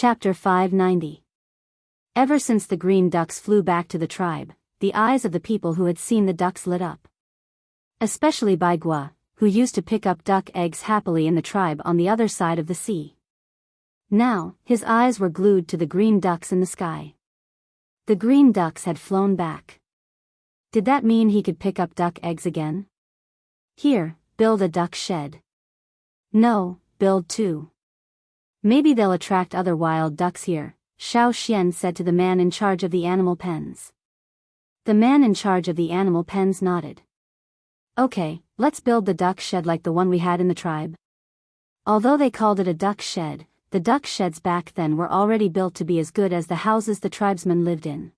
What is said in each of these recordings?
Chapter 590. Ever since the green ducks flew back to the tribe, the eyes of the people who had seen the ducks lit up. Especially Biyao, who used to pick up duck eggs happily in the tribe on the other side of the sea. Now, his eyes were glued to the green ducks in the sky. The green ducks had flown back. Did that mean he could pick up duck eggs again? Here, build a duck shed. No, build two. Maybe they'll attract other wild ducks here, Xiao Xian said to the man in charge of the animal pens. The man in charge of the animal pens nodded. Okay, let's build the duck shed like the one we had in the tribe. Although they called it a duck shed, the duck sheds back then were already built to be as good as the houses the tribesmen lived in.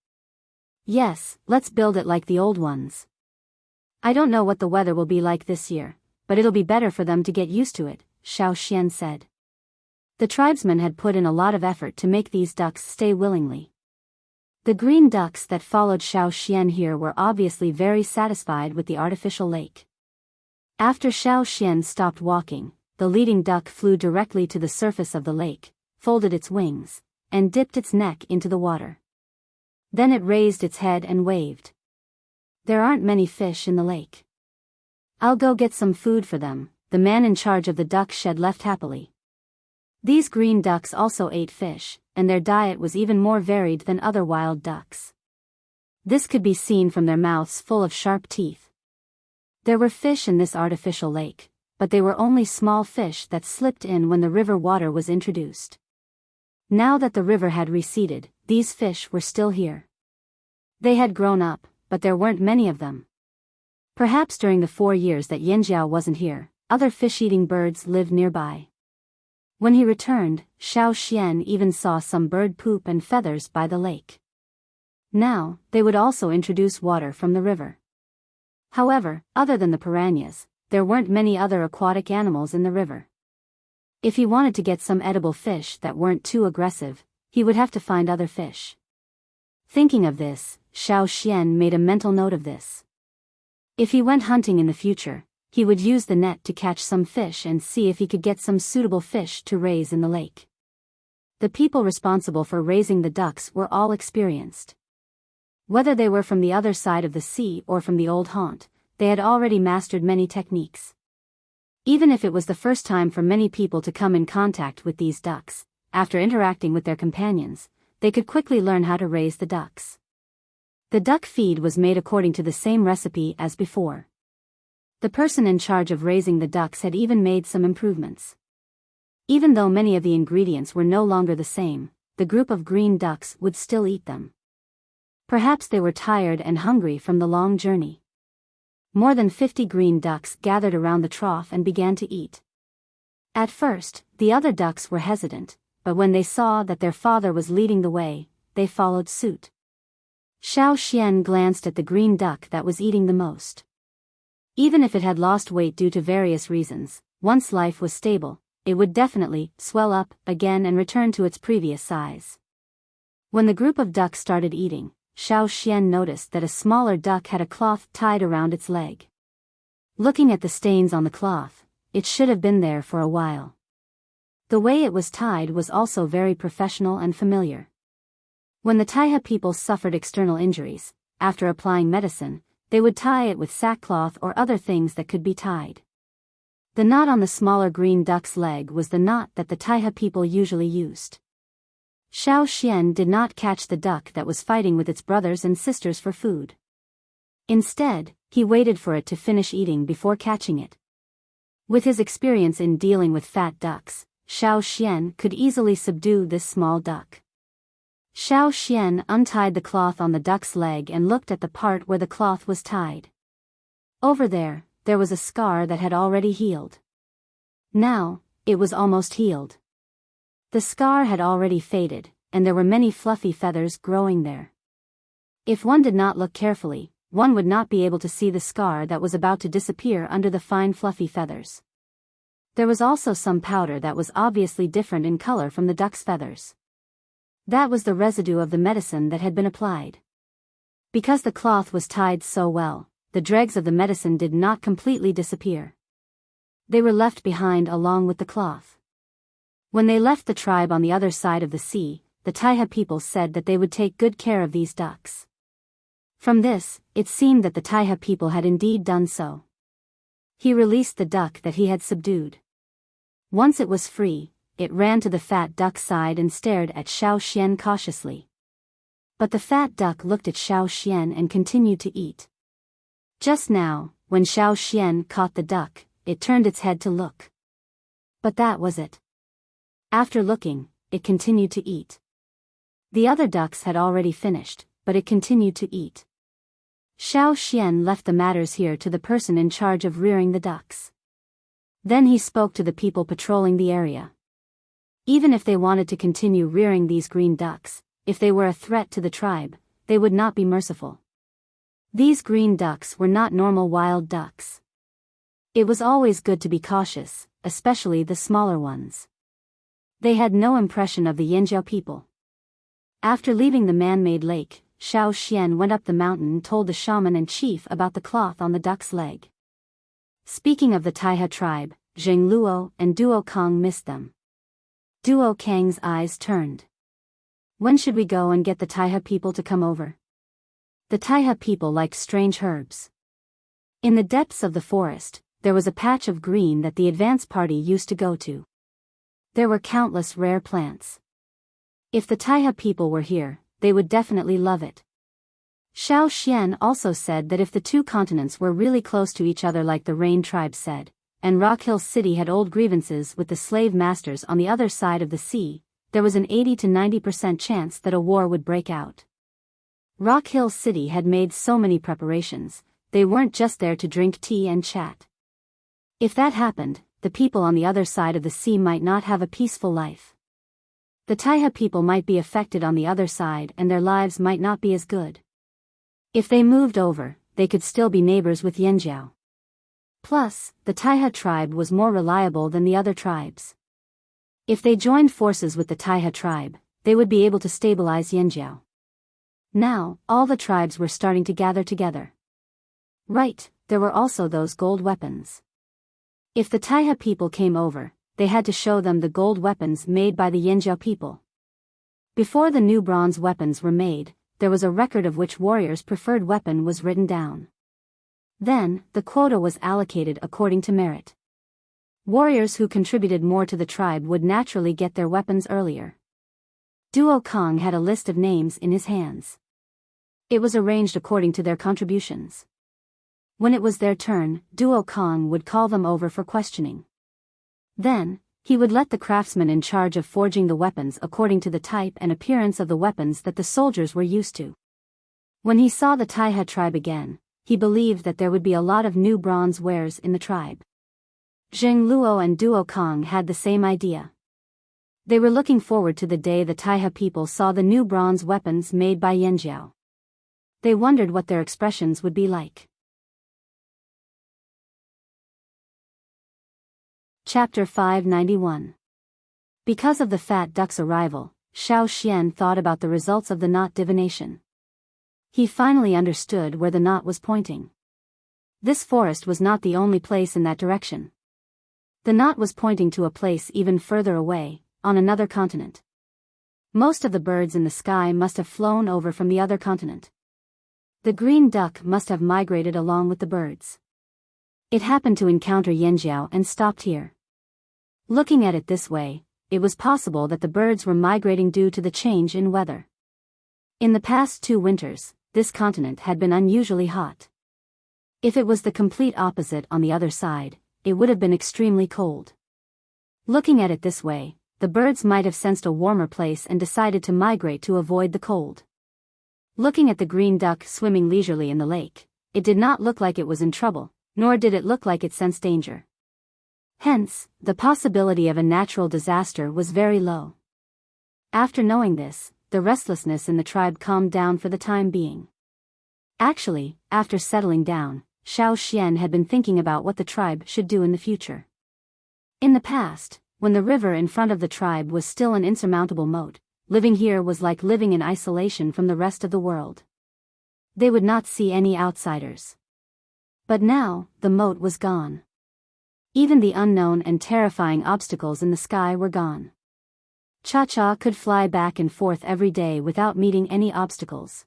Yes, let's build it like the old ones. I don't know what the weather will be like this year, but it'll be better for them to get used to it, Xiao Xian said. The tribesmen had put in a lot of effort to make these ducks stay willingly. The green ducks that followed Xiao Xian here were obviously very satisfied with the artificial lake. After Xiao Xian stopped walking, the leading duck flew directly to the surface of the lake, folded its wings, and dipped its neck into the water. Then it raised its head and waved. There aren't many fish in the lake. I'll go get some food for them, the man in charge of the duck shed left happily. These green ducks also ate fish, and their diet was even more varied than other wild ducks. This could be seen from their mouths full of sharp teeth. There were fish in this artificial lake, but they were only small fish that slipped in when the river water was introduced. Now that the river had receded, these fish were still here. They had grown up, but there weren't many of them. Perhaps during the 4 years that Yanjiao wasn't here, other fish-eating birds lived nearby. When he returned, Xiao Xian even saw some bird poop and feathers by the lake. Now, they would also introduce water from the river. However, other than the piranhas, there weren't many other aquatic animals in the river. If he wanted to get some edible fish that weren't too aggressive, he would have to find other fish. Thinking of this, Xiao Xian made a mental note of this. If he went hunting in the future, he would use the net to catch some fish and see if he could get some suitable fish to raise in the lake. The people responsible for raising the ducks were all experienced. Whether they were from the other side of the sea or from the old haunt, they had already mastered many techniques. Even if it was the first time for many people to come in contact with these ducks, after interacting with their companions, they could quickly learn how to raise the ducks. The duck feed was made according to the same recipe as before. The person in charge of raising the ducks had even made some improvements. Even though many of the ingredients were no longer the same, the group of green ducks would still eat them. Perhaps they were tired and hungry from the long journey. More than 50 green ducks gathered around the trough and began to eat. At first, the other ducks were hesitant, but when they saw that their father was leading the way, they followed suit. Xiao Xian glanced at the green duck that was eating the most. Even if it had lost weight due to various reasons, once life was stable, it would definitely swell up again and return to its previous size. When the group of ducks started eating, Xiao Xian noticed that a smaller duck had a cloth tied around its leg. Looking at the stains on the cloth, it should have been there for a while. The way it was tied was also very professional and familiar. When the Taiha people suffered external injuries, after applying medicine, they would tie it with sackcloth or other things that could be tied. The knot on the smaller green duck's leg was the knot that the Taiha people usually used. Xiao Xian did not catch the duck that was fighting with its brothers and sisters for food. Instead, he waited for it to finish eating before catching it. With his experience in dealing with fat ducks, Xiao Xian could easily subdue this small duck. Xiao Xian untied the cloth on the duck's leg and looked at the part where the cloth was tied. Over there, there was a scar that had already healed. Now, it was almost healed. The scar had already faded, and there were many fluffy feathers growing there. If one did not look carefully, one would not be able to see the scar that was about to disappear under the fine fluffy feathers. There was also some powder that was obviously different in color from the duck's feathers. That was the residue of the medicine that had been applied. Because the cloth was tied so well, the dregs of the medicine did not completely disappear. They were left behind along with the cloth. When they left the tribe on the other side of the sea, the Taiha people said that they would take good care of these ducks. From this, it seemed that the Taiha people had indeed done so. He released the duck that he had subdued. Once it was free, it ran to the fat duck's side and stared at Xiao Xian cautiously. But the fat duck looked at Xiao Xian and continued to eat. Just now, when Xiao Xian caught the duck, it turned its head to look. But that was it. After looking, it continued to eat. The other ducks had already finished, but it continued to eat. Xiao Xian left the matters here to the person in charge of rearing the ducks. Then he spoke to the people patrolling the area. Even if they wanted to continue rearing these green ducks, if they were a threat to the tribe, they would not be merciful. These green ducks were not normal wild ducks. It was always good to be cautious, especially the smaller ones. They had no impression of the Yanjiao people. After leaving the man-made lake, Xiao Xian went up the mountain and told the shaman and chief about the cloth on the duck's leg. Speaking of the Taiha tribe, Zheng Luo and Duo Kong missed them. Duo Kang's eyes turned. When should we go and get the Taiha people to come over? The Taiha people liked strange herbs. In the depths of the forest, there was a patch of green that the advance party used to go to. There were countless rare plants. If the Taiha people were here, they would definitely love it. Xiao Xian also said that if the two continents were really close to each other like the Rain tribe said, and Rock Hill City had old grievances with the slave masters on the other side of the sea, there was an 80 to 90% chance that a war would break out. Rock Hill City had made so many preparations, they weren't just there to drink tea and chat. If that happened, the people on the other side of the sea might not have a peaceful life. The Taiha people might be affected on the other side and their lives might not be as good. If they moved over, they could still be neighbors with Yanjiao. Plus, the Taiha tribe was more reliable than the other tribes. If they joined forces with the Taiha tribe, they would be able to stabilize Yanjiao. Now, all the tribes were starting to gather together. Right, there were also those gold weapons. If the Taiha people came over, they had to show them the gold weapons made by the Yanjiao people. Before the new bronze weapons were made, there was a record of which warrior's preferred weapon was written down. Then, the quota was allocated according to merit. Warriors who contributed more to the tribe would naturally get their weapons earlier. Duo Kong had a list of names in his hands. It was arranged according to their contributions. When it was their turn, Duo Kong would call them over for questioning. Then, he would let the craftsman in charge of forging the weapons according to the type and appearance of the weapons that the soldiers were used to. When he saw the Taiha tribe again, he believed that there would be a lot of new bronze wares in the tribe. Zheng Luo and Duo Kong had the same idea. They were looking forward to the day the Taiha people saw the new bronze weapons made by Yanjiao. They wondered what their expressions would be like. Chapter 591. Because of the fat duck's arrival, Xiao Xian thought about the results of the knot divination. He finally understood where the knot was pointing. This forest was not the only place in that direction. The knot was pointing to a place even further away, on another continent. Most of the birds in the sky must have flown over from the other continent. The green duck must have migrated along with the birds. It happened to encounter Yanjiao and stopped here. Looking at it this way, it was possible that the birds were migrating due to the change in weather. In the past 2 winters, this continent had been unusually hot. If it was the complete opposite on the other side, it would have been extremely cold. Looking at it this way, the birds might have sensed a warmer place and decided to migrate to avoid the cold. Looking at the green duck swimming leisurely in the lake, it did not look like it was in trouble, nor did it look like it sensed danger. Hence, the possibility of a natural disaster was very low. After knowing this, the restlessness in the tribe calmed down for the time being. Actually, after settling down, Xiao Xian had been thinking about what the tribe should do in the future. In the past, when the river in front of the tribe was still an insurmountable moat, living here was like living in isolation from the rest of the world. They would not see any outsiders. But now, the moat was gone. Even the unknown and terrifying obstacles in the sky were gone. Cha-Cha could fly back and forth every day without meeting any obstacles.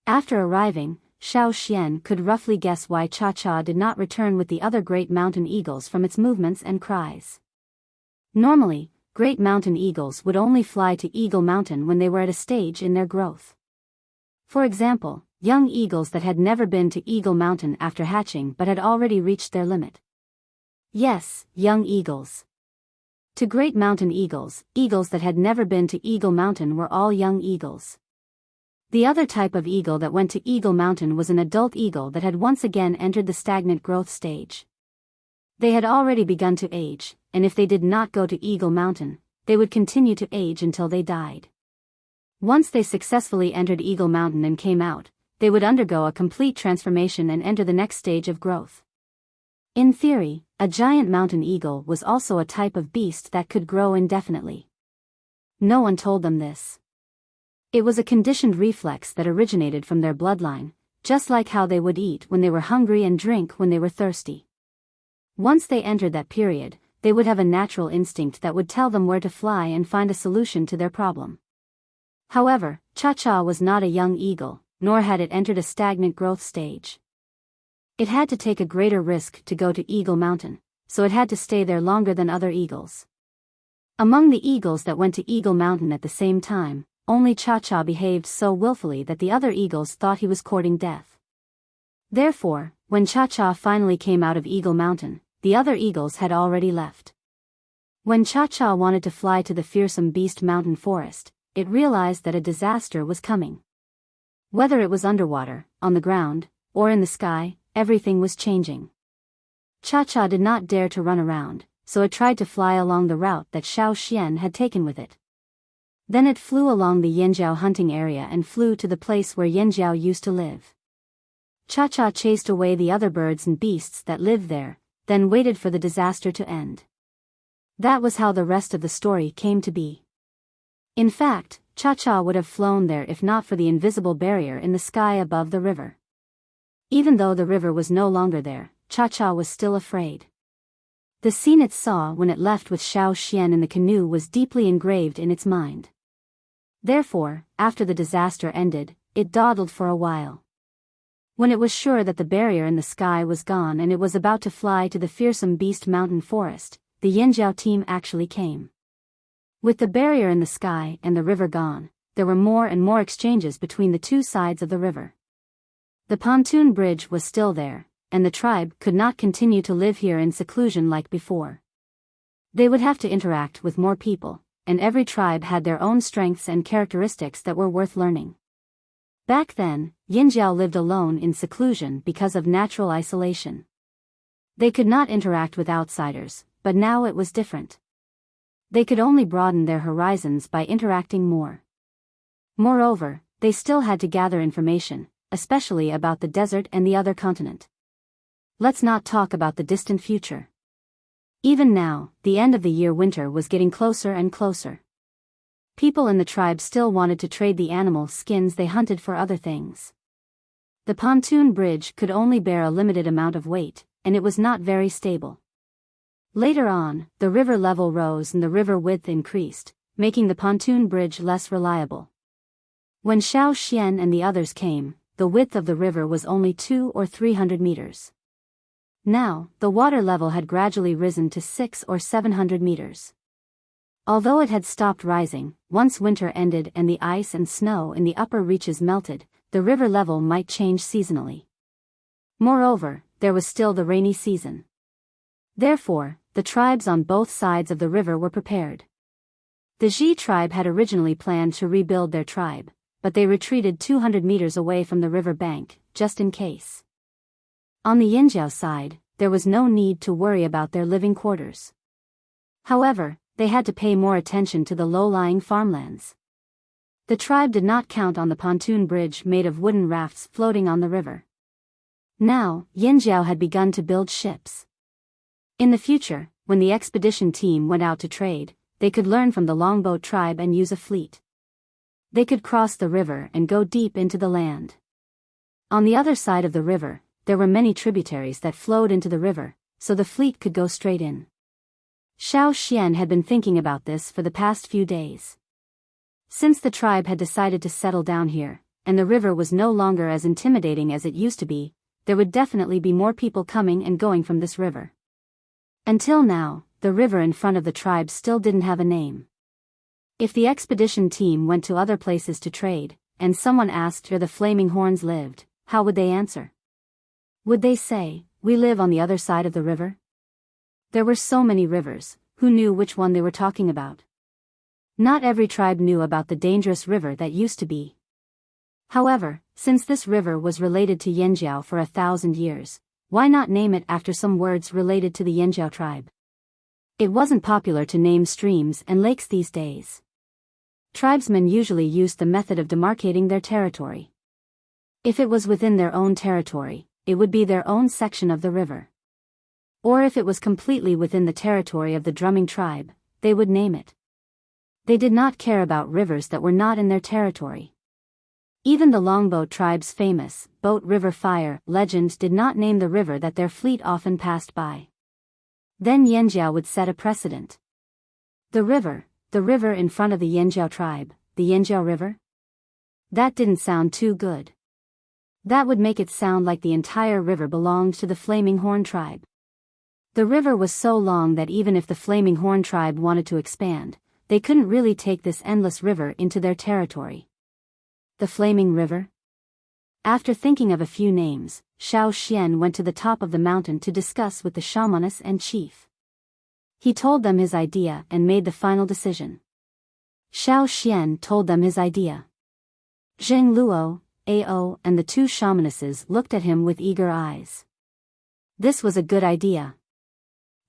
After arriving, Xiao Xian could roughly guess why Cha-Cha did not return with the other great mountain eagles from its movements and cries. Normally, great mountain eagles would only fly to Eagle Mountain when they were at a stage in their growth. For example, young eagles that had never been to Eagle Mountain after hatching but had already reached their limit. Yes, young eagles. To great mountain eagles, eagles that had never been to Eagle Mountain were all young eagles. The other type of eagle that went to Eagle Mountain was an adult eagle that had once again entered the stagnant growth stage. They had already begun to age, and if they did not go to Eagle Mountain, they would continue to age until they died. Once they successfully entered Eagle Mountain and came out, they would undergo a complete transformation and enter the next stage of growth. In theory, a giant mountain eagle was also a type of beast that could grow indefinitely. No one told them this. It was a conditioned reflex that originated from their bloodline, just like how they would eat when they were hungry and drink when they were thirsty. Once they entered that period, they would have a natural instinct that would tell them where to fly and find a solution to their problem. However, Cha-Cha was not a young eagle, nor had it entered a stagnant growth stage. It had to take a greater risk to go to Eagle Mountain, so it had to stay there longer than other eagles. Among the eagles that went to Eagle Mountain at the same time, only Cha-Cha behaved so willfully that the other eagles thought he was courting death. Therefore, when Cha-Cha finally came out of Eagle Mountain, the other eagles had already left. When Cha-Cha wanted to fly to the fearsome beast mountain forest, it realized that a disaster was coming. Whether it was underwater, on the ground, or in the sky, everything was changing. Cha-Cha did not dare to run around, so it tried to fly along the route that Xiao Xian had taken with it. Then it flew along the Yanjiao hunting area and flew to the place where Yanjiao used to live. Cha-Cha chased away the other birds and beasts that lived there, then waited for the disaster to end. That was how the rest of the story came to be. In fact, Cha-Cha would have flown there if not for the invisible barrier in the sky above the river. Even though the river was no longer there, Cha-Cha was still afraid. The scene it saw when it left with Xiao Xian in the canoe was deeply engraved in its mind. Therefore, after the disaster ended, it dawdled for a while. When it was sure that the barrier in the sky was gone and it was about to fly to the fearsome beast mountain forest, the Yanjiao team actually came. With the barrier in the sky and the river gone, there were more and more exchanges between the two sides of the river. The pontoon bridge was still there, and the tribe could not continue to live here in seclusion like before. They would have to interact with more people, and every tribe had their own strengths and characteristics that were worth learning. Back then, Yanjiao lived alone in seclusion because of natural isolation. They could not interact with outsiders, but now it was different. They could only broaden their horizons by interacting more. Moreover, they still had to gather information, especially about the desert and the other continent. Let's not talk about the distant future. Even now, the end of the year winter was getting closer and closer. People in the tribe still wanted to trade the animal skins they hunted for other things. The pontoon bridge could only bear a limited amount of weight, and it was not very stable. Later on, the river level rose and the river width increased, making the pontoon bridge less reliable. When Xiao Xian and the others came, the width of the river was only 200 or 300 meters. Now, the water level had gradually risen to 600 or 700 meters. Although it had stopped rising, once winter ended and the ice and snow in the upper reaches melted, the river level might change seasonally. Moreover, there was still the rainy season. Therefore, the tribes on both sides of the river were prepared. The Ji tribe had originally planned to rebuild their tribe, but they retreated 200 meters away from the river bank, just in case. On the Yanjiao side, there was no need to worry about their living quarters. However, they had to pay more attention to the low-lying farmlands. The tribe did not count on the pontoon bridge made of wooden rafts floating on the river. Now, Yanjiao had begun to build ships. In the future, when the expedition team went out to trade, they could learn from the longboat tribe and use a fleet. They could cross the river and go deep into the land. On the other side of the river, there were many tributaries that flowed into the river, so the fleet could go straight in. Xiao Xian had been thinking about this for the past few days. Since the tribe had decided to settle down here, and the river was no longer as intimidating as it used to be, there would definitely be more people coming and going from this river. Until now, the river in front of the tribe still didn't have a name. If the expedition team went to other places to trade, and someone asked where the Flaming Horns lived, how would they answer? Would they say, "We live on the other side of the river"? There were so many rivers, who knew which one they were talking about? Not every tribe knew about the dangerous river that used to be. However, since this river was related to Yanjiao for 1,000 years, why not name it after some words related to the Yanjiao tribe? It wasn't popular to name streams and lakes these days. Tribesmen usually used the method of demarcating their territory. If it was within their own territory, it would be their own section of the river. Or if it was completely within the territory of the drumming tribe, they would name it. They did not care about rivers that were not in their territory. Even the Longboat tribe's famous Boat River Fire legend did not name the river that their fleet often passed by. Then Yanjiao would set a precedent. The river in front of the Yanjiao tribe, the Yanjiao River? That didn't sound too good. That would make it sound like the entire river belonged to the Flaming Horn tribe. The river was so long that even if the Flaming Horn tribe wanted to expand, they couldn't really take this endless river into their territory. The Flaming River? After thinking of a few names, Xiao Xian went to the top of the mountain to discuss with the shamaness and chief. He told them his idea and made the final decision. Xiao Xian told them his idea. Zheng Luo, Ao, and the two shamanesses looked at him with eager eyes. This was a good idea.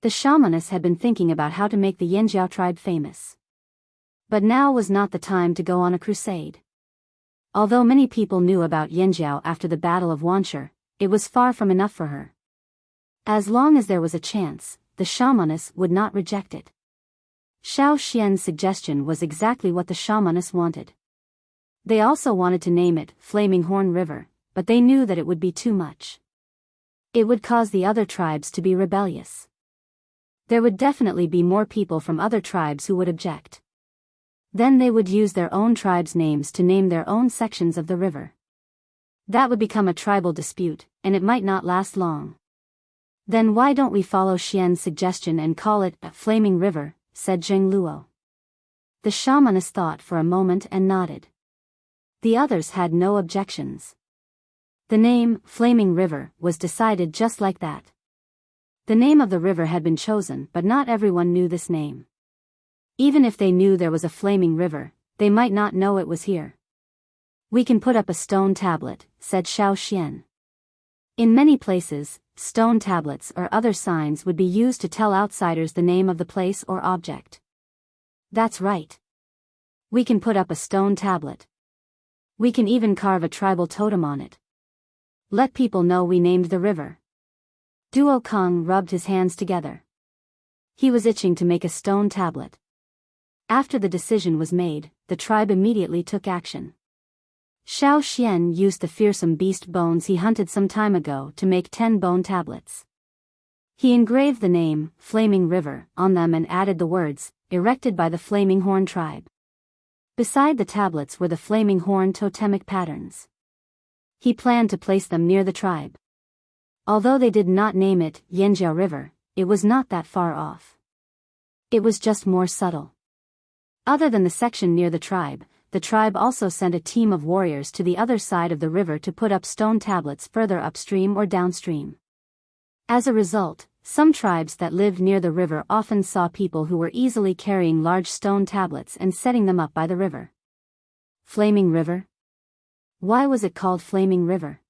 The shamaness had been thinking about how to make the Yanjiao tribe famous. But now was not the time to go on a crusade. Although many people knew about Yanjiao after the Battle of Wanshi, it was far from enough for her. As long as there was a chance, the shamaness would not reject it. Xiao Xian's suggestion was exactly what the shamaness wanted. They also wanted to name it Flaming Horn River, but they knew that it would be too much. It would cause the other tribes to be rebellious. There would definitely be more people from other tribes who would object. Then they would use their own tribes' names to name their own sections of the river. That would become a tribal dispute, and it might not last long. Then why don't we follow Xian's suggestion and call it a Flaming River, said Zheng Luo. The shamaness thought for a moment and nodded. The others had no objections. The name, Flaming River, was decided just like that. The name of the river had been chosen, but not everyone knew this name. Even if they knew there was a flaming river, they might not know it was here. We can put up a stone tablet, said Xiao Xian. In many places, stone tablets or other signs would be used to tell outsiders the name of the place or object. That's right. We can put up a stone tablet. We can even carve a tribal totem on it. Let people know we named the river. Duo Kong rubbed his hands together. He was itching to make a stone tablet. After the decision was made, the tribe immediately took action. Xiao Xian used the fearsome beast bones he hunted some time ago to make 10 bone tablets. He engraved the name, Flaming River, on them and added the words, erected by the Flaming Horn tribe. Beside the tablets were the Flaming Horn totemic patterns. He planned to place them near the tribe. Although they did not name it Yanjiao River, it was not that far off. It was just more subtle. Other than the section near the tribe also sent a team of warriors to the other side of the river to put up stone tablets further upstream or downstream. As a result, some tribes that lived near the river often saw people who were easily carrying large stone tablets and setting them up by the river. Flaming River? Why was it called Flaming River?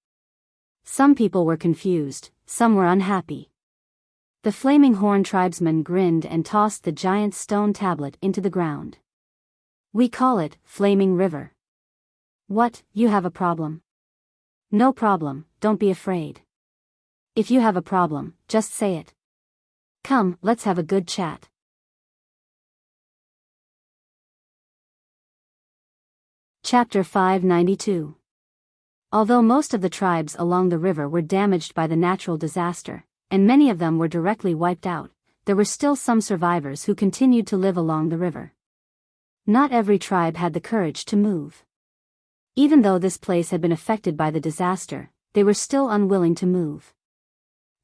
Some people were confused, some were unhappy. The Flaming Horn tribesmen grinned and tossed the giant stone tablet into the ground. We call it Flaming River. What, you have a problem? No problem, don't be afraid. If you have a problem, just say it. Come, let's have a good chat. Chapter 592. Although most of the tribes along the river were damaged by the natural disaster, and many of them were directly wiped out, there were still some survivors who continued to live along the river. Not every tribe had the courage to move. Even though this place had been affected by the disaster, they were still unwilling to move.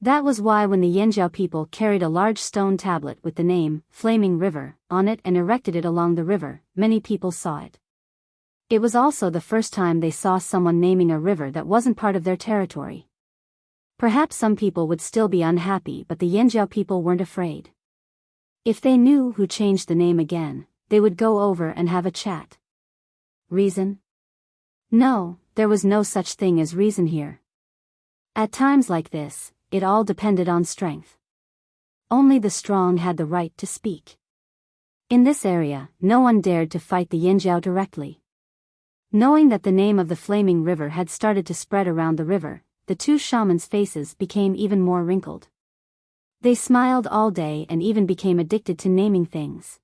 That was why when the Yanjiao people carried a large stone tablet with the name, Flaming River, on it and erected it along the river, many people saw it. It was also the first time they saw someone naming a river that wasn't part of their territory. Perhaps some people would still be unhappy, but the Yanjiao people weren't afraid. If they knew who changed the name again, they would go over and have a chat. Reason? No, there was no such thing as reason here. At times like this, it all depended on strength. Only the strong had the right to speak. In this area, no one dared to fight the Yanjiao directly. Knowing that the name of the Flaming River had started to spread around the river, the two shamans' faces became even more wrinkled. They smiled all day and even became addicted to naming things.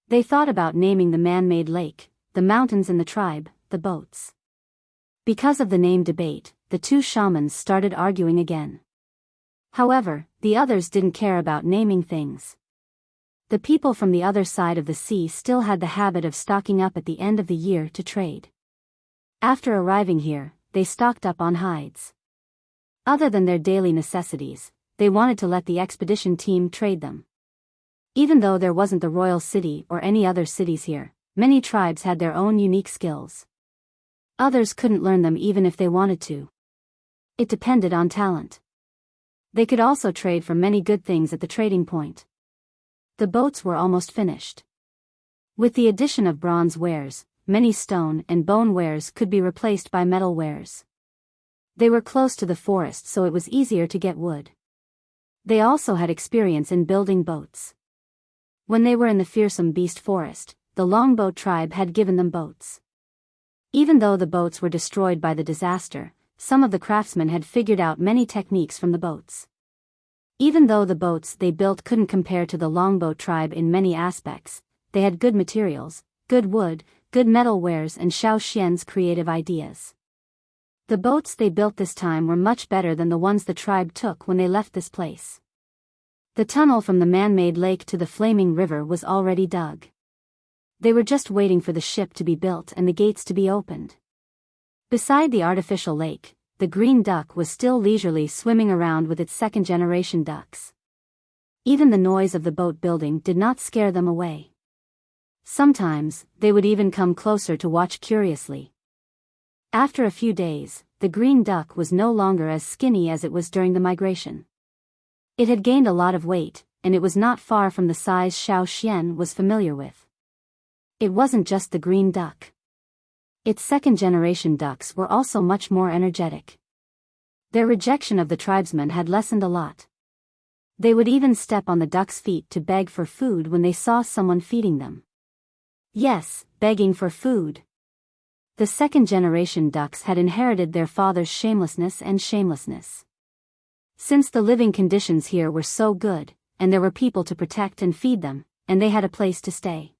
They thought about naming the man-made lake, the mountains in the tribe, the boats. Because of the name debate, the two shamans started arguing again. However, the others didn't care about naming things. The people from the other side of the sea still had the habit of stocking up at the end of the year to trade. After arriving here, they stocked up on hides. Other than their daily necessities, they wanted to let the expedition team trade them. Even though there wasn't the royal city or any other cities here, many tribes had their own unique skills. Others couldn't learn them even if they wanted to. It depended on talent. They could also trade for many good things at the trading point. The boats were almost finished. With the addition of bronze wares, many stone and bone wares could be replaced by metal wares. They were close to the forest, so it was easier to get wood. They also had experience in building boats. When they were in the fearsome beast forest, the Longboat tribe had given them boats. Even though the boats were destroyed by the disaster, some of the craftsmen had figured out many techniques from the boats. Even though the boats they built couldn't compare to the Longboat tribe in many aspects, they had good materials, good wood, good metal wares and Xiao Xian's creative ideas. The boats they built this time were much better than the ones the tribe took when they left this place. The tunnel from the man-made lake to the Flaming River was already dug. They were just waiting for the ship to be built and the gates to be opened. Beside the artificial lake, the green duck was still leisurely swimming around with its second-generation ducks. Even the noise of the boat building did not scare them away. Sometimes, they would even come closer to watch curiously. After a few days, the green duck was no longer as skinny as it was during the migration. It had gained a lot of weight, and it was not far from the size Xiao Xian was familiar with. It wasn't just the green duck. Its second-generation ducks were also much more energetic. Their rejection of the tribesmen had lessened a lot. They would even step on the ducks' feet to beg for food when they saw someone feeding them. Yes, begging for food. The second-generation ducks had inherited their father's shamelessness. Since the living conditions here were so good, and there were people to protect and feed them, and they had a place to stay.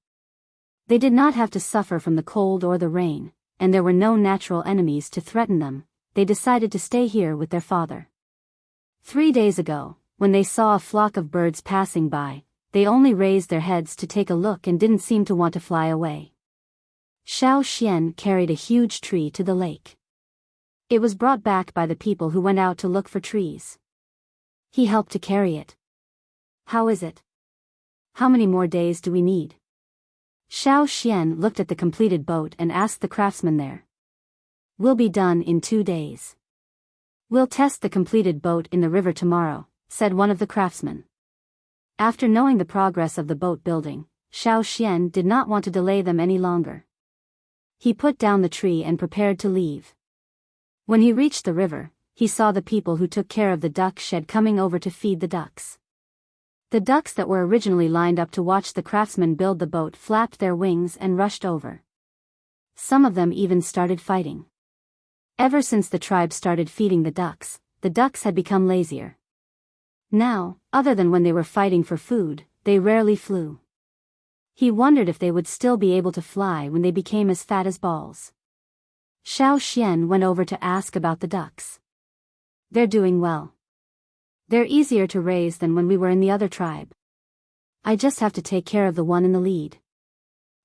They did not have to suffer from the cold or the rain, and there were no natural enemies to threaten them. They decided to stay here with their father. 3 days ago, when they saw a flock of birds passing by, they only raised their heads to take a look and didn't seem to want to fly away. Xiao Xian carried a huge tree to the lake. It was brought back by the people who went out to look for trees. He helped to carry it. How is it? How many more days do we need? Xiao Xian looked at the completed boat and asked the craftsman there. We'll be done in 2 days. We'll test the completed boat in the river tomorrow, said one of the craftsmen. After knowing the progress of the boat building, Xiao Xian did not want to delay them any longer. He put down the tree and prepared to leave. When he reached the river, he saw the people who took care of the duck shed coming over to feed the ducks. The ducks that were originally lined up to watch the craftsmen build the boat flapped their wings and rushed over. Some of them even started fighting. Ever since the tribe started feeding the ducks had become lazier. Now, other than when they were fighting for food, they rarely flew. He wondered if they would still be able to fly when they became as fat as balls. Xiao Xian went over to ask about the ducks. They're doing well. They're easier to raise than when we were in the other tribe. I just have to take care of the one in the lead.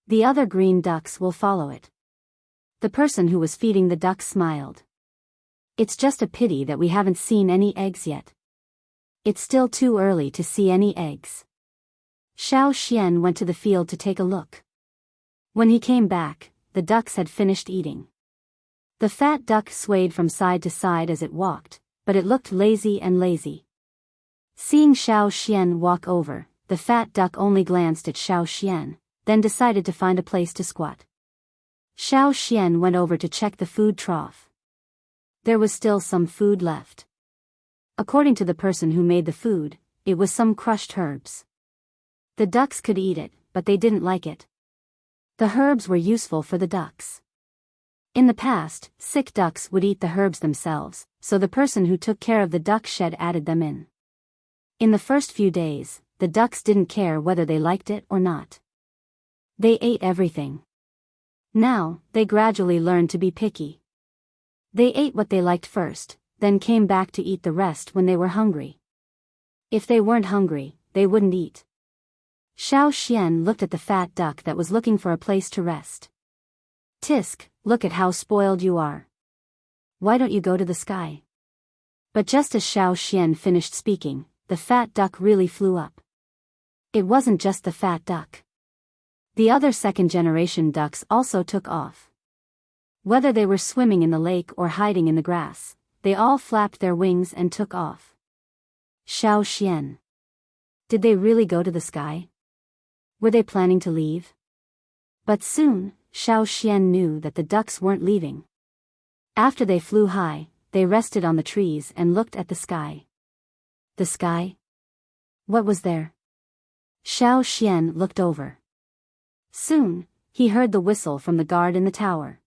The other green ducks will follow it." The person who was feeding the ducks smiled. "It's just a pity that we haven't seen any eggs yet. It's still too early to see any eggs." Xiao Xian went to the field to take a look. When he came back, the ducks had finished eating. The fat duck swayed from side to side as it walked, but it looked lazy and lazy. Seeing Xiao Xian walk over, the fat duck only glanced at Xiao Xian, then decided to find a place to squat. Xiao Xian went over to check the food trough. There was still some food left. According to the person who made the food, it was some crushed herbs. The ducks could eat it, but they didn't like it. The herbs were useful for the ducks. In the past, sick ducks would eat the herbs themselves, so the person who took care of the duck shed added them in. In the first few days, the ducks didn't care whether they liked it or not. They ate everything. Now, they gradually learned to be picky. They ate what they liked first, then came back to eat the rest when they were hungry. If they weren't hungry, they wouldn't eat. Xiao Xian looked at the fat duck that was looking for a place to rest. "Tisk, look at how spoiled you are. Why don't you go to the sky?" But just as Xiao Xian finished speaking, the fat duck really flew up. It wasn't just the fat duck. The other second-generation ducks also took off. Whether they were swimming in the lake or hiding in the grass, they all flapped their wings and took off. Xiao Xian. Did they really go to the sky? Were they planning to leave? But soon, Xiao Xian knew that the ducks weren't leaving. After they flew high, they rested on the trees and looked at the sky. The sky? What was there? Xiao Xian looked over. Soon, he heard the whistle from the guard in the tower.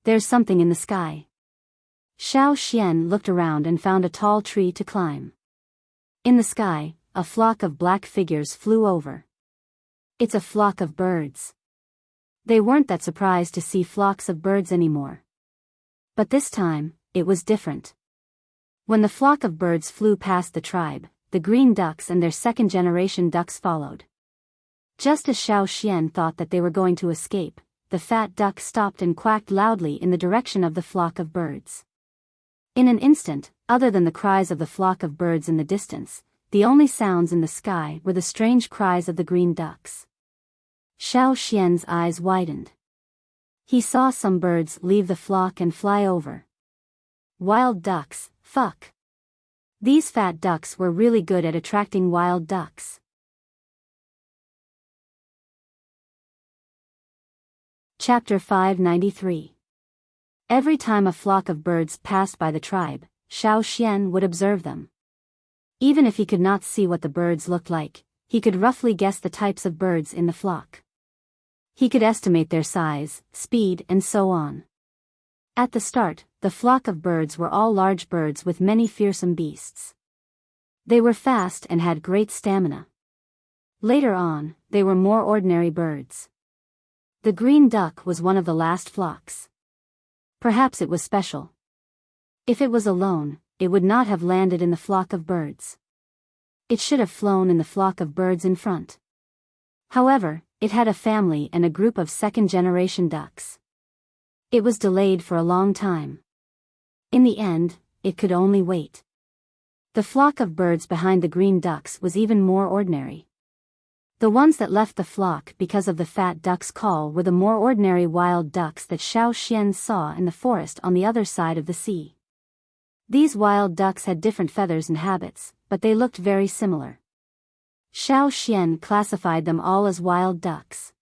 "There's something in the sky." Xiao Xian looked around and found a tall tree to climb. In the sky, a flock of black figures flew over. "It's a flock of birds." They weren't that surprised to see flocks of birds anymore. But this time, it was different. When the flock of birds flew past the tribe, the green ducks and their second-generation ducks followed. Just as Xiao Xian thought that they were going to escape, the fat duck stopped and quacked loudly in the direction of the flock of birds. In an instant, other than the cries of the flock of birds in the distance, the only sounds in the sky were the strange cries of the green ducks. Xiao Xian's eyes widened. He saw some birds leave the flock and fly over. Wild ducks, fuck. These fat ducks were really good at attracting wild ducks. Chapter 593. Every time a flock of birds passed by the tribe, Xiao Xian would observe them. Even if he could not see what the birds looked like, he could roughly guess the types of birds in the flock. He could estimate their size, speed, and so on. At the start, the flock of birds were all large birds with many fearsome beasts. They were fast and had great stamina. Later on, they were more ordinary birds. The green duck was one of the last flocks. Perhaps it was special. If it was alone, it would not have landed in the flock of birds. It should have flown in the flock of birds in front. However, it had a family and a group of second-generation ducks. It was delayed for a long time. In the end, it could only wait. The flock of birds behind the green ducks was even more ordinary. The ones that left the flock because of the fat duck's call were the more ordinary wild ducks that Xiao Xian saw in the forest on the other side of the sea. These wild ducks had different feathers and habits, but they looked very similar. Xiao Xian classified them all as wild ducks.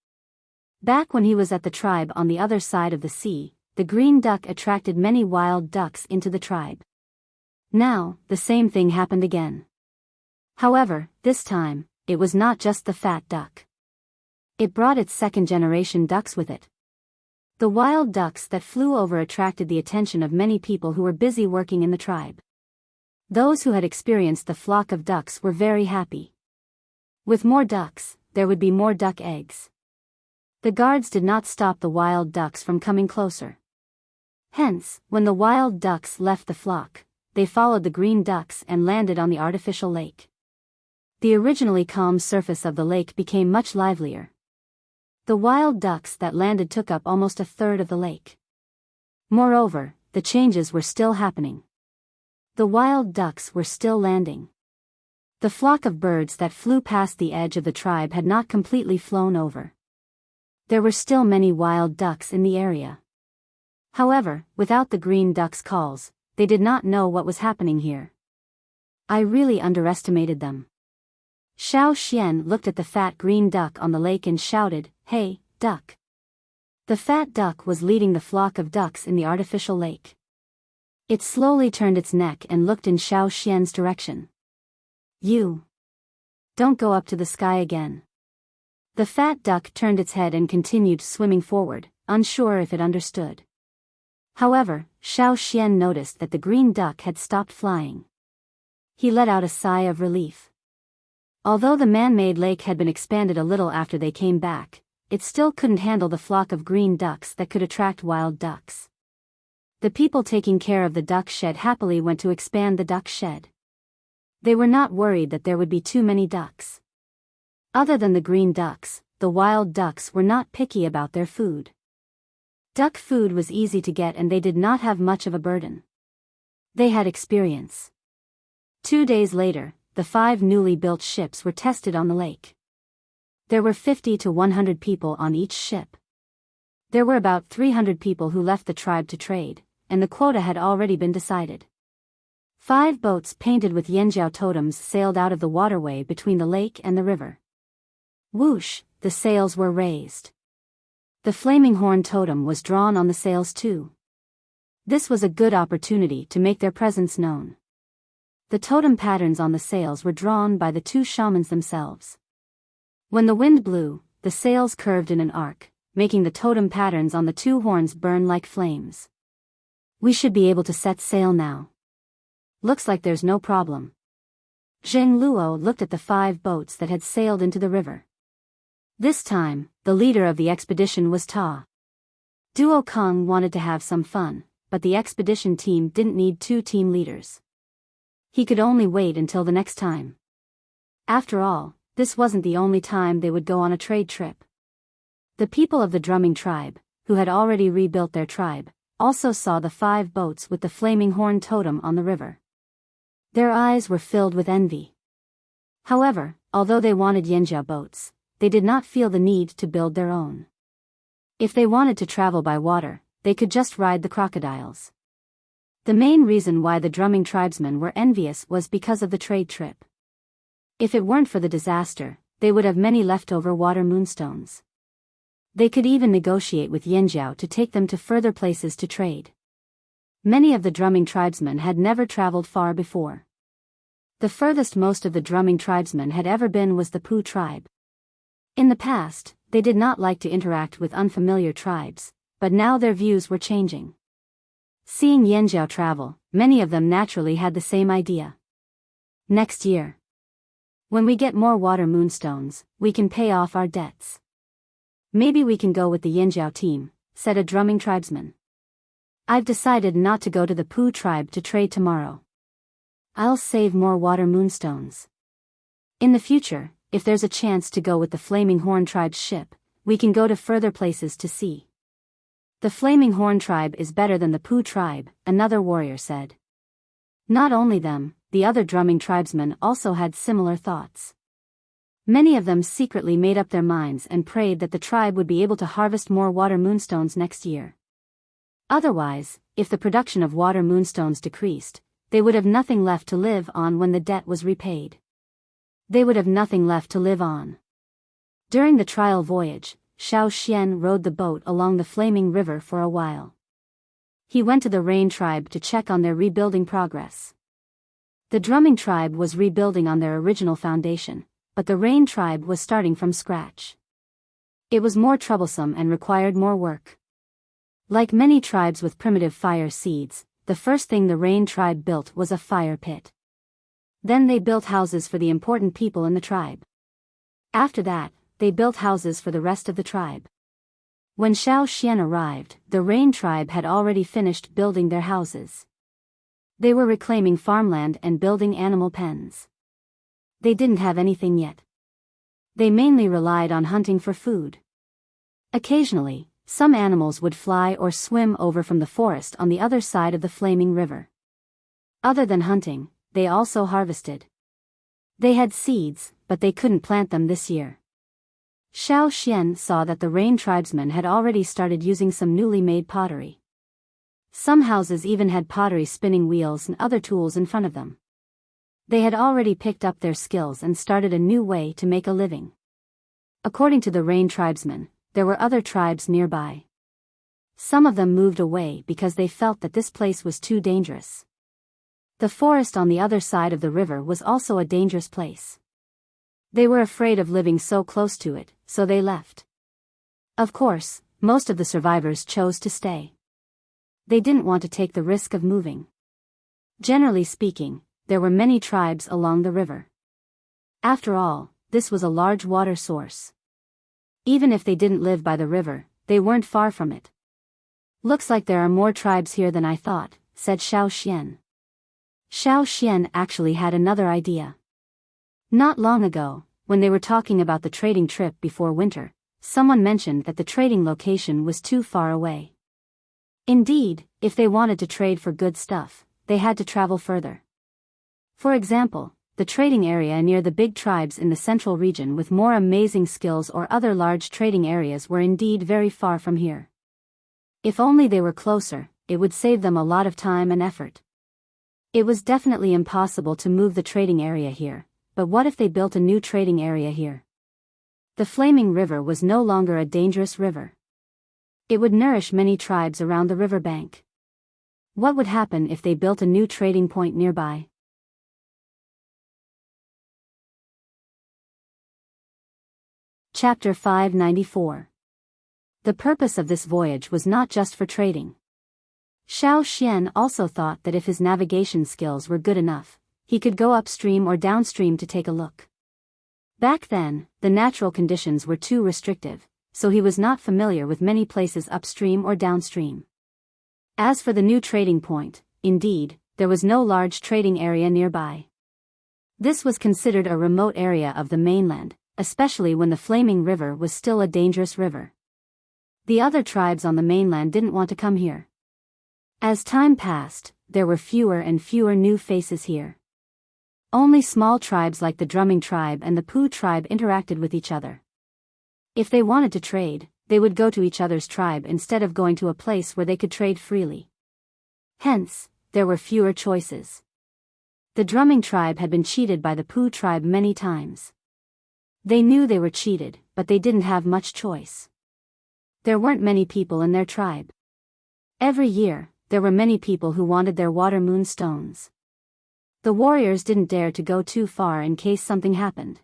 Back when he was at the tribe on the other side of the sea, the green duck attracted many wild ducks into the tribe. Now, the same thing happened again. However, this time, it was not just the fat duck. It brought its second-generation ducks with it. The wild ducks that flew over attracted the attention of many people who were busy working in the tribe. Those who had experienced the flock of ducks were very happy. With more ducks, there would be more duck eggs. The guards did not stop the wild ducks from coming closer. Hence, when the wild ducks left the flock, they followed the green ducks and landed on the artificial lake. The originally calm surface of the lake became much livelier. The wild ducks that landed took up almost a third of the lake. Moreover, the changes were still happening. The wild ducks were still landing. The flock of birds that flew past the edge of the tribe had not completely flown over. There were still many wild ducks in the area. However, without the green ducks' calls, they did not know what was happening here. I really underestimated them. Xiao Xian looked at the fat green duck on the lake and shouted, "Hey, duck!" The fat duck was leading the flock of ducks in the artificial lake. It slowly turned its neck and looked in Xiao Xian's direction. "You don't go up to the sky again." The fat duck turned its head and continued swimming forward, unsure if it understood. However, Xiao Xian noticed that the green duck had stopped flying. He let out a sigh of relief. Although the man-made lake had been expanded a little after they came back, it still couldn't handle the flock of green ducks that could attract wild ducks. The people taking care of the duck shed happily went to expand the duck shed. They were not worried that there would be too many ducks. Other than the green ducks, the wild ducks were not picky about their food. Duck food was easy to get and they did not have much of a burden. They had experience. 2 days later, the 5 newly built ships were tested on the lake. There were 50 to 100 people on each ship. There were about 300 people who left the tribe to trade, and the quota had already been decided. 5 boats painted with Yanjiao totems sailed out of the waterway between the lake and the river. Whoosh, the sails were raised. The flaming horn totem was drawn on the sails too. This was a good opportunity to make their presence known. The totem patterns on the sails were drawn by the 2 shamans themselves. When the wind blew, the sails curved in an arc, making the totem patterns on the 2 horns burn like flames. "We should be able to set sail now. Looks like there's no problem." Zheng Luo looked at the 5 boats that had sailed into the river. This time, the leader of the expedition was Ta. Duo Kong wanted to have some fun, but the expedition team didn't need 2 team leaders. He could only wait until the next time. After all, this wasn't the only time they would go on a trade trip. The people of the drumming tribe, who had already rebuilt their tribe, also saw the 5 boats with the flaming horn totem on the river. Their eyes were filled with envy. However, although they wanted Yanjia boats, they did not feel the need to build their own. If they wanted to travel by water, they could just ride the crocodiles. The main reason why the drumming tribesmen were envious was because of the trade trip. If it weren't for the disaster, they would have many leftover water moonstones. They could even negotiate with Yanjiao to take them to further places to trade. Many of the drumming tribesmen had never traveled far before. The furthest most of the drumming tribesmen had ever been was the Pu tribe. In the past, they did not like to interact with unfamiliar tribes, but now their views were changing. Seeing Yanjiao travel, many of them naturally had the same idea. Next year, when we get more water moonstones, we can pay off our debts. Maybe we can go with the Yanjiao team, said a drumming tribesman. I've decided not to go to the Pu tribe to trade tomorrow. I'll save more water moonstones. In the future, if there's a chance to go with the Flaming Horn tribe's ship, we can go to further places to see. The Flaming Horn tribe is better than the Pu tribe, another warrior said. Not only them, the other drumming tribesmen also had similar thoughts. Many of them secretly made up their minds and prayed that the tribe would be able to harvest more water moonstones next year. Otherwise, if the production of water moonstones decreased, they would have nothing left to live on when the debt was repaid. They would have nothing left to live on. During the trial voyage, Xiao Xian rowed the boat along the flaming river for a while. He went to the Rain tribe to check on their rebuilding progress. The drumming tribe was rebuilding on their original foundation, but the Rain tribe was starting from scratch. It was more troublesome and required more work. Like many tribes with primitive fire seeds, the first thing the Rain tribe built was a fire pit. Then they built houses for the important people in the tribe. After that, they built houses for the rest of the tribe. When Xiao Xian arrived, the Rain tribe had already finished building their houses. They were reclaiming farmland and building animal pens. They didn't have anything yet. They mainly relied on hunting for food. Occasionally, some animals would fly or swim over from the forest on the other side of the flaming river. Other than hunting, they also harvested. They had seeds, but they couldn't plant them this year. Xiao Xian saw that the Rain tribesmen had already started using some newly made pottery. Some houses even had pottery spinning wheels and other tools in front of them. They had already picked up their skills and started a new way to make a living. According to the Rain tribesmen, there were other tribes nearby. Some of them moved away because they felt that this place was too dangerous. The forest on the other side of the river was also a dangerous place. They were afraid of living so close to it, so they left. Of course, most of the survivors chose to stay. They didn't want to take the risk of moving. Generally speaking, there were many tribes along the river. After all, this was a large water source. Even if they didn't live by the river, they weren't far from it. Looks like there are more tribes here than I thought, said Xiao Xian. Xiao Xian actually had another idea. Not long ago, when they were talking about the trading trip before winter, someone mentioned that the trading location was too far away. Indeed, if they wanted to trade for good stuff, they had to travel further. For example, the trading area near the big tribes in the central region with more amazing skills or other large trading areas were indeed very far from here. If only they were closer, it would save them a lot of time and effort. It was definitely impossible to move the trading area here, but what if they built a new trading area here? The flaming river was no longer a dangerous river. It would nourish many tribes around the riverbank. What would happen if they built a new trading point nearby? Chapter 594. The purpose of this voyage was not just for trading. Xiao Xian also thought that if his navigation skills were good enough, he could go upstream or downstream to take a look. Back then, the natural conditions were too restrictive, so he was not familiar with many places upstream or downstream. As for the new trading point, indeed, there was no large trading area nearby. This was considered a remote area of the mainland, especially when the flaming river was still a dangerous river. The other tribes on the mainland didn't want to come here. As time passed, there were fewer and fewer new faces here. Only small tribes like the Drumming tribe and the Poo tribe interacted with each other. If they wanted to trade, they would go to each other's tribe instead of going to a place where they could trade freely. Hence, there were fewer choices. The Drumming tribe had been cheated by the Poo tribe many times. They knew they were cheated, but they didn't have much choice. There weren't many people in their tribe. Every year, there were many people who wanted their water moon stones. The warriors didn't dare to go too far in case something happened.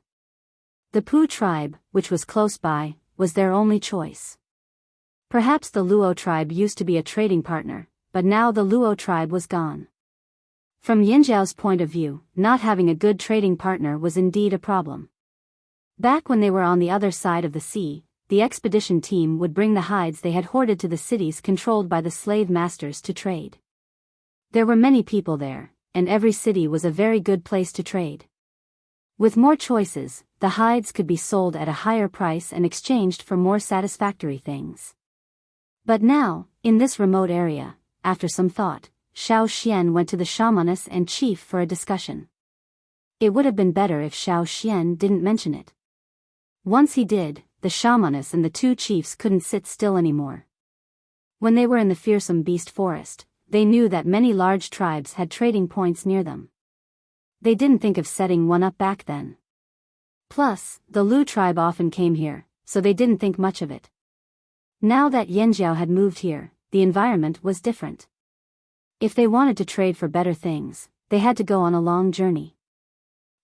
The Poo tribe, which was close by, was their only choice. Perhaps the Luo tribe used to be a trading partner, but now the Luo tribe was gone. From Yinjiao's point of view, not having a good trading partner was indeed a problem. Back when they were on the other side of the sea, the expedition team would bring the hides they had hoarded to the cities controlled by the slave masters to trade. There were many people there, and every city was a very good place to trade. With more choices, the hides could be sold at a higher price and exchanged for more satisfactory things. But now, in this remote area, after some thought, Xiao Xian went to the shamaness and chief for a discussion. It would have been better if Xiao Xian didn't mention it. Once he did, the shamaness and the two chiefs couldn't sit still anymore. When they were in the fearsome beast forest, they knew that many large tribes had trading points near them. They didn't think of setting one up back then. Plus, the Lu tribe often came here, so they didn't think much of it. Now that Yanjiao had moved here, the environment was different. If they wanted to trade for better things, they had to go on a long journey.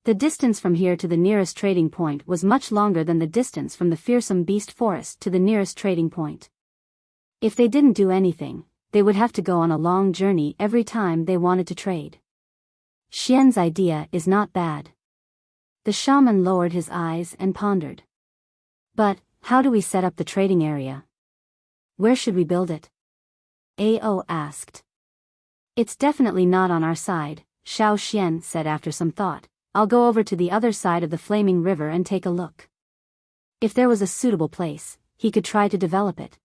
The distance from here to the nearest trading point was much longer than the distance from the fearsome beast forest to the nearest trading point. If they didn't do anything, they would have to go on a long journey every time they wanted to trade. Xian's idea is not bad. The shaman lowered his eyes and pondered. But, how do we set up the trading area? Where should we build it? Ao asked. It's definitely not on our side, Xiao Xian said after some thought. I'll go over to the other side of the flaming river and take a look. If there was a suitable place, he could try to develop it.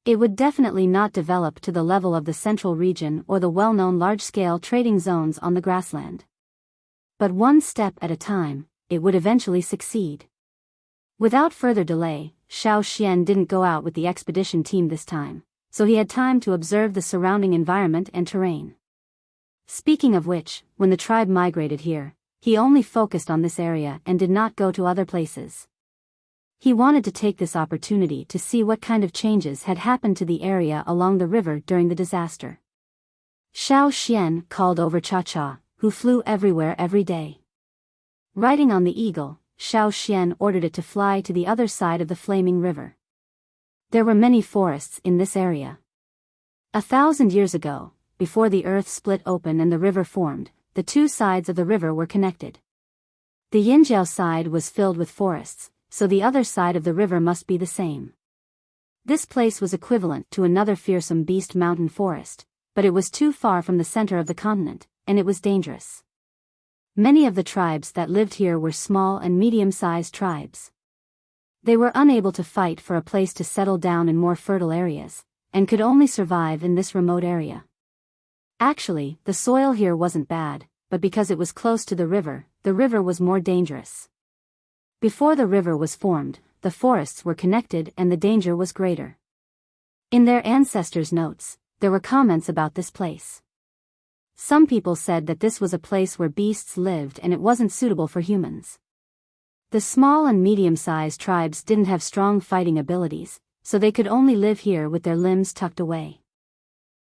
It would definitely not develop to the level of the central region or the well-known large-scale trading zones on the grassland. But one step at a time, it would eventually succeed. Without further delay, Xiao Xian didn't go out with the expedition team this time, so he had time to observe the surrounding environment and terrain. Speaking of which, when the tribe migrated here, he only focused on this area and did not go to other places. He wanted to take this opportunity to see what kind of changes had happened to the area along the river during the disaster. Xiao Xian called over Cha-Cha, who flew everywhere every day. Riding on the eagle, Xiao Xian ordered it to fly to the other side of the flaming river. There were many forests in this area. 1,000 years ago, before the earth split open and the river formed, the two sides of the river were connected. The Yinjiao side was filled with forests, so the other side of the river must be the same. This place was equivalent to another fearsome beast mountain forest, but it was too far from the center of the continent, and it was dangerous. Many of the tribes that lived here were small and medium-sized tribes. They were unable to fight for a place to settle down in more fertile areas, and could only survive in this remote area. Actually, the soil here wasn't bad, but because it was close to the river was more dangerous. Before the river was formed, the forests were connected and the danger was greater. In their ancestors' notes, there were comments about this place. Some people said that this was a place where beasts lived and it wasn't suitable for humans. The small and medium-sized tribes didn't have strong fighting abilities, so they could only live here with their limbs tucked away.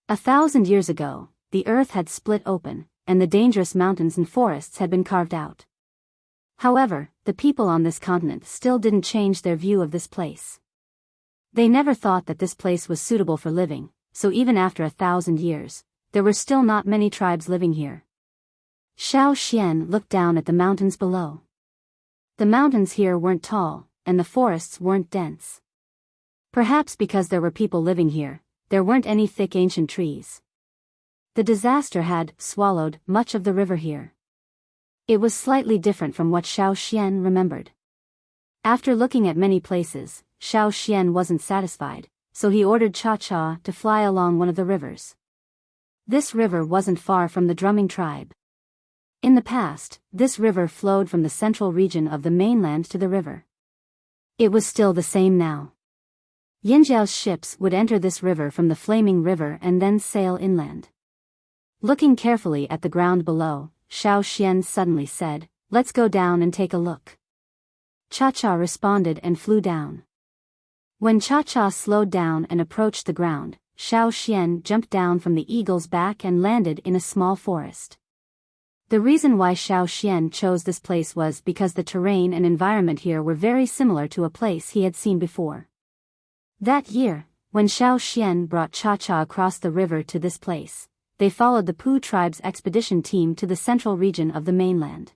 1,000 years ago, the earth had split open, and the dangerous mountains and forests had been carved out. However, the people on this continent still didn't change their view of this place. They never thought that this place was suitable for living, so even after 1,000 years, there were still not many tribes living here. Xiao Xian looked down at the mountains below. The mountains here weren't tall, and the forests weren't dense. Perhaps because there were people living here, there weren't any thick ancient trees. The disaster had swallowed much of the river here. It was slightly different from what Xiao Xian remembered. After looking at many places, Xiao Xian wasn't satisfied, so he ordered Cha-Cha to fly along one of the rivers. This river wasn't far from the drumming tribe. In the past, this river flowed from the central region of the mainland to the river. It was still the same now. Yinjiao's ships would enter this river from the flaming river and then sail inland. Looking carefully at the ground below, Xiao Xian suddenly said, "Let's go down and take a look." Cha-Cha responded and flew down. When Cha-Cha slowed down and approached the ground, Xiao Xian jumped down from the eagle's back and landed in a small forest. The reason why Xiao Xian chose this place was because the terrain and environment here were very similar to a place he had seen before. That year, when Xiao Xian brought Cha-Cha across the river to this place, they followed the Pu tribe's expedition team to the central region of the mainland.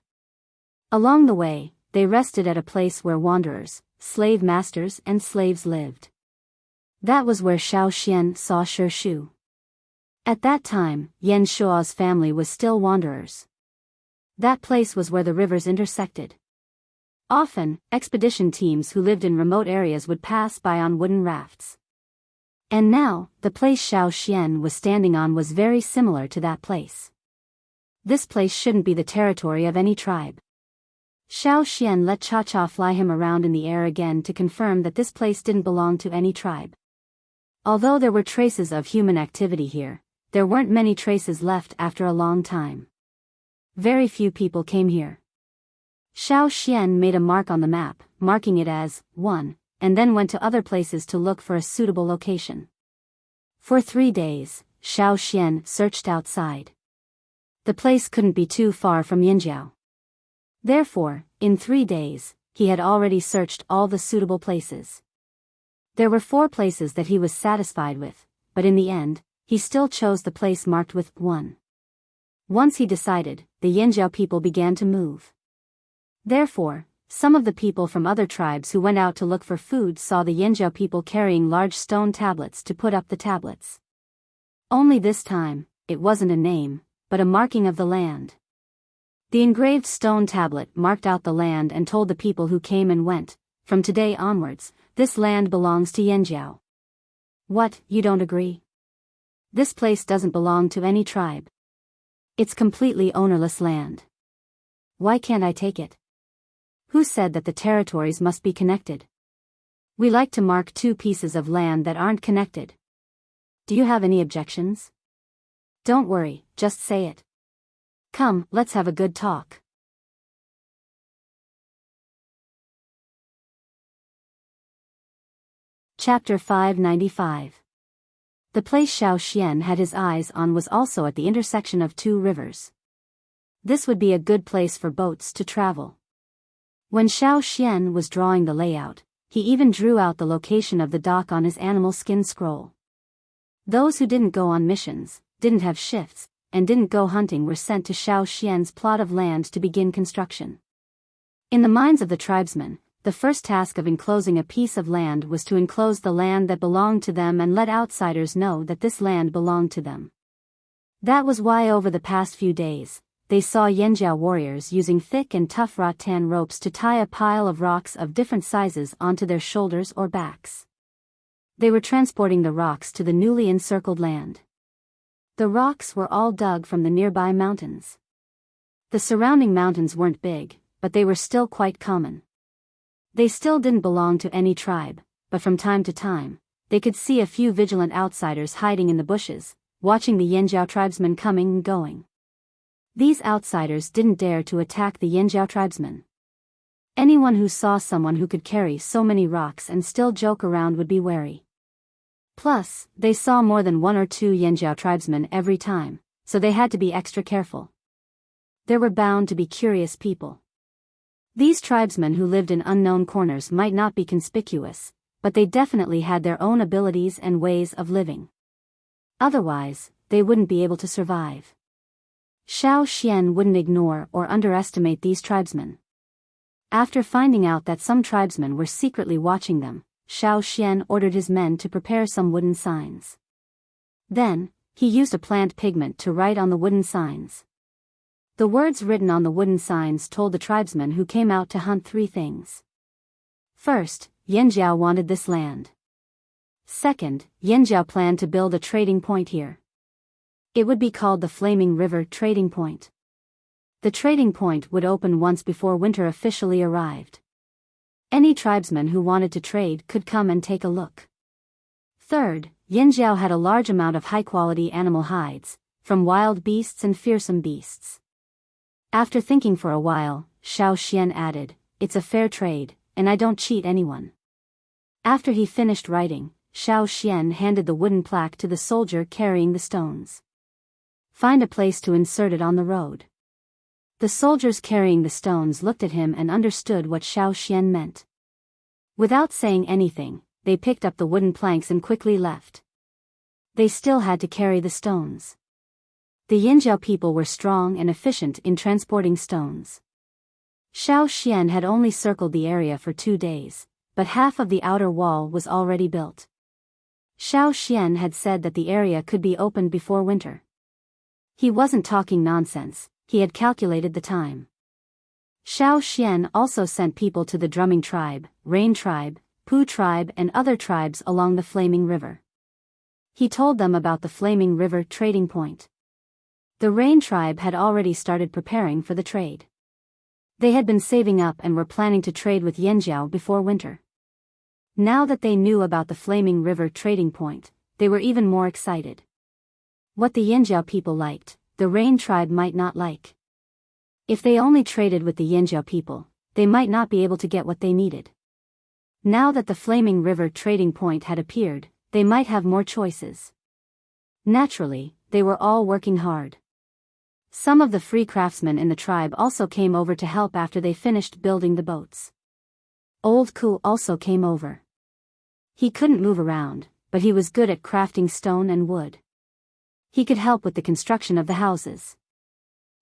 Along the way, they rested at a place where wanderers, slave masters and slaves lived. That was where Xiao Xian saw Shi Shu. At that time, Yan Shua's family was still wanderers. That place was where the rivers intersected. Often, expedition teams who lived in remote areas would pass by on wooden rafts. And now, the place Xiao Xian was standing on was very similar to that place. This place shouldn't be the territory of any tribe. Xiao Xian let Cha-Cha fly him around in the air again to confirm that this place didn't belong to any tribe. Although there were traces of human activity here, there weren't many traces left after a long time. Very few people came here. Xiao Xian made a mark on the map, marking it as 1, and then went to other places to look for a suitable location. For 3 days, Xiao Xian searched outside. The place couldn't be too far from Yinjiao. Therefore, in 3 days, he had already searched all the suitable places. There were 4 places that he was satisfied with, but in the end, he still chose the place marked with 1. Once he decided, the Yinjiao people began to move. Therefore, some of the people from other tribes who went out to look for food saw the Yinjiao people carrying large stone tablets to put up the tablets. Only this time, it wasn't a name, but a marking of the land. The engraved stone tablet marked out the land and told the people who came and went, "From today onwards, this land belongs to Yanjiao." What, you don't agree? This place doesn't belong to any tribe. It's completely ownerless land. Why can't I take it? Who said that the territories must be connected? We like to mark two pieces of land that aren't connected. Do you have any objections? Don't worry, just say it. Come, let's have a good talk. Chapter 595. The place Xiao Xian had his eyes on was also at the intersection of two rivers. This would be a good place for boats to travel. When Xiao Xian was drawing the layout, he even drew out the location of the dock on his animal skin scroll. Those who didn't go on missions, didn't have shifts, and didn't go hunting were sent to Xiao Xian's plot of land to begin construction. In the minds of the tribesmen, the first task of enclosing a piece of land was to enclose the land that belonged to them and let outsiders know that this land belonged to them. That was why over the past few days, they saw Yanjiao warriors using thick and tough rattan ropes to tie a pile of rocks of different sizes onto their shoulders or backs. They were transporting the rocks to the newly encircled land. The rocks were all dug from the nearby mountains. The surrounding mountains weren't big, but they were still quite common. They still didn't belong to any tribe, but from time to time, they could see a few vigilant outsiders hiding in the bushes, watching the Yanjiao tribesmen coming and going. These outsiders didn't dare to attack the Yanjiao tribesmen. Anyone who saw someone who could carry so many rocks and still joke around would be wary. Plus, they saw more than one or two Yanjiao tribesmen every time, so they had to be extra careful. There were bound to be curious people. These tribesmen who lived in unknown corners might not be conspicuous, but they definitely had their own abilities and ways of living. Otherwise, they wouldn't be able to survive. Xiao Xian wouldn't ignore or underestimate these tribesmen. After finding out that some tribesmen were secretly watching them, Xiao Xian ordered his men to prepare some wooden signs. Then, he used a plant pigment to write on the wooden signs. The words written on the wooden signs told the tribesmen who came out to hunt three things. First, Yanjiao wanted this land. Second, Yanjiao planned to build a trading point here. It would be called the Flaming River Trading Point. The trading point would open once before winter officially arrived. Any tribesman who wanted to trade could come and take a look. Third, Yanjiao had a large amount of high-quality animal hides, from wild beasts and fearsome beasts. After thinking for a while, Xiao Xian added, "It's a fair trade, and I don't cheat anyone." After he finished writing, Xiao Xian handed the wooden plaque to the soldier carrying the stones. "Find a place to insert it on the road." The soldiers carrying the stones looked at him and understood what Xiao Xian meant. Without saying anything, they picked up the wooden planks and quickly left. They still had to carry the stones. The Yanjiao people were strong and efficient in transporting stones. Xiao Xian had only circled the area for 2 days, but half of the outer wall was already built. Xiao Xian had said that the area could be opened before winter. He wasn't talking nonsense. He had calculated the time. Xiao Xian also sent people to the Drumming Tribe, Rain Tribe, Pu Tribe and other tribes along the Flaming River. He told them about the Flaming River trading point. The Rain Tribe had already started preparing for the trade. They had been saving up and were planning to trade with Yanjiao before winter. Now that they knew about the Flaming River trading point, they were even more excited. What the Yanjiao people liked, the Rain Tribe might not like. If they only traded with the Yanjiao people, they might not be able to get what they needed. Now that the Flaming River trading point had appeared, they might have more choices. Naturally, they were all working hard. Some of the free craftsmen in the tribe also came over to help after they finished building the boats. Old Ku also came over. He couldn't move around, but he was good at crafting stone and wood. He could help with the construction of the houses.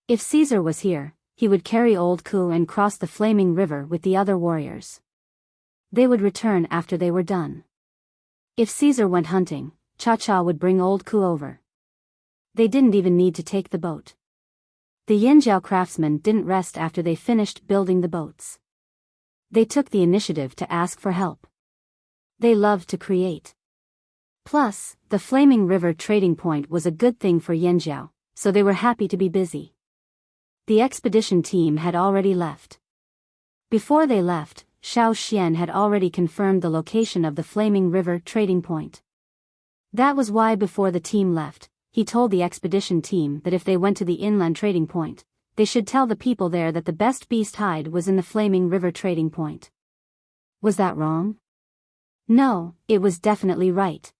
If Caesar was here, he would carry Old Ku and cross the Flaming River with the other warriors. They would return after they were done. If Caesar went hunting, Cha-Cha would bring Old Ku over. They didn't even need to take the boat. The Yinjiao craftsmen didn't rest after they finished building the boats. They took the initiative to ask for help. They loved to create. Plus, the Flaming River trading point was a good thing for Yinjiao, so they were happy to be busy. The expedition team had already left. Before they left, Xiao Xian had already confirmed the location of the Flaming River trading point. That was why before the team left, he told the expedition team that if they went to the inland trading point, they should tell the people there that the best beast hide was in the Flaming River trading point. Was that wrong? No, it was definitely right.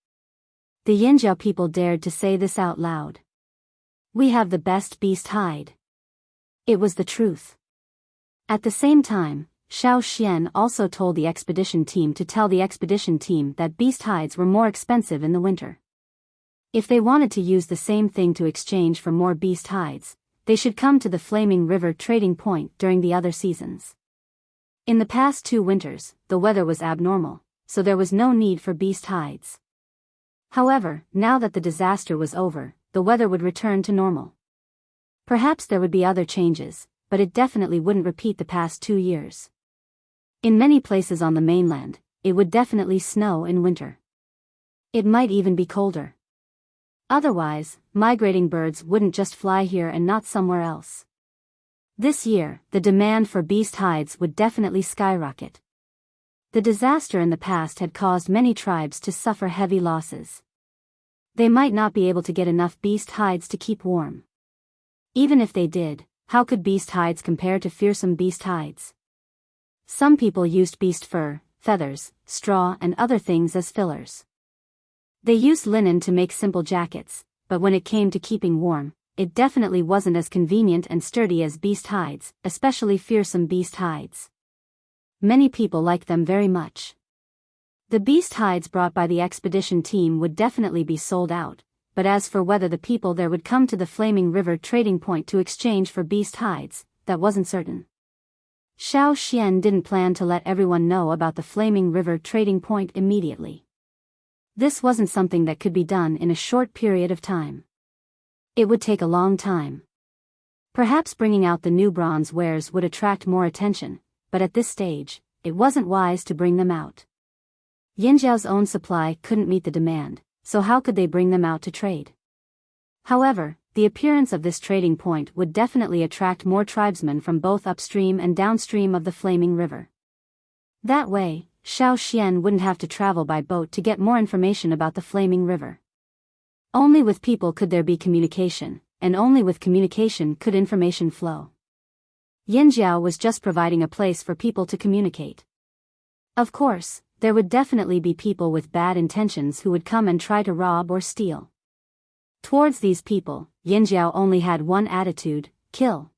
The Yinjiao people dared to say this out loud. We have the best beast hide. It was the truth. At the same time, Xiao Xian also told the expedition team to tell the expedition team that beast hides were more expensive in the winter. If they wanted to use the same thing to exchange for more beast hides, they should come to the Flaming River trading point during the other seasons. In the past 2 winters, the weather was abnormal, so there was no need for beast hides. However, now that the disaster was over, the weather would return to normal. Perhaps there would be other changes, but it definitely wouldn't repeat the past 2 years. In many places on the mainland, it would definitely snow in winter. It might even be colder. Otherwise, migrating birds wouldn't just fly here and not somewhere else. This year, the demand for beast hides would definitely skyrocket. The disaster in the past had caused many tribes to suffer heavy losses. They might not be able to get enough beast hides to keep warm. Even if they did, how could beast hides compare to fearsome beast hides? Some people used beast fur, feathers, straw and other things as fillers. They used linen to make simple jackets, but when it came to keeping warm, it definitely wasn't as convenient and sturdy as beast hides, especially fearsome beast hides. Many people liked them very much. The beast hides brought by the expedition team would definitely be sold out, but as for whether the people there would come to the Flaming River trading point to exchange for beast hides, that wasn't certain. Xiao Xian didn't plan to let everyone know about the Flaming River trading point immediately. This wasn't something that could be done in a short period of time. It would take a long time. Perhaps bringing out the new bronze wares would attract more attention, but at this stage, it wasn't wise to bring them out. Yinjiao's own supply couldn't meet the demand, so how could they bring them out to trade? However, the appearance of this trading point would definitely attract more tribesmen from both upstream and downstream of the Flaming River. That way, Xiao Xian wouldn't have to travel by boat to get more information about the Flaming River. Only with people could there be communication, and only with communication could information flow. Yinjiao was just providing a place for people to communicate. Of course, there would definitely be people with bad intentions who would come and try to rob or steal. Towards these people, Yinjiao only had one attitude: kill.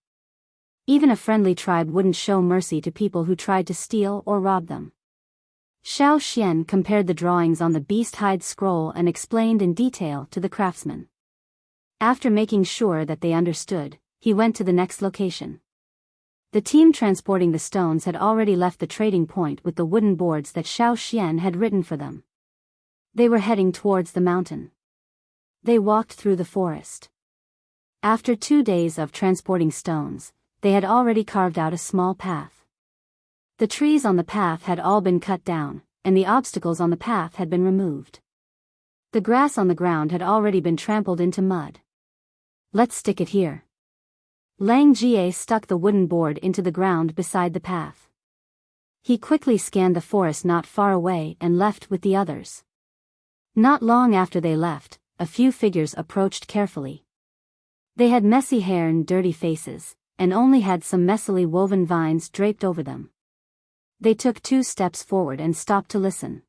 Even a friendly tribe wouldn't show mercy to people who tried to steal or rob them. Xiao Xian compared the drawings on the beast hide scroll and explained in detail to the craftsmen. After making sure that they understood, he went to the next location. The team transporting the stones had already left the trading point with the wooden boards that Xiao Xian had written for them. They were heading towards the mountain. They walked through the forest. After 2 days of transporting stones, they had already carved out a small path. The trees on the path had all been cut down, and the obstacles on the path had been removed. The grass on the ground had already been trampled into mud. Let's stick it here. Lang Jie stuck the wooden board into the ground beside the path. He quickly scanned the forest not far away and left with the others. Not long after they left, a few figures approached carefully. They had messy hair and dirty faces, and only had some messily woven vines draped over them. They took 2 steps forward and stopped to listen.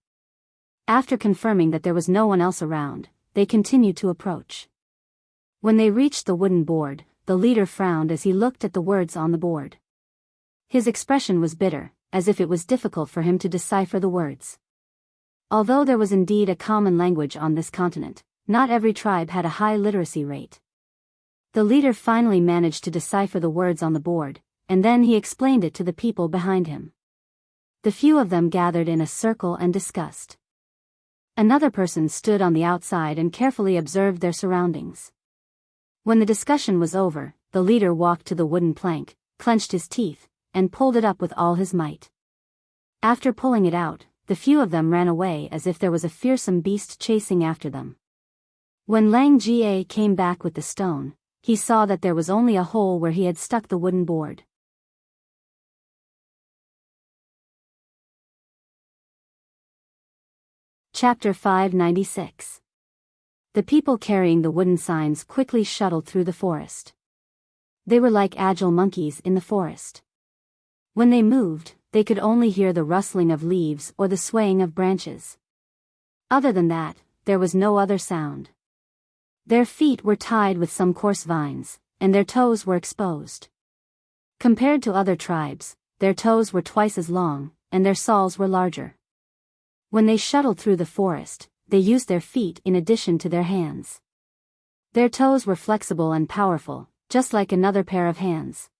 After confirming that there was no one else around, they continued to approach. When they reached the wooden board, the leader frowned as he looked at the words on the board. His expression was bitter, as if it was difficult for him to decipher the words. Although there was indeed a common language on this continent, not every tribe had a high literacy rate. The leader finally managed to decipher the words on the board, and then he explained it to the people behind him. The few of them gathered in a circle and discussed. Another person stood on the outside and carefully observed their surroundings. When the discussion was over, the leader walked to the wooden plank, clenched his teeth, and pulled it up with all his might. After pulling it out, the few of them ran away as if there was a fearsome beast chasing after them. When Lang Jie came back with the stone, he saw that there was only a hole where he had stuck the wooden board. Chapter 596. The people carrying the wooden signs quickly shuttled through the forest. They were like agile monkeys in the forest. When they moved, they could only hear the rustling of leaves or the swaying of branches. Other than that, there was no other sound. Their feet were tied with some coarse vines, and their toes were exposed. Compared to other tribes, their toes were twice as long, and their soles were larger. When they shuttled through the forest, they used their feet in addition to their hands. Their toes were flexible and powerful, just like another pair of hands.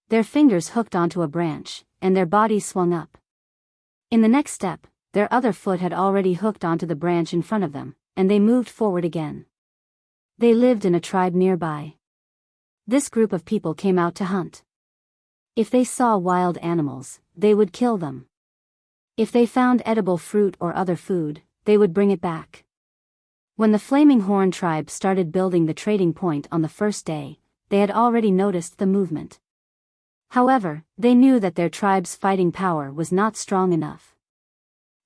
Their fingers hooked onto a branch, and their bodies swung up. In the next step, their other foot had already hooked onto the branch in front of them, and they moved forward again. They lived in a tribe nearby. This group of people came out to hunt. If they saw wild animals, they would kill them. If they found edible fruit or other food, they would bring it back. When the Flaming Horn tribe started building the trading point on the first day, they had already noticed the movement. However, they knew that their tribe's fighting power was not strong enough.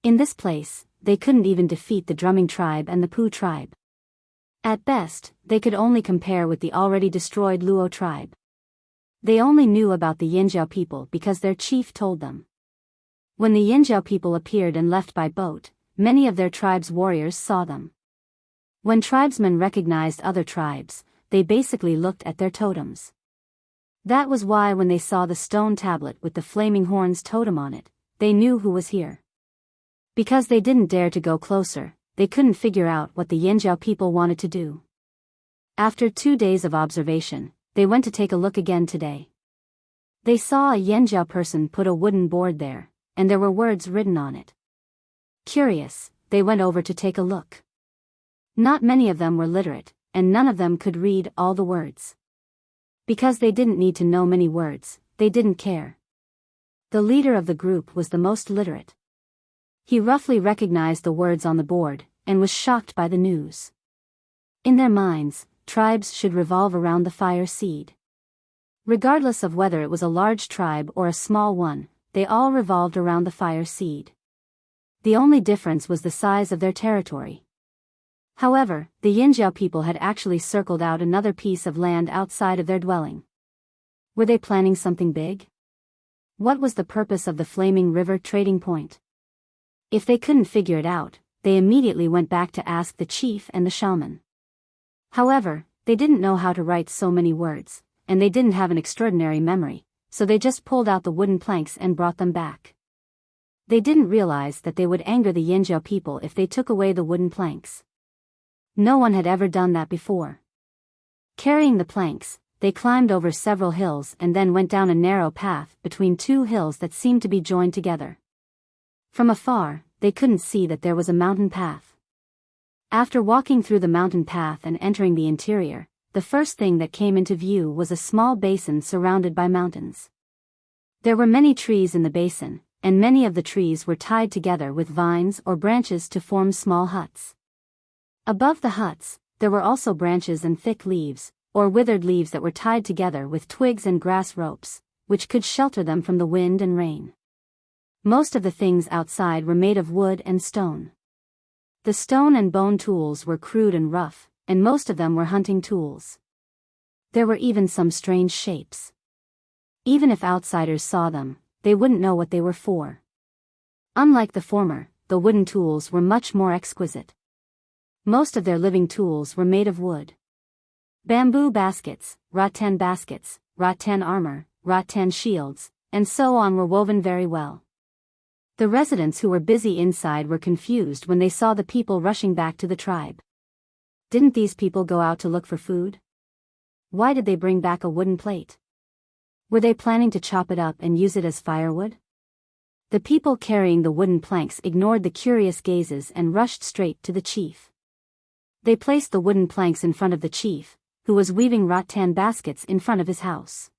In this place, they couldn't even defeat the Drumming tribe and the Poo tribe. At best, they could only compare with the already destroyed Luo tribe. They only knew about the Yinjiao people because their chief told them. When the Yinjiao people appeared and left by boat, many of their tribe's warriors saw them. When tribesmen recognized other tribes, they basically looked at their totems. That was why when they saw the stone tablet with the Flaming Horn's totem on it, they knew who was here. Because they didn't dare to go closer, they couldn't figure out what the Yinjiao people wanted to do. After 2 days of observation, they went to take a look again today. They saw a Yinjiao person put a wooden board there, and there were words written on it. Curious, they went over to take a look. Not many of them were literate, and none of them could read all the words. Because they didn't need to know many words, they didn't care. The leader of the group was the most literate. He roughly recognized the words on the board, and was shocked by the news. In their minds, tribes should revolve around the fire seed. Regardless of whether it was a large tribe or a small one, they all revolved around the fire seed. The only difference was the size of their territory. However, the Yinjiao people had actually circled out another piece of land outside of their dwelling. Were they planning something big? What was the purpose of the Flaming River trading point? If they couldn't figure it out, they immediately went back to ask the chief and the shaman. However, they didn't know how to write so many words, and they didn't have an extraordinary memory, so they just pulled out the wooden planks and brought them back. They didn't realize that they would anger the Yinjiao people if they took away the wooden planks. No one had ever done that before. Carrying the planks, they climbed over several hills and then went down a narrow path between 2 hills that seemed to be joined together. From afar, they couldn't see that there was a mountain path. After walking through the mountain path and entering the interior, the first thing that came into view was a small basin surrounded by mountains. There were many trees in the basin, and many of the trees were tied together with vines or branches to form small huts. Above the huts, there were also branches and thick leaves, or withered leaves that were tied together with twigs and grass ropes, which could shelter them from the wind and rain. Most of the things outside were made of wood and stone. The stone and bone tools were crude and rough, and most of them were hunting tools. There were even some strange shapes. Even if outsiders saw them, they wouldn't know what they were for. Unlike the former, the wooden tools were much more exquisite. Most of their living tools were made of wood. Bamboo baskets, rattan armor, rattan shields, and so on were woven very well. The residents who were busy inside were confused when they saw the people rushing back to the tribe. Didn't these people go out to look for food? Why did they bring back a wooden plate? Were they planning to chop it up and use it as firewood? The people carrying the wooden planks ignored the curious gazes and rushed straight to the chief. They placed the wooden planks in front of the chief, who was weaving rattan baskets in front of his house.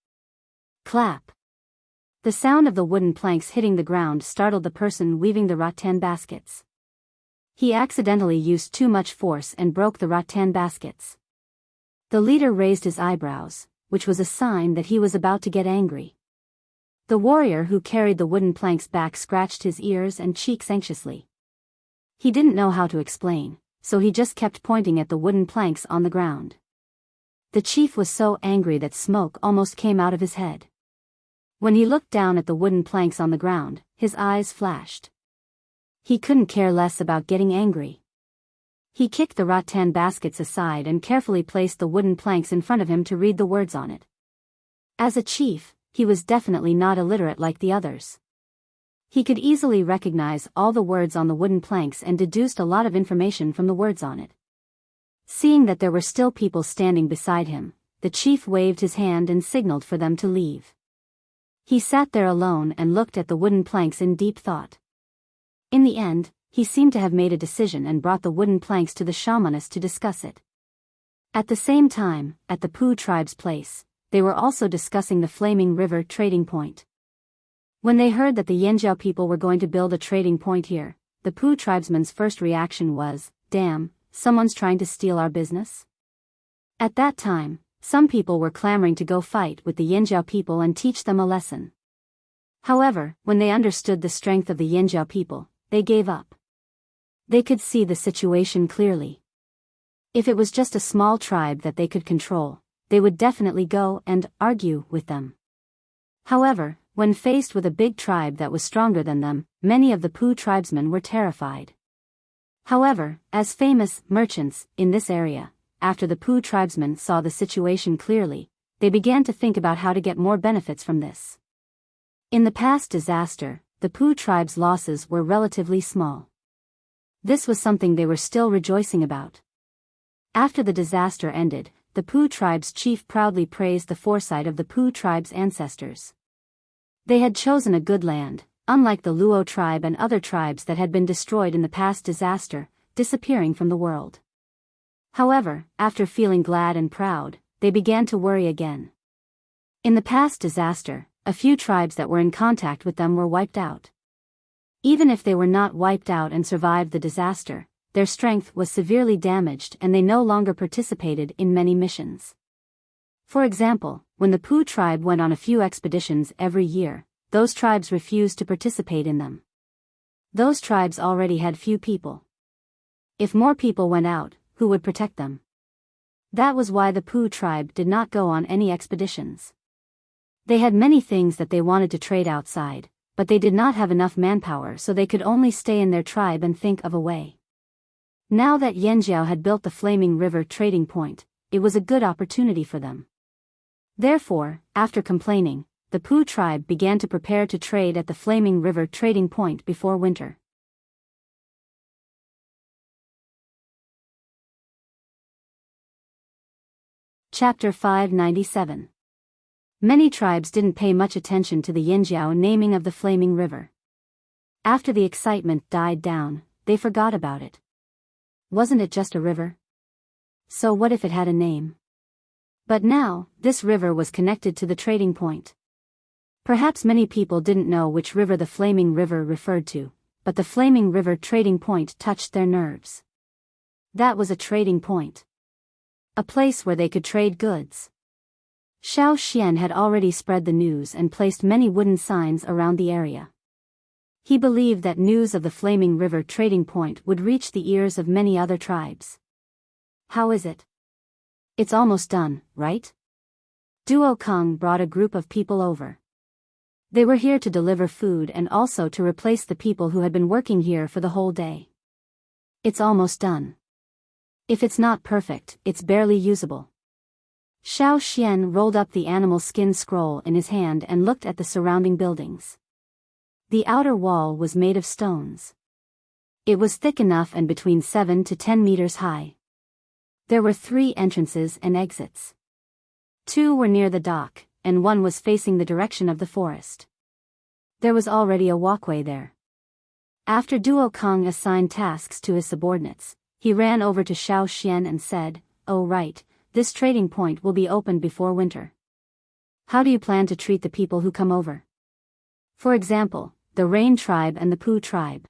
Clap. The sound of the wooden planks hitting the ground startled the person weaving the rattan baskets. He accidentally used too much force and broke the rattan baskets. The leader raised his eyebrows, which was a sign that he was about to get angry. The warrior who carried the wooden planks back scratched his ears and cheeks anxiously. He didn't know how to explain, so he just kept pointing at the wooden planks on the ground. The chief was so angry that smoke almost came out of his head. When he looked down at the wooden planks on the ground, his eyes flashed. He couldn't care less about getting angry. He kicked the rattan baskets aside and carefully placed the wooden planks in front of him to read the words on it. As a chief, he was definitely not illiterate like the others. He could easily recognize all the words on the wooden planks and deduced a lot of information from the words on it. Seeing that there were still people standing beside him, the chief waved his hand and signaled for them to leave. He sat there alone and looked at the wooden planks in deep thought. In the end, he seemed to have made a decision and brought the wooden planks to the shamaness to discuss it. At the same time, at the Poo tribe's place, they were also discussing the Flaming River trading point. When they heard that the Yanjiao people were going to build a trading point here, the Poo tribesman's first reaction was, "Damn, someone's trying to steal our business?" At that time, some people were clamoring to go fight with the Yanjiao people and teach them a lesson. However, when they understood the strength of the Yanjiao people, they gave up. They could see the situation clearly. If it was just a small tribe that they could control, they would definitely go and argue with them. However, when faced with a big tribe that was stronger than them, many of the Poo tribesmen were terrified. However, as famous merchants in this area, after the Poo tribesmen saw the situation clearly, they began to think about how to get more benefits from this. In the past disaster, the Poo tribe's losses were relatively small. This was something they were still rejoicing about. After the disaster ended, the Poo tribe's chief proudly praised the foresight of the Poo tribe's ancestors. They had chosen a good land, unlike the Luo tribe and other tribes that had been destroyed in the past disaster, disappearing from the world. However, after feeling glad and proud, they began to worry again. In the past disaster, a few tribes that were in contact with them were wiped out. Even if they were not wiped out and survived the disaster, their strength was severely damaged and they no longer participated in many missions. For example, when the Poo tribe went on a few expeditions every year, those tribes refused to participate in them. Those tribes already had few people. If more people went out, who would protect them? That was why the Poo tribe did not go on any expeditions. They had many things that they wanted to trade outside, but they did not have enough manpower, so they could only stay in their tribe and think of a way. Now that Yanjiao had built the Flaming River trading point, it was a good opportunity for them. Therefore, after complaining, the Poo tribe began to prepare to trade at the Flaming River trading point before winter. Chapter 597. Many tribes didn't pay much attention to the Yanjiao naming of the Flaming River. After the excitement died down, they forgot about it. Wasn't it just a river? So what if it had a name? But now, this river was connected to the trading point. Perhaps many people didn't know which river the Flaming River referred to, but the Flaming River trading point touched their nerves. That was a trading point. A place where they could trade goods. Xiao Xian had already spread the news and placed many wooden signs around the area. He believed that news of the Flaming River trading point would reach the ears of many other tribes. How is it? It's almost done, right? Duo Kong brought a group of people over. They were here to deliver food and also to replace the people who had been working here for the whole day. It's almost done. If it's not perfect, it's barely usable. Xiao Xian rolled up the animal skin scroll in his hand and looked at the surrounding buildings. The outer wall was made of stones. It was thick enough and between 7 to 10 meters high. There were 3 entrances and exits. 2 were near the dock, and 1 was facing the direction of the forest. There was already a walkway there. After Duo Kong assigned tasks to his subordinates, he ran over to Xiao Xian and said, "Oh right, this trading point will be opened before winter. How do you plan to treat the people who come over? For example, the Rain tribe and the Pu tribe.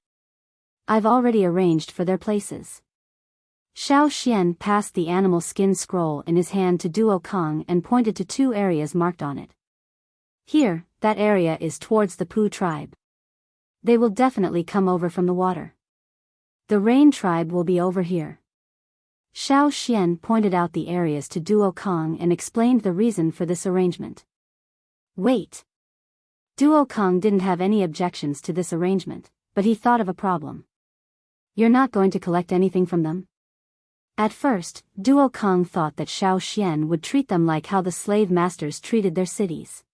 I've already arranged for their places. Xiao Xian passed the animal skin scroll in his hand to Duo Kong and pointed to 2 areas marked on it. Here, that area is towards the Pu tribe. They will definitely come over from the water. The Rain tribe will be over here. Xiao Xian pointed out the areas to Duo Kong and explained the reason for this arrangement. Wait. Duo Kong didn't have any objections to this arrangement, but he thought of a problem. You're not going to collect anything from them? At first, Duo Kong thought that Xiao Xian would treat them like how the slave masters treated their cities.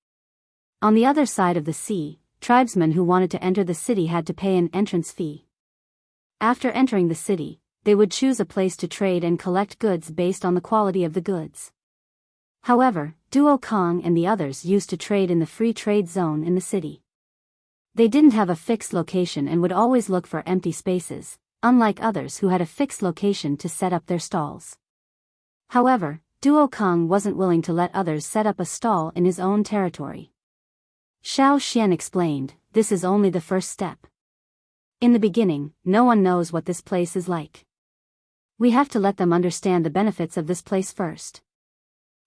On the other side of the sea, tribesmen who wanted to enter the city had to pay an entrance fee. After entering the city, they would choose a place to trade and collect goods based on the quality of the goods. However, Duo Kong and the others used to trade in the free trade zone in the city. They didn't have a fixed location and would always look for empty spaces, unlike others who had a fixed location to set up their stalls. However, Duo Kong wasn't willing to let others set up a stall in his own territory. Xiao Xian explained, this is only the first step. In the beginning, no one knows what this place is like. We have to let them understand the benefits of this place first.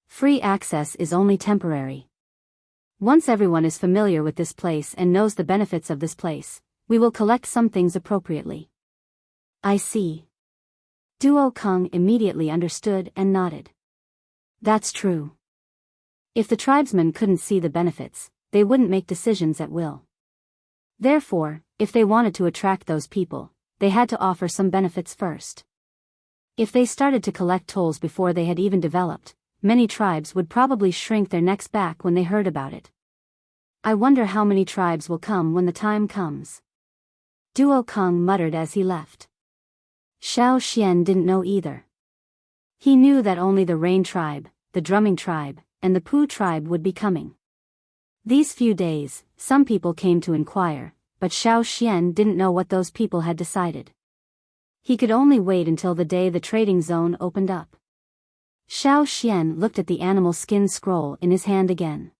Free access is only temporary. Once everyone is familiar with this place and knows the benefits of this place, we will collect some things appropriately. I see. Duo Kong immediately understood and nodded. That's true. If the tribesmen couldn't see the benefits, they wouldn't make decisions at will. Therefore, if they wanted to attract those people, they had to offer some benefits first. If they started to collect tolls before they had even developed, many tribes would probably shrink their necks back when they heard about it. I wonder how many tribes will come when the time comes. Duo Kong muttered as he left. Xiao Xian didn't know either. He knew that only the Rain tribe, the Drumming tribe, and the Pu tribe would be coming. These few days, some people came to inquire, but Xiao Xian didn't know what those people had decided. He could only wait until the day the trading zone opened up. Xiao Xian looked at the animal skin scroll in his hand again.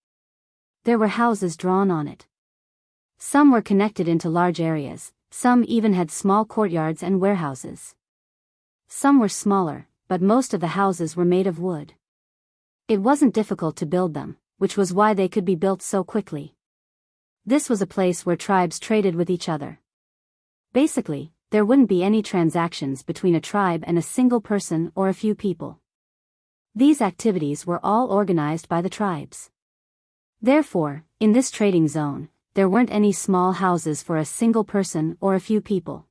There were houses drawn on it. Some were connected into large areas, some even had small courtyards and warehouses. Some were smaller, but most of the houses were made of wood. It wasn't difficult to build them, which was why they could be built so quickly. This was a place where tribes traded with each other. Basically, there wouldn't be any transactions between a tribe and a single person or a few people. These activities were all organized by the tribes. Therefore, in this trading zone, there weren't any small houses for a single person or a few people.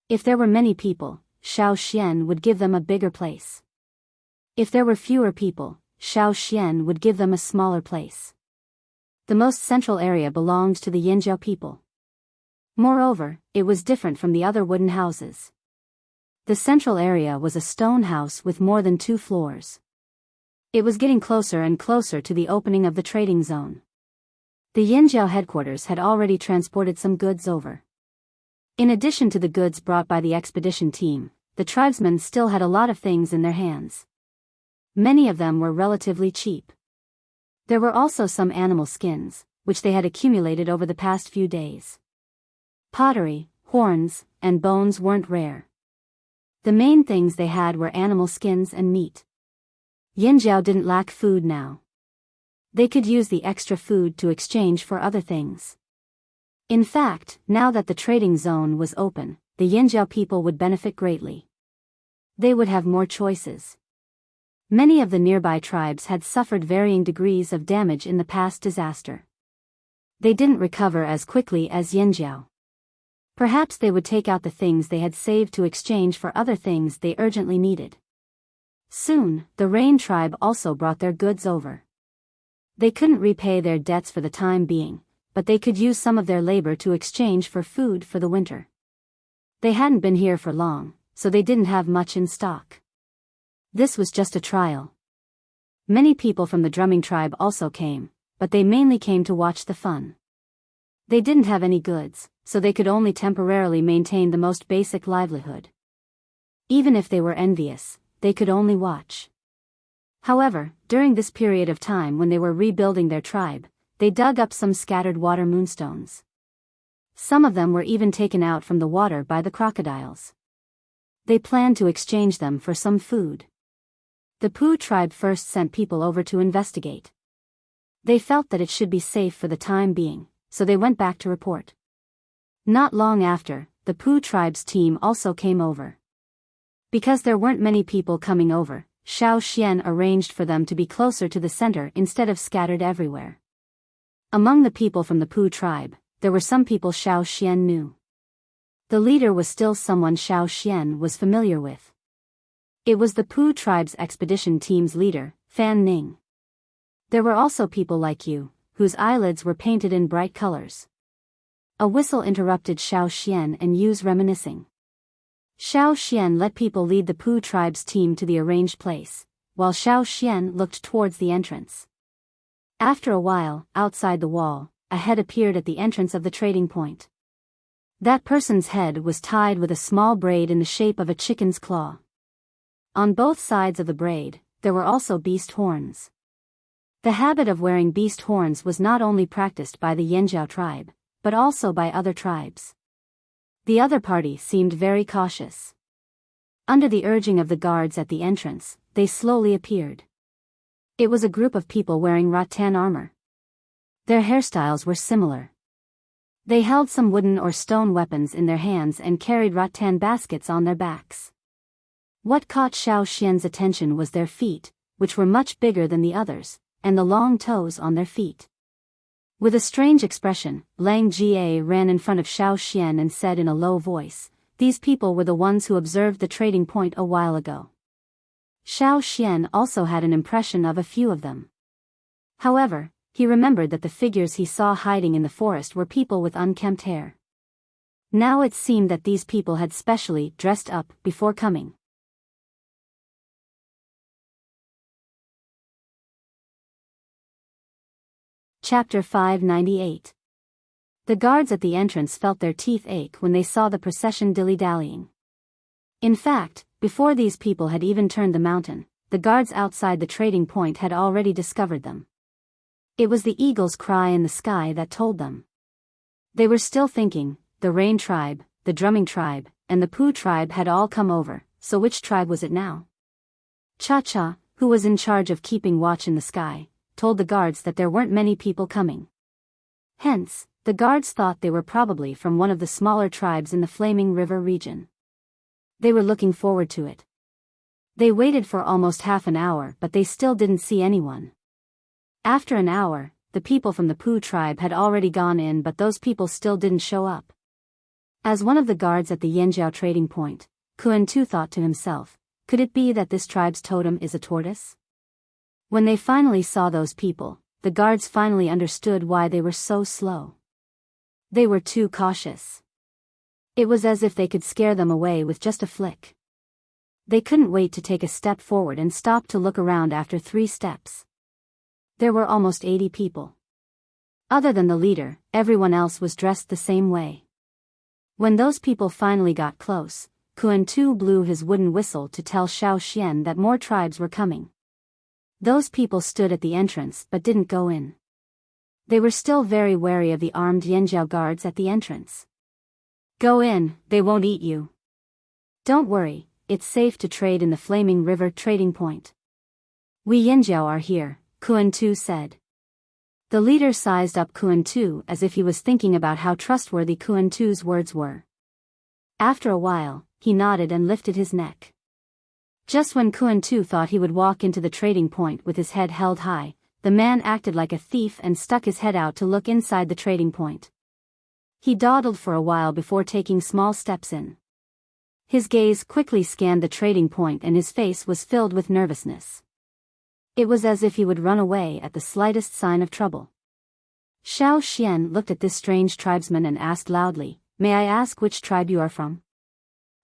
If there were many people, Xiao Xian would give them a bigger place. If there were fewer people, Xiao Xian would give them a smaller place. The most central area belonged to the Yinjiao people. Moreover, it was different from the other wooden houses. The central area was a stone house with more than 2 floors. It was getting closer and closer to the opening of the trading zone. The Yinjiao headquarters had already transported some goods over. In addition to the goods brought by the expedition team, the tribesmen still had a lot of things in their hands. Many of them were relatively cheap. There were also some animal skins, which they had accumulated over the past few days. Pottery, horns, and bones weren't rare. The main things they had were animal skins and meat. Yinjiao didn't lack food now. They could use the extra food to exchange for other things. In fact, now that the trading zone was open, the Yinjiao people would benefit greatly. They would have more choices. Many of the nearby tribes had suffered varying degrees of damage in the past disaster. They didn't recover as quickly as Yinjiao. Perhaps they would take out the things they had saved to exchange for other things they urgently needed. Soon, the Rain tribe also brought their goods over. They couldn't repay their debts for the time being, but they could use some of their labor to exchange for food for the winter. They hadn't been here for long, so they didn't have much in stock. This was just a trial. Many people from the Drumming tribe also came, but they mainly came to watch the fun. They didn't have any goods, so they could only temporarily maintain the most basic livelihood. Even if they were envious, they could only watch. However, during this period of time when they were rebuilding their tribe, they dug up some scattered water moonstones. Some of them were even taken out from the water by the crocodiles. They planned to exchange them for some food. The Pooh tribe first sent people over to investigate. They felt that it should be safe for the time being, so they went back to report. Not long after, the Pooh tribe's team also came over. Because there weren't many people coming over, Xiao Xian arranged for them to be closer to the center instead of scattered everywhere. Among the people from the Pooh tribe, there were some people Xiao Xian knew. The leader was still someone Xiao Xian was familiar with. It was the Pooh tribe's expedition team's leader, Fan Ning. There were also people like you, whose eyelids were painted in bright colors. A whistle interrupted Xiao Xian and Yu's reminiscing. Xiao Xian let people lead the Pooh tribe's team to the arranged place, while Xiao Xian looked towards the entrance. After a while, outside the wall, a head appeared at the entrance of the trading point. That person's head was tied with a small braid in the shape of a chicken's claw. On both sides of the braid, there were also beast horns. The habit of wearing beast horns was not only practiced by the Yanjiao tribe, but also by other tribes. The other party seemed very cautious. Under the urging of the guards at the entrance, they slowly appeared. It was a group of people wearing rattan armor. Their hairstyles were similar. They held some wooden or stone weapons in their hands and carried rattan baskets on their backs. What caught Xiao Xian's attention was their feet, which were much bigger than the others, and the long toes on their feet. With a strange expression, Lang Jie ran in front of Xiao Xian and said in a low voice, "These people were the ones who observed the trading point a while ago." Xiao Xian also had an impression of a few of them. However, he remembered that the figures he saw hiding in the forest were people with unkempt hair. Now it seemed that these people had specially dressed up before coming. Chapter 598. The guards at the entrance felt their teeth ache when they saw the procession dilly-dallying. In fact, before these people had even turned the mountain, the guards outside the trading point had already discovered them. It was the eagle's cry in the sky that told them. They were still thinking, the Rain tribe, the Drumming tribe, and the Pooh tribe had all come over, so which tribe was it now? Cha-Cha, who was in charge of keeping watch in the sky, told the guards that there weren't many people coming. Hence, the guards thought they were probably from one of the smaller tribes in the Flaming River region. They were looking forward to it. They waited for almost half an hour but they still didn't see anyone. After an hour, the people from the Pooh tribe had already gone in but those people still didn't show up. As one of the guards at the Yanjiao trading point, Kuan Tu thought to himself, could it be that this tribe's totem is a tortoise? When they finally saw those people, the guards finally understood why they were so slow. They were too cautious. It was as if they could scare them away with just a flick. They couldn't wait to take a step forward and stop to look around after 3 steps. There were almost 80 people. Other than the leader, everyone else was dressed the same way. When those people finally got close, Kuan Tu blew his wooden whistle to tell Xiao Xian that more tribes were coming. Those people stood at the entrance but didn't go in. They were still very wary of the armed Yanjiao guards at the entrance. Go in, they won't eat you. Don't worry, it's safe to trade in the Flaming River trading point. We Yanjiao are here, Kuan Tu said. The leader sized up Kuan Tu as if he was thinking about how trustworthy Kuan Tu's words were. After a while, he nodded and lifted his neck. Just when Kuan Tu thought he would walk into the trading point with his head held high, the man acted like a thief and stuck his head out to look inside the trading point. He dawdled for a while before taking small steps in. His gaze quickly scanned the trading point and his face was filled with nervousness. It was as if he would run away at the slightest sign of trouble. Xiao Xian looked at this strange tribesman and asked loudly, "May I ask which tribe you are from?"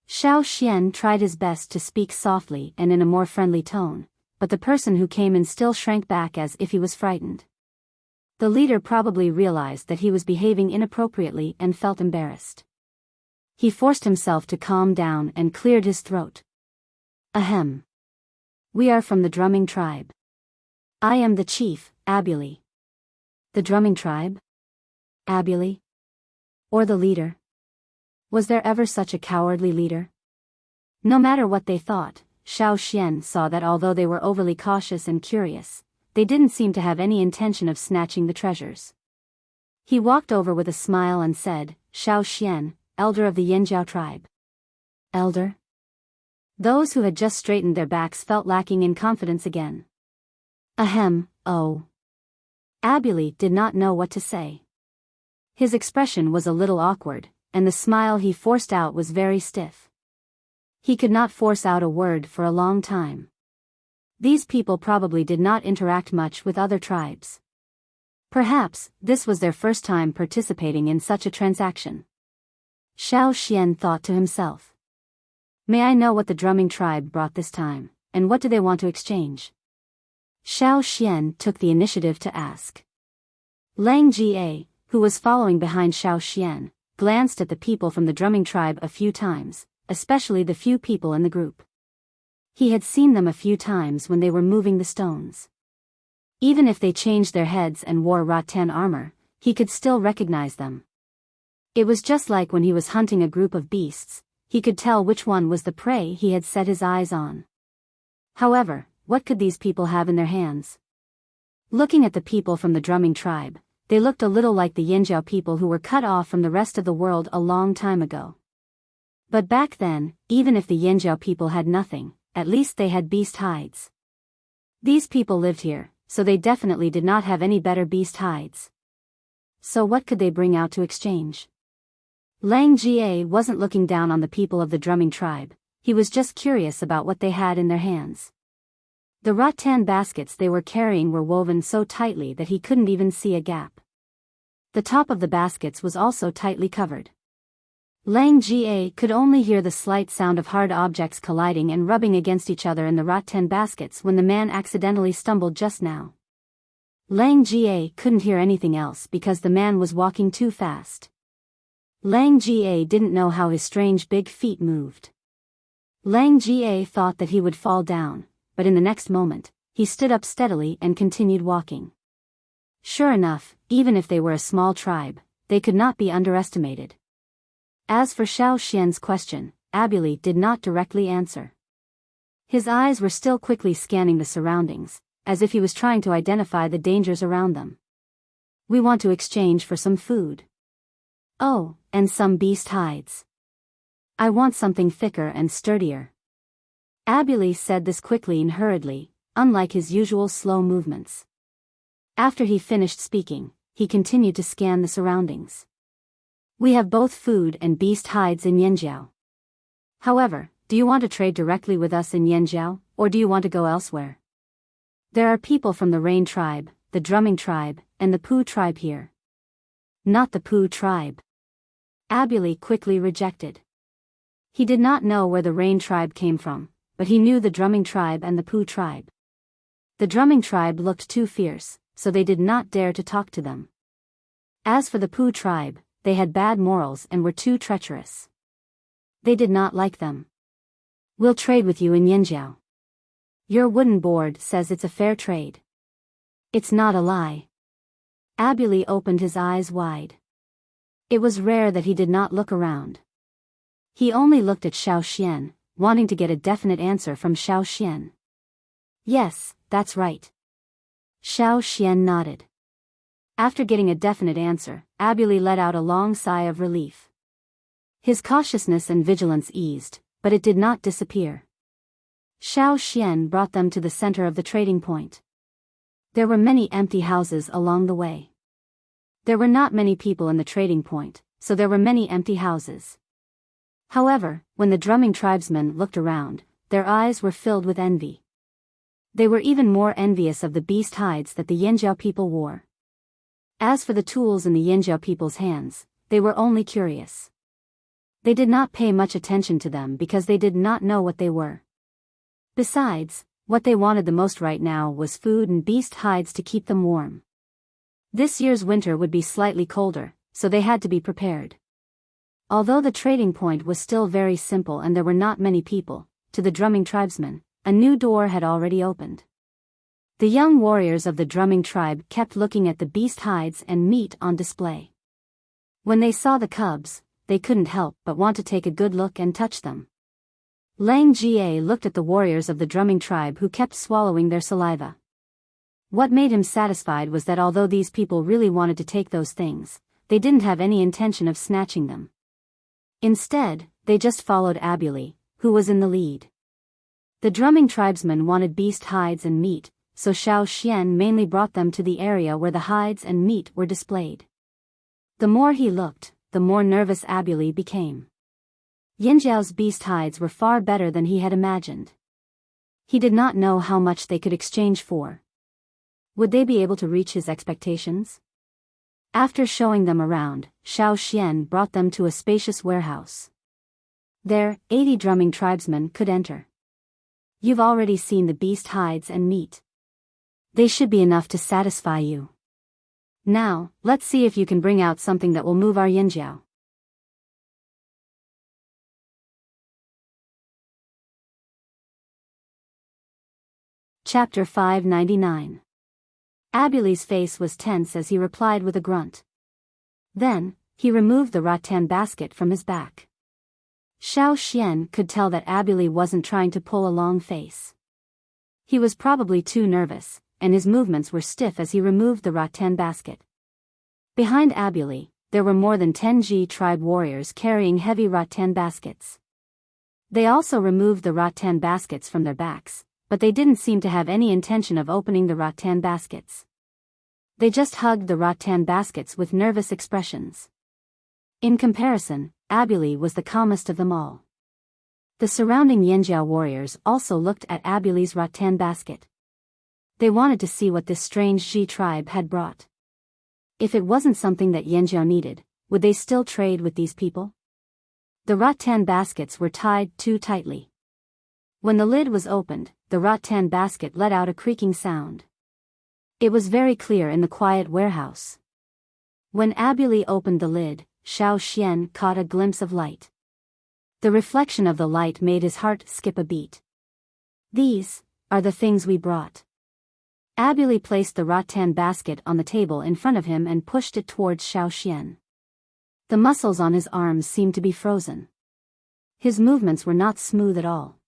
Xiao Xian tried his best to speak softly and in a more friendly tone, but the person who came in still shrank back as if he was frightened. The leader probably realized that he was behaving inappropriately and felt embarrassed. He forced himself to calm down and cleared his throat. Ahem. We are from the drumming tribe. I am the chief, Abuli. The drumming tribe? Abuli? Or the leader? Was there ever such a cowardly leader? No matter what they thought, Xiao Xian saw that although they were overly cautious and curious, they didn't seem to have any intention of snatching the treasures. He walked over with a smile and said, Xiao Xian, elder of the Yinjiao tribe. Elder? Those who had just straightened their backs felt lacking in confidence again. Ahem, oh. Abuli did not know what to say. His expression was a little awkward, and the smile he forced out was very stiff. He could not force out a word for a long time. These people probably did not interact much with other tribes. Perhaps this was their first time participating in such a transaction. Xiao Xian thought to himself. May I know what the drumming tribe brought this time, and what do they want to exchange? Xiao Xian took the initiative to ask. Lang Jie, who was following behind Xiao Xian, glanced at the people from the drumming tribe a few times, especially the few people in the group. He had seen them a few times when they were moving the stones. Even if they changed their heads and wore rattan armor, he could still recognize them. It was just like when he was hunting a group of beasts, he could tell which one was the prey he had set his eyes on. However, what could these people have in their hands? Looking at the people from the drumming tribe, they looked a little like the Yinjiao people who were cut off from the rest of the world a long time ago. But back then, even if the Yinjiao people had nothing, at least they had beast hides. These people lived here, so they definitely did not have any better beast hides. So what could they bring out to exchange? Lang Jie wasn't looking down on the people of the drumming tribe, he was just curious about what they had in their hands. The rattan baskets they were carrying were woven so tightly that he couldn't even see a gap. The top of the baskets was also tightly covered. Lang Jie could only hear the slight sound of hard objects colliding and rubbing against each other in the rattan baskets when the man accidentally stumbled just now. Lang Jie couldn't hear anything else because the man was walking too fast. Lang Jie didn't know how his strange big feet moved. Lang Jie thought that he would fall down, but in the next moment, he stood up steadily and continued walking. Sure enough, even if they were a small tribe, they could not be underestimated. As for Xiao Xian's question, Abuli did not directly answer. His eyes were still quickly scanning the surroundings, as if he was trying to identify the dangers around them. We want to exchange for some food. Oh, and some beast hides. I want something thicker and sturdier. Abuli said this quickly and hurriedly, unlike his usual slow movements. After he finished speaking, he continued to scan the surroundings. We have both food and beast hides in Yinjiao. However, do you want to trade directly with us in Yinjiao, or do you want to go elsewhere? There are people from the Rain tribe, the Drumming tribe, and the Pu tribe here. Not the Pu tribe. Abuli quickly rejected. He did not know where the Rain tribe came from, but he knew the Drumming tribe and the Pu tribe. The Drumming tribe looked too fierce, so they did not dare to talk to them. As for the Pu tribe, they had bad morals and were too treacherous. They did not like them. We'll trade with you in Yinjiao. Your wooden board says it's a fair trade. It's not a lie. Abuli opened his eyes wide. It was rare that he did not look around. He only looked at Xiao Xian, wanting to get a definite answer from Xiao Xian. Yes, that's right. Xiao Xian nodded. After getting a definite answer, Abuli let out a long sigh of relief. His cautiousness and vigilance eased, but it did not disappear. Xiao Xian brought them to the center of the trading point. There were many empty houses along the way. There were not many people in the trading point, so there were many empty houses. However, when the drumming tribesmen looked around, their eyes were filled with envy. They were even more envious of the beast hides that the Yinjiao people wore. As for the tools in the Yinjiao people's hands, they were only curious. They did not pay much attention to them because they did not know what they were. Besides, what they wanted the most right now was food and beast hides to keep them warm. This year's winter would be slightly colder, so they had to be prepared. Although the trading point was still very simple and there were not many people, to the drumming tribesmen, a new door had already opened. The young warriors of the drumming tribe kept looking at the beast hides and meat on display. When they saw the cubs, they couldn't help but want to take a good look and touch them. Lang Jie looked at the warriors of the drumming tribe who kept swallowing their saliva. What made him satisfied was that although these people really wanted to take those things, they didn't have any intention of snatching them. Instead, they just followed Abuli, who was in the lead. The drumming tribesmen wanted beast hides and meat, so Xiao Xian mainly brought them to the area where the hides and meat were displayed. The more he looked, the more nervous Abuli became. Yinjiao's beast hides were far better than he had imagined. He did not know how much they could exchange for. Would they be able to reach his expectations? After showing them around, Xiao Xian brought them to a spacious warehouse. There, 80 drumming tribesmen could enter. You've already seen the beast hides and meat. They should be enough to satisfy you. Now, let's see if you can bring out something that will move our Yinjiao. Chapter 599. Abuli's face was tense as he replied with a grunt. Then, he removed the rattan basket from his back. Xiao Xian could tell that Abuli wasn't trying to pull a long face. He was probably too nervous, and his movements were stiff as he removed the rattan basket. Behind Abuli, there were more than 10 Ji tribe warriors carrying heavy rattan baskets. They also removed the rattan baskets from their backs, but they didn't seem to have any intention of opening the rattan baskets. They just hugged the rattan baskets with nervous expressions. In comparison, Abuli was the calmest of them all. The surrounding Yinjiao warriors also looked at Abuli's rattan basket. They wanted to see what this strange Ji tribe had brought. If it wasn't something that Yinjiao needed, would they still trade with these people? The rattan baskets were tied too tightly. When the lid was opened, the rattan basket let out a creaking sound. It was very clear in the quiet warehouse. When Abuli opened the lid, Xiao Xian caught a glimpse of light. The reflection of the light made his heart skip a beat. These are the things we brought. Abuli placed the rattan basket on the table in front of him and pushed it towards Xiao Xian. The muscles on his arms seemed to be frozen. His movements were not smooth at all.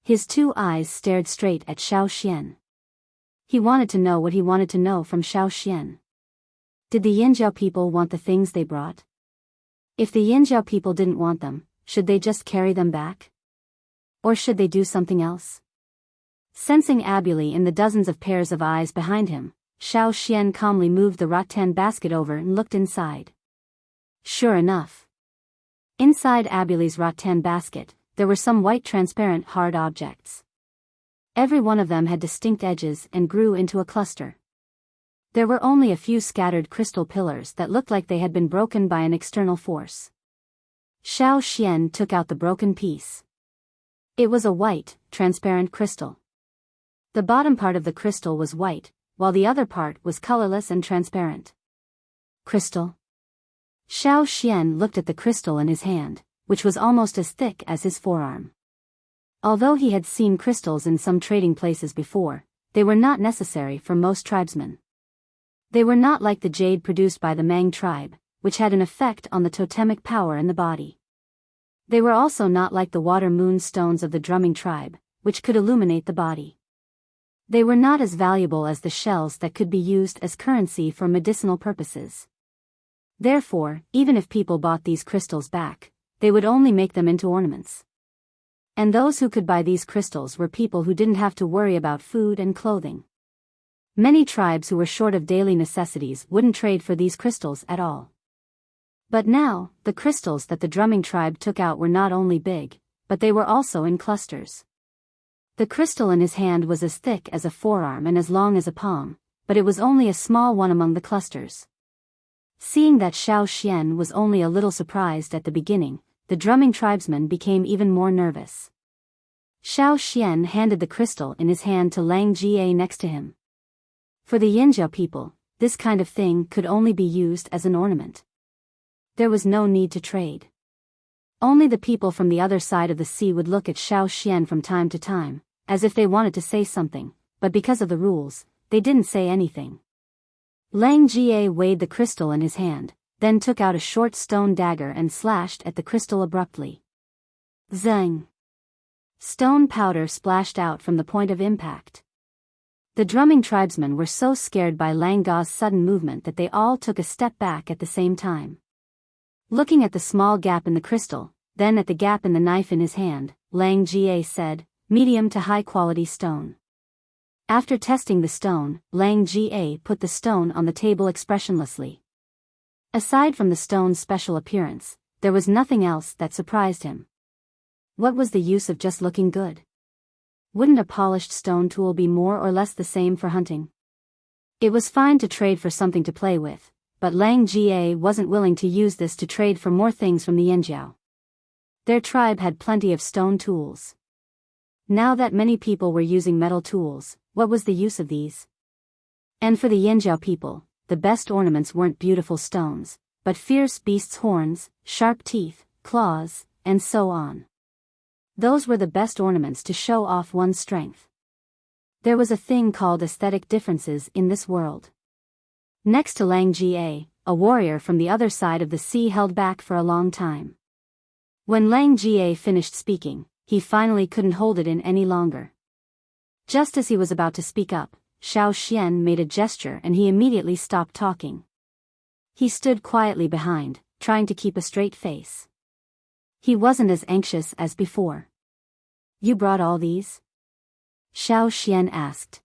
His two eyes stared straight at Xiao Xian. He wanted to know what he wanted to know from Xiao Xian. Did the Yinjiao people want the things they brought? If the Yinjiao people didn't want them, should they just carry them back? Or should they do something else? Sensing Abuli in the dozens of pairs of eyes behind him, Xiao Xian calmly moved the rattan basket over and looked inside. Sure enough. Inside Abuli's rattan basket, there were some white transparent hard objects. Every one of them had distinct edges and grew into a cluster. There were only a few scattered crystal pillars that looked like they had been broken by an external force. Xiao Xian took out the broken piece. It was a white, transparent crystal. The bottom part of the crystal was white, while the other part was colorless and transparent. Crystal? Xiao Xian looked at the crystal in his hand, which was almost as thick as his forearm. Although he had seen crystals in some trading places before, they were not necessary for most tribesmen. They were not like the jade produced by the Mang tribe, which had an effect on the totemic power in the body. They were also not like the water moon stones of the drumming tribe, which could illuminate the body. They were not as valuable as the shells that could be used as currency for medicinal purposes. Therefore, even if people bought these crystals back, they would only make them into ornaments. And those who could buy these crystals were people who didn't have to worry about food and clothing. Many tribes who were short of daily necessities wouldn't trade for these crystals at all. But now, the crystals that the drumming tribe took out were not only big, but they were also in clusters. The crystal in his hand was as thick as a forearm and as long as a palm, but it was only a small one among the clusters. Seeing that Xiao Xian was only a little surprised at the beginning, the drumming tribesman became even more nervous. Xiao Xian handed the crystal in his hand to Lang Jie next to him. For the Yinjiao people, this kind of thing could only be used as an ornament. There was no need to trade. Only the people from the other side of the sea would look at Xiao Xian from time to time, as if they wanted to say something, but because of the rules, they didn't say anything. Lang Jie weighed the crystal in his hand, then took out a short stone dagger and slashed at the crystal abruptly. Zeng! Stone powder splashed out from the point of impact. The drumming tribesmen were so scared by Lang Ga's sudden movement that they all took a step back at the same time. Looking at the small gap in the crystal, then at the gap in the knife in his hand, Lang Jie said, "Medium to high-quality stone." After testing the stone, Lang Jie put the stone on the table expressionlessly. Aside from the stone's special appearance, there was nothing else that surprised him. What was the use of just looking good? Wouldn't a polished stone tool be more or less the same for hunting? It was fine to trade for something to play with, but Lang Jie wasn't willing to use this to trade for more things from the Yanjiao. Their tribe had plenty of stone tools. Now that many people were using metal tools, what was the use of these? And for the Yanjiao people, the best ornaments weren't beautiful stones, but fierce beasts' horns, sharp teeth, claws, and so on. Those were the best ornaments to show off one's strength. There was a thing called aesthetic differences in this world. Next to Lang Jie, a warrior from the other side of the sea held back for a long time. When Lang Jie finished speaking, he finally couldn't hold it in any longer. Just as he was about to speak up, Xiao Xian made a gesture and he immediately stopped talking. He stood quietly behind, trying to keep a straight face. He wasn't as anxious as before. "You brought all these?" Xiao Xian asked.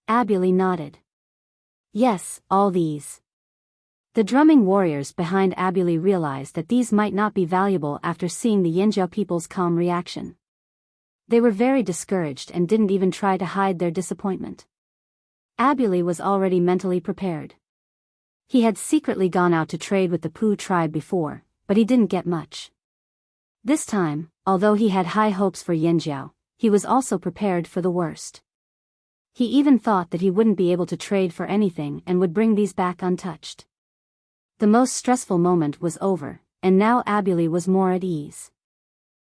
Abuli nodded. "Yes, all these." The drumming warriors behind Abuli realized that these might not be valuable after seeing the Yanjiao people's calm reaction. They were very discouraged and didn't even try to hide their disappointment. Abuli was already mentally prepared. He had secretly gone out to trade with the Pu tribe before, but he didn't get much. This time, although he had high hopes for Yanjiao, he was also prepared for the worst. He even thought that he wouldn't be able to trade for anything and would bring these back untouched. The most stressful moment was over, and now Abuli was more at ease.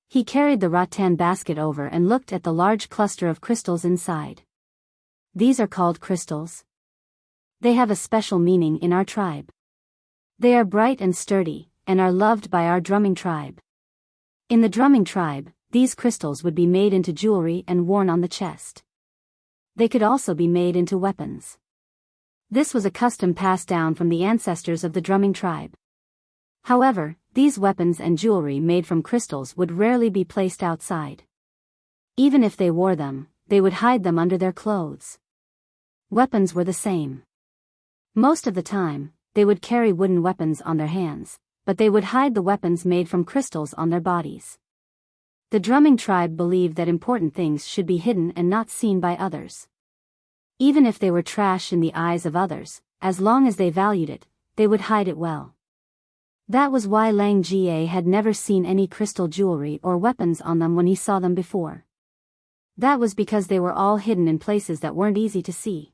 He carried the rattan basket over and looked at the large cluster of crystals inside. "These are called crystals. They have a special meaning in our tribe. They are bright and sturdy, and are loved by our drumming tribe. In the drumming tribe, these crystals would be made into jewelry and worn on the chest. They could also be made into weapons. This was a custom passed down from the ancestors of the drumming tribe. However, these weapons and jewelry made from crystals would rarely be placed outside. Even if they wore them, they would hide them under their clothes. Weapons were the same. Most of the time, they would carry wooden weapons on their hands, but they would hide the weapons made from crystals on their bodies. The drumming tribe believed that important things should be hidden and not seen by others. Even if they were trash in the eyes of others, as long as they valued it, they would hide it well. That was why Lang Jie had never seen any crystal jewelry or weapons on them when he saw them before. That was because they were all hidden in places that weren't easy to see.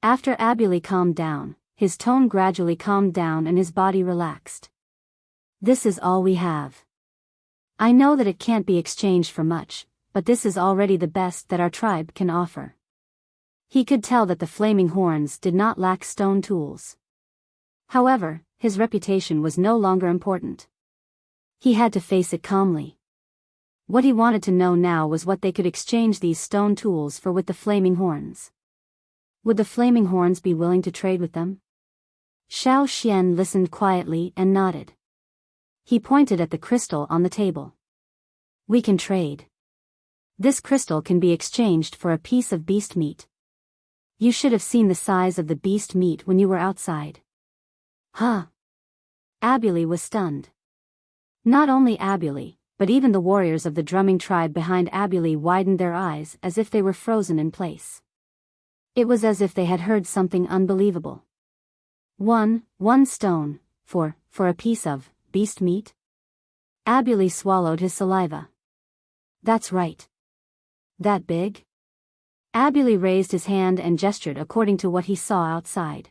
After Abuli calmed down, his tone gradually calmed down and his body relaxed. "This is all we have. I know that it can't be exchanged for much, but this is already the best that our tribe can offer." He could tell that the flaming horns did not lack stone tools. However, his reputation was no longer important. He had to face it calmly. What he wanted to know now was what they could exchange these stone tools for with the flaming horns. Would the flaming horns be willing to trade with them? Xiao Xian listened quietly and nodded. He pointed at the crystal on the table. "We can trade. This crystal can be exchanged for a piece of beast meat. You should have seen the size of the beast meat when you were outside." "Huh?" Abuli was stunned. Not only Abuli, but even the warriors of the drumming tribe behind Abuli widened their eyes as if they were frozen in place. It was as if they had heard something unbelievable. One stone, for a piece of beast meat? Abuli swallowed his saliva. "That's right. That big?" Abuli raised his hand and gestured according to what he saw outside.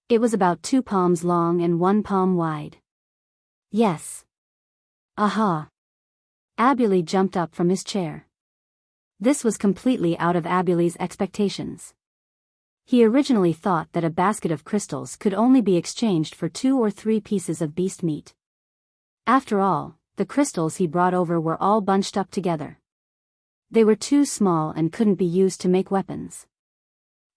It was about 2 palms long and 1 palm wide. "Yes." "Aha." Abuli jumped up from his chair. This was completely out of Abuli's expectations. He originally thought that a basket of crystals could only be exchanged for 2 or 3 pieces of beast meat. After all, the crystals he brought over were all bunched up together. They were too small and couldn't be used to make weapons.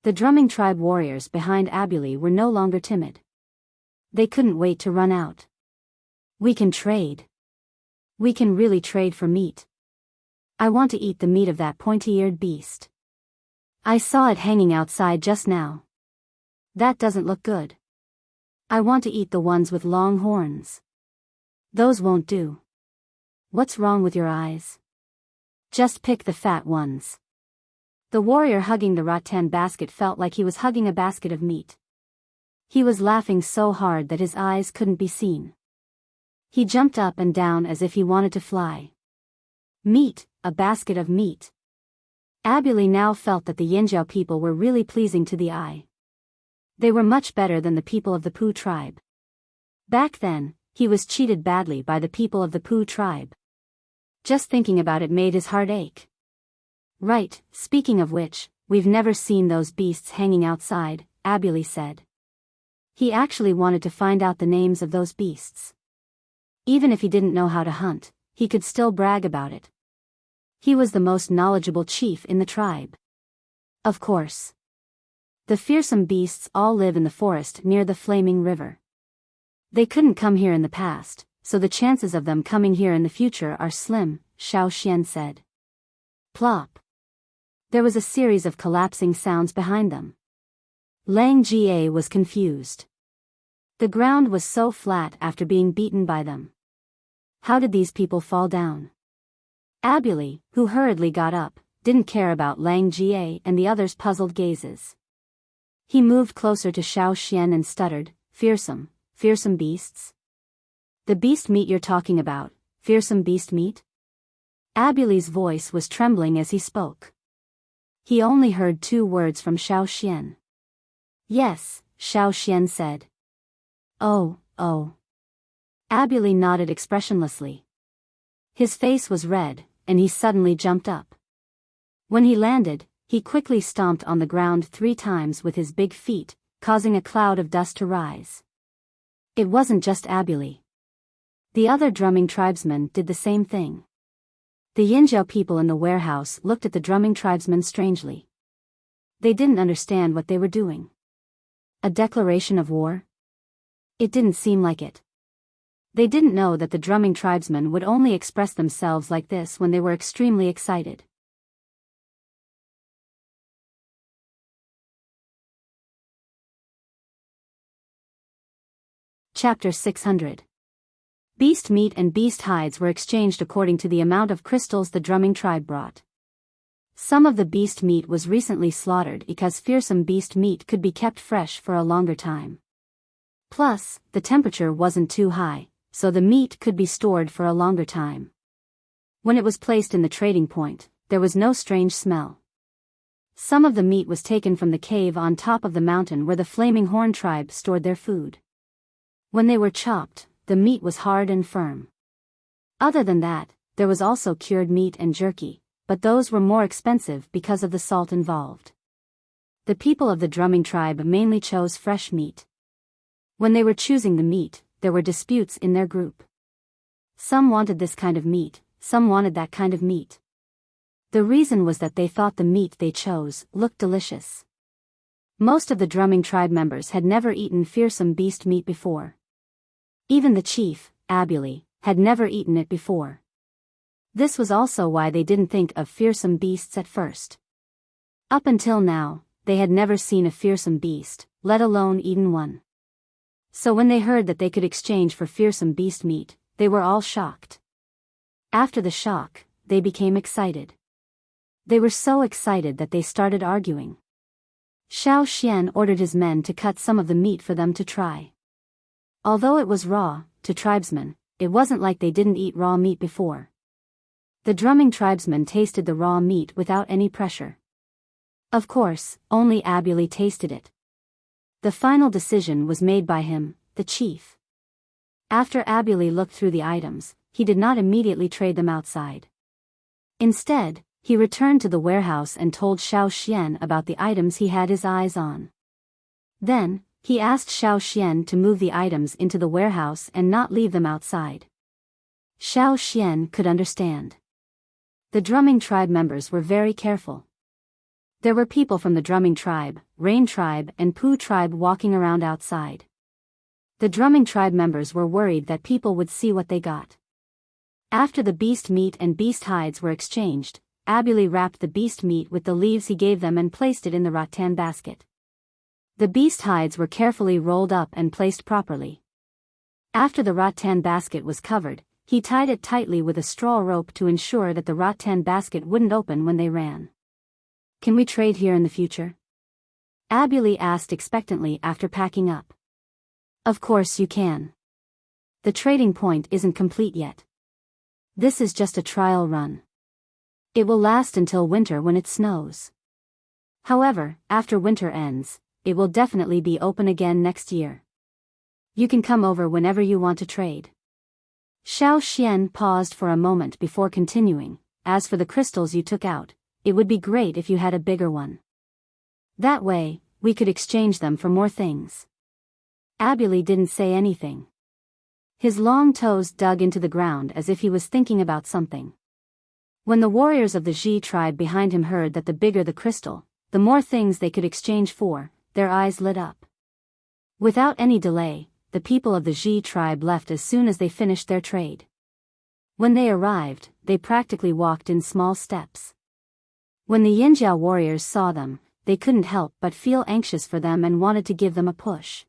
The drumming tribe warriors behind Abuli were no longer timid. They couldn't wait to run out. "We can trade. We can really trade for meat. I want to eat the meat of that pointy-eared beast. I saw it hanging outside just now. That doesn't look good. I want to eat the ones with long horns. Those won't do. What's wrong with your eyes? Just pick the fat ones." The warrior hugging the rattan basket felt like he was hugging a basket of meat. He was laughing so hard that his eyes couldn't be seen. He jumped up and down as if he wanted to fly. Meat, a basket of meat. Abuli now felt that the Yinjiao people were really pleasing to the eye. They were much better than the people of the Pu tribe. Back then, he was cheated badly by the people of the Pu tribe. Just thinking about it made his heart ache. "Right, speaking of which, we've never seen those beasts hanging outside," Abuli said. He actually wanted to find out the names of those beasts. Even if he didn't know how to hunt, he could still brag about it. He was the most knowledgeable chief in the tribe. Of course. The fearsome beasts all live in the forest near the flaming river. They couldn't come here in the past, so the chances of them coming here in the future are slim, Xiao Xian said. Plop. There was a series of collapsing sounds behind them. Lang Jie was confused. The ground was so flat after being beaten by them. How did these people fall down? Abuli, who hurriedly got up, didn't care about Lang Jie and the others' puzzled gazes. He moved closer to Xiao Xian and stuttered, fearsome beasts? The beast meat you're talking about, fearsome beast meat?" Abuli's voice was trembling as he spoke. He only heard 2 words from Xiao Xian. "Yes," Xiao Xian said. Oh. Abuli nodded expressionlessly. His face was red, and he suddenly jumped up. When he landed, he quickly stomped on the ground 3 times with his big feet, causing a cloud of dust to rise. It wasn't just Abuli. The other drumming tribesmen did the same thing. The Yinjiao people in the warehouse looked at the drumming tribesmen strangely. They didn't understand what they were doing. A declaration of war? It didn't seem like it. They didn't know that the drumming tribesmen would only express themselves like this when they were extremely excited. Chapter 600. Beast meat and beast hides were exchanged according to the amount of crystals the drumming tribe brought. Some of the beast meat was recently slaughtered because fearsome beast meat could be kept fresh for a longer time. Plus, the temperature wasn't too high, so the meat could be stored for a longer time. When it was placed in the trading point, there was no strange smell. Some of the meat was taken from the cave on top of the mountain where the Flaming Horn tribe stored their food. When they were chopped, the meat was hard and firm. Other than that, there was also cured meat and jerky, but those were more expensive because of the salt involved. The people of the drumming tribe mainly chose fresh meat. When they were choosing the meat, there were disputes in their group. Some wanted this kind of meat, some wanted that kind of meat. The reason was that they thought the meat they chose looked delicious. Most of the drumming tribe members had never eaten fearsome beast meat before. Even the chief, Abuli, had never eaten it before. This was also why they didn't think of fearsome beasts at first. Up until now, they had never seen a fearsome beast, let alone eaten one. So when they heard that they could exchange for fearsome beast meat, they were all shocked. After the shock, they became excited. They were so excited that they started arguing. Xiao Xian ordered his men to cut some of the meat for them to try. Although it was raw, to tribesmen, it wasn't like they didn't eat raw meat before. The drumming tribesmen tasted the raw meat without any pressure. Of course, only Abuli tasted it. The final decision was made by him, the chief. After Abuli looked through the items, he did not immediately trade them outside. Instead, he returned to the warehouse and told Xiao Xian about the items he had his eyes on. Then, he asked Xiao Xian to move the items into the warehouse and not leave them outside. Xiao Xian could understand. The drumming tribe members were very careful. There were people from the drumming tribe, Rain tribe and Pu tribe walking around outside. The drumming tribe members were worried that people would see what they got. After the beast meat and beast hides were exchanged, Abuli wrapped the beast meat with the leaves he gave them and placed it in the rattan basket. The beast hides were carefully rolled up and placed properly. After the rattan basket was covered, he tied it tightly with a straw rope to ensure that the rattan basket wouldn't open when they ran. "Can we trade here in the future?" Abuli asked expectantly after packing up. "Of course you can. The trading point isn't complete yet. This is just a trial run. It will last until winter when it snows. However, after winter ends, it will definitely be open again next year. You can come over whenever you want to trade." Xiao Xian paused for a moment before continuing. "As for the crystals you took out, it would be great if you had a bigger one. That way, we could exchange them for more things." Abuli didn't say anything. His long toes dug into the ground as if he was thinking about something. When the warriors of the Ji tribe behind him heard that the bigger the crystal, the more things they could exchange for, their eyes lit up. Without any delay, the people of the Ji tribe left as soon as they finished their trade. When they arrived, they practically walked in small steps. When the Yinjiao warriors saw them, they couldn't help but feel anxious for them and wanted to give them a push.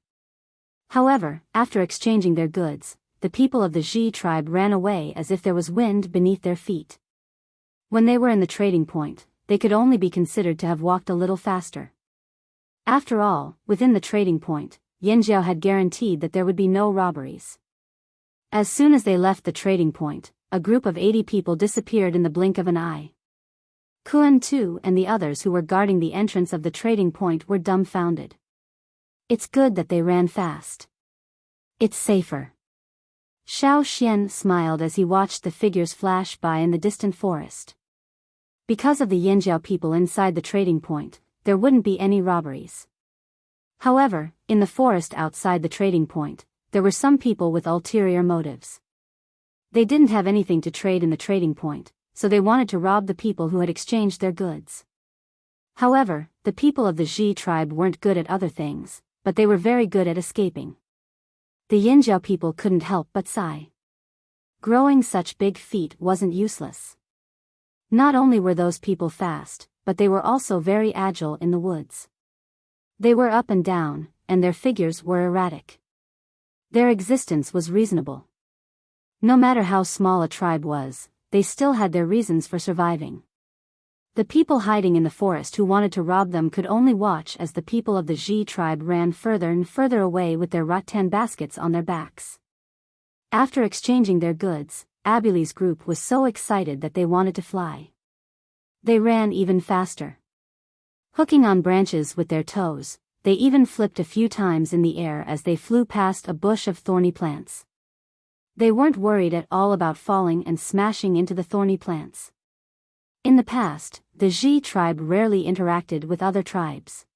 However, after exchanging their goods, the people of the Ji tribe ran away as if there was wind beneath their feet. When they were in the trading point, they could only be considered to have walked a little faster. After all, within the trading point, Yinjiao had guaranteed that there would be no robberies. As soon as they left the trading point, a group of 80 people disappeared in the blink of an eye. Kuan Tu and the others who were guarding the entrance of the trading point were dumbfounded. It's good that they ran fast. It's safer. Xiao Xian smiled as he watched the figures flash by in the distant forest. Because of the Yinjiao people inside the trading point, there wouldn't be any robberies. However, in the forest outside the trading point, there were some people with ulterior motives. They didn't have anything to trade in the trading point, so they wanted to rob the people who had exchanged their goods. However, the people of the Ji tribe weren't good at other things, but they were very good at escaping. The Yinjiao people couldn't help but sigh. Growing such big feet wasn't useless. Not only were those people fast, but they were also very agile in the woods. They were up and down, and their figures were erratic. Their existence was reasonable. No matter how small a tribe was, they still had their reasons for surviving. The people hiding in the forest who wanted to rob them could only watch as the people of the Ji tribe ran further and further away with their rattan baskets on their backs. After exchanging their goods, Abuli's group was so excited that they wanted to fly. They ran even faster. Hooking on branches with their toes, they even flipped a few times in the air as they flew past a bush of thorny plants. They weren't worried at all about falling and smashing into the thorny plants. In the past, the Ji tribe rarely interacted with other tribes.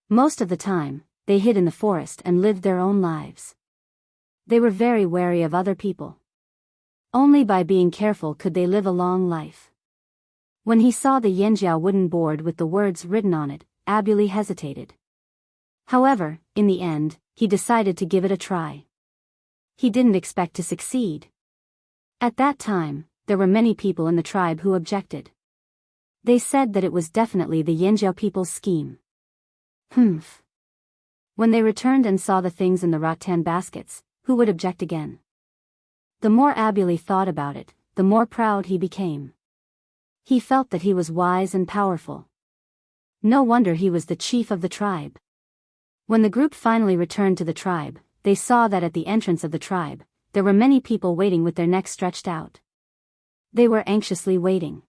Most of the time, they hid in the forest and lived their own lives. They were very wary of other people. Only by being careful could they live a long life. When he saw the Yinjiao wooden board with the words written on it, Abuli hesitated. However, in the end, he decided to give it a try. He didn't expect to succeed. At that time, there were many people in the tribe who objected. They said that it was definitely the Yinjiao people's scheme. Humph. When they returned and saw the things in the rattan baskets, who would object again? The more Abuli thought about it, the more proud he became. He felt that he was wise and powerful. No wonder he was the chief of the tribe. When the group finally returned to the tribe, they saw that at the entrance of the tribe, there were many people waiting with their necks stretched out. They were anxiously waiting.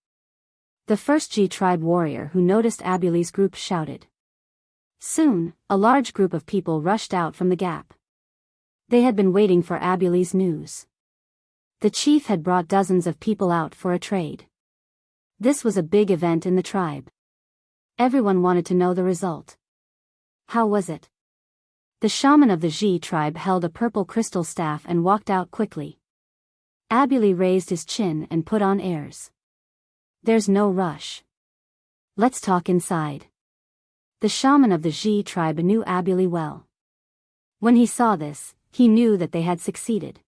The first Ji tribe warrior who noticed Abuli's group shouted. Soon, a large group of people rushed out from the gap. They had been waiting for Abuli's news. The chief had brought dozens of people out for a trade. This was a big event in the tribe. Everyone wanted to know the result. How was it? The shaman of the Ji tribe held a purple crystal staff and walked out quickly. Abuli raised his chin and put on airs. There's no rush. Let's talk inside. The shaman of the Ji tribe knew Abuli well. When he saw this, he knew that they had succeeded.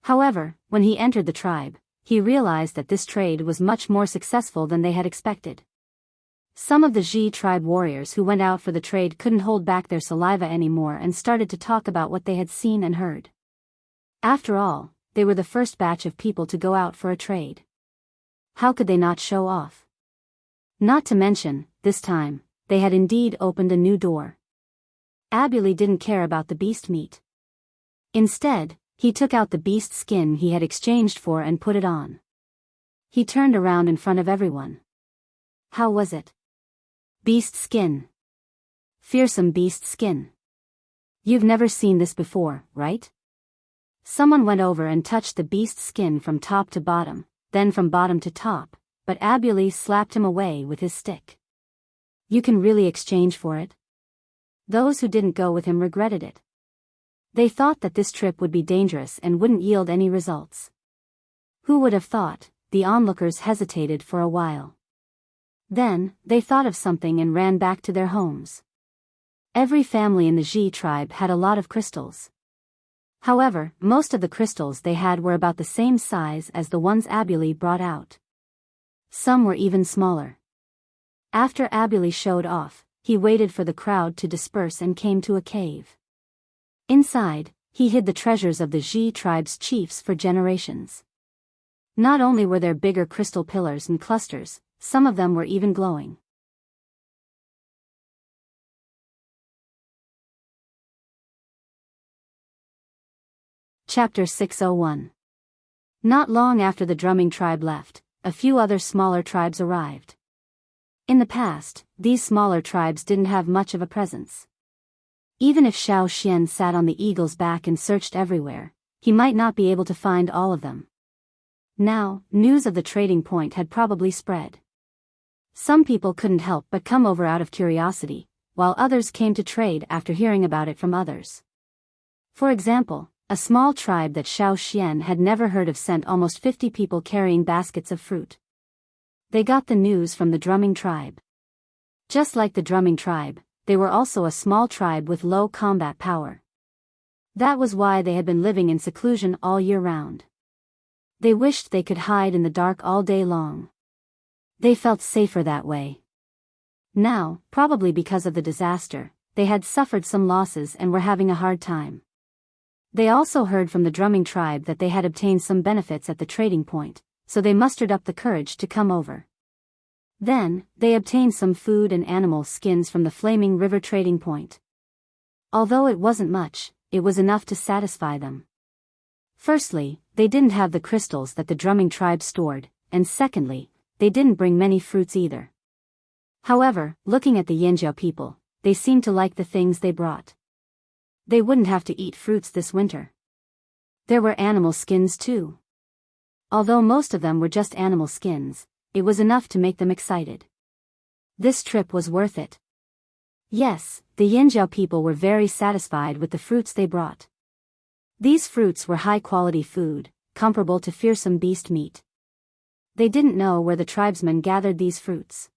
However, when he entered the tribe, he realized that this trade was much more successful than they had expected. Some of the Ji tribe warriors who went out for the trade couldn't hold back their saliva anymore and started to talk about what they had seen and heard. After all, they were the first batch of people to go out for a trade. How could they not show off? Not to mention, this time, they had indeed opened a new door. Abuli didn't care about the beast meat. Instead, he took out the beast skin he had exchanged for and put it on. He turned around in front of everyone. How was it? Beast skin. Fearsome beast skin. You've never seen this before, right? Someone went over and touched the beast skin from top to bottom, then from bottom to top, but Abuli slapped him away with his stick. You can really exchange for it? Those who didn't go with him regretted it. They thought that this trip would be dangerous and wouldn't yield any results. Who would have thought? The onlookers hesitated for a while. Then, they thought of something and ran back to their homes. Every family in the Ji tribe had a lot of crystals. However, most of the crystals they had were about the same size as the ones Abuli brought out. Some were even smaller. After Abuli showed off, he waited for the crowd to disperse and came to a cave. Inside, he hid the treasures of the Ji tribe's chiefs for generations. Not only were there bigger crystal pillars and clusters, some of them were even glowing. Chapter 601. Not long after the drumming tribe left, a few other smaller tribes arrived. In the past, these smaller tribes didn't have much of a presence. Even if Xiao Xian sat on the eagle's back and searched everywhere, he might not be able to find all of them. Now, news of the trading point had probably spread. Some people couldn't help but come over out of curiosity, while others came to trade after hearing about it from others. For example, a small tribe that Xiao Xian had never heard of sent almost 50 people carrying baskets of fruit. They got the news from the drumming tribe. Just like the drumming tribe, they were also a small tribe with low combat power. That was why they had been living in seclusion all year round. They wished they could hide in the dark all day long. They felt safer that way. Now, probably because of the disaster, they had suffered some losses and were having a hard time. They also heard from the drumming tribe that they had obtained some benefits at the trading point, so they mustered up the courage to come over. Then, they obtained some food and animal skins from the Flaming River trading point. Although it wasn't much, it was enough to satisfy them. Firstly, they didn't have the crystals that the drumming tribe stored, and secondly, they didn't bring many fruits either. However, looking at the Yanjiao people, they seemed to like the things they brought. They wouldn't have to eat fruits this winter. There were animal skins too. Although most of them were just animal skins, it was enough to make them excited. This trip was worth it. Yes, the Yanjiao people were very satisfied with the fruits they brought. These fruits were high-quality food, comparable to fearsome beast meat. They didn't know where the tribesmen gathered these fruits.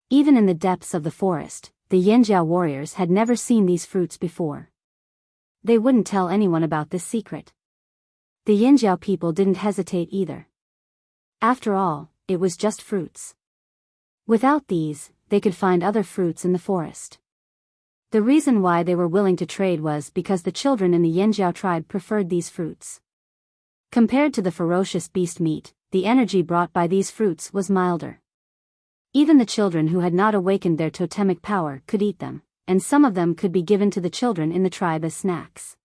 Even in the depths of the forest, the Yanjiao warriors had never seen these fruits before. They wouldn't tell anyone about this secret. The Yanjiao people didn't hesitate either. After all, it was just fruits. Without these, they could find other fruits in the forest. The reason why they were willing to trade was because the children in the Yanjiao tribe preferred these fruits. Compared to the ferocious beast meat, the energy brought by these fruits was milder. Even the children who had not awakened their totemic power could eat them, and some of them could be given to the children in the tribe as snacks.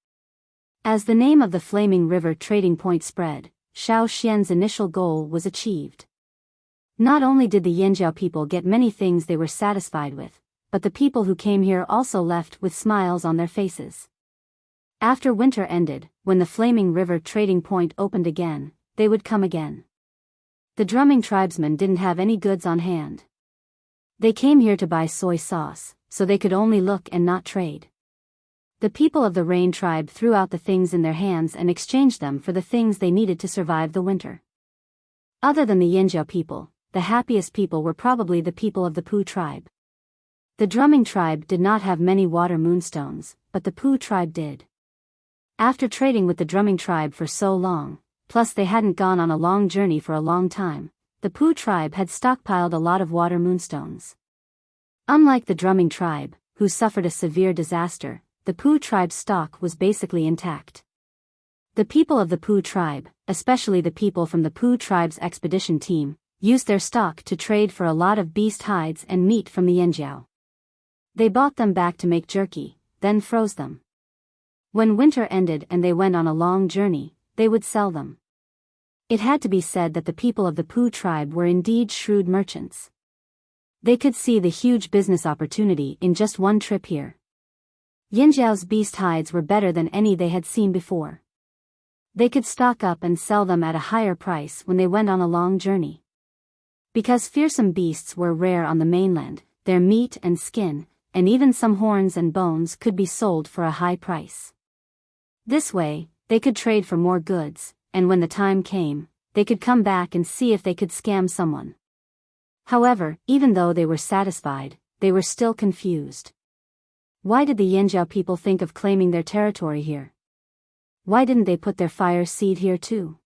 As the name of the Flaming River trading point spread, Xiao Xian's initial goal was achieved. Not only did the Yanjiao people get many things they were satisfied with, but the people who came here also left with smiles on their faces. After winter ended, when the Flaming River trading point opened again, they would come again. The drumming tribesmen didn't have any goods on hand. They came here to buy soy sauce, so they could only look and not trade. The people of the Rain tribe threw out the things in their hands and exchanged them for the things they needed to survive the winter. Other than the Yinjiao people, the happiest people were probably the people of the Pu tribe. The drumming tribe did not have many water moonstones, but the Pu tribe did. After trading with the drumming tribe for so long, plus they hadn't gone on a long journey for a long time, the Pu tribe had stockpiled a lot of water moonstones. Unlike the drumming tribe, who suffered a severe disaster, the Pu tribe's stock was basically intact. The people of the Pu tribe, especially the people from the Pu tribe's expedition team, used their stock to trade for a lot of beast hides and meat from the Yinjiao. They bought them back to make jerky, then froze them. When winter ended and they went on a long journey, they would sell them. It had to be said that the people of the Pu tribe were indeed shrewd merchants. They could see the huge business opportunity in just one trip here. Yinjiao's beast hides were better than any they had seen before. They could stock up and sell them at a higher price when they went on a long journey. Because fearsome beasts were rare on the mainland, their meat and skin, and even some horns and bones could be sold for a high price. This way, they could trade for more goods, and when the time came, they could come back and see if they could scam someone. However, even though they were satisfied, they were still confused. Why did the Yinjiao people think of claiming their territory here? Why didn't they put their fire seed here too?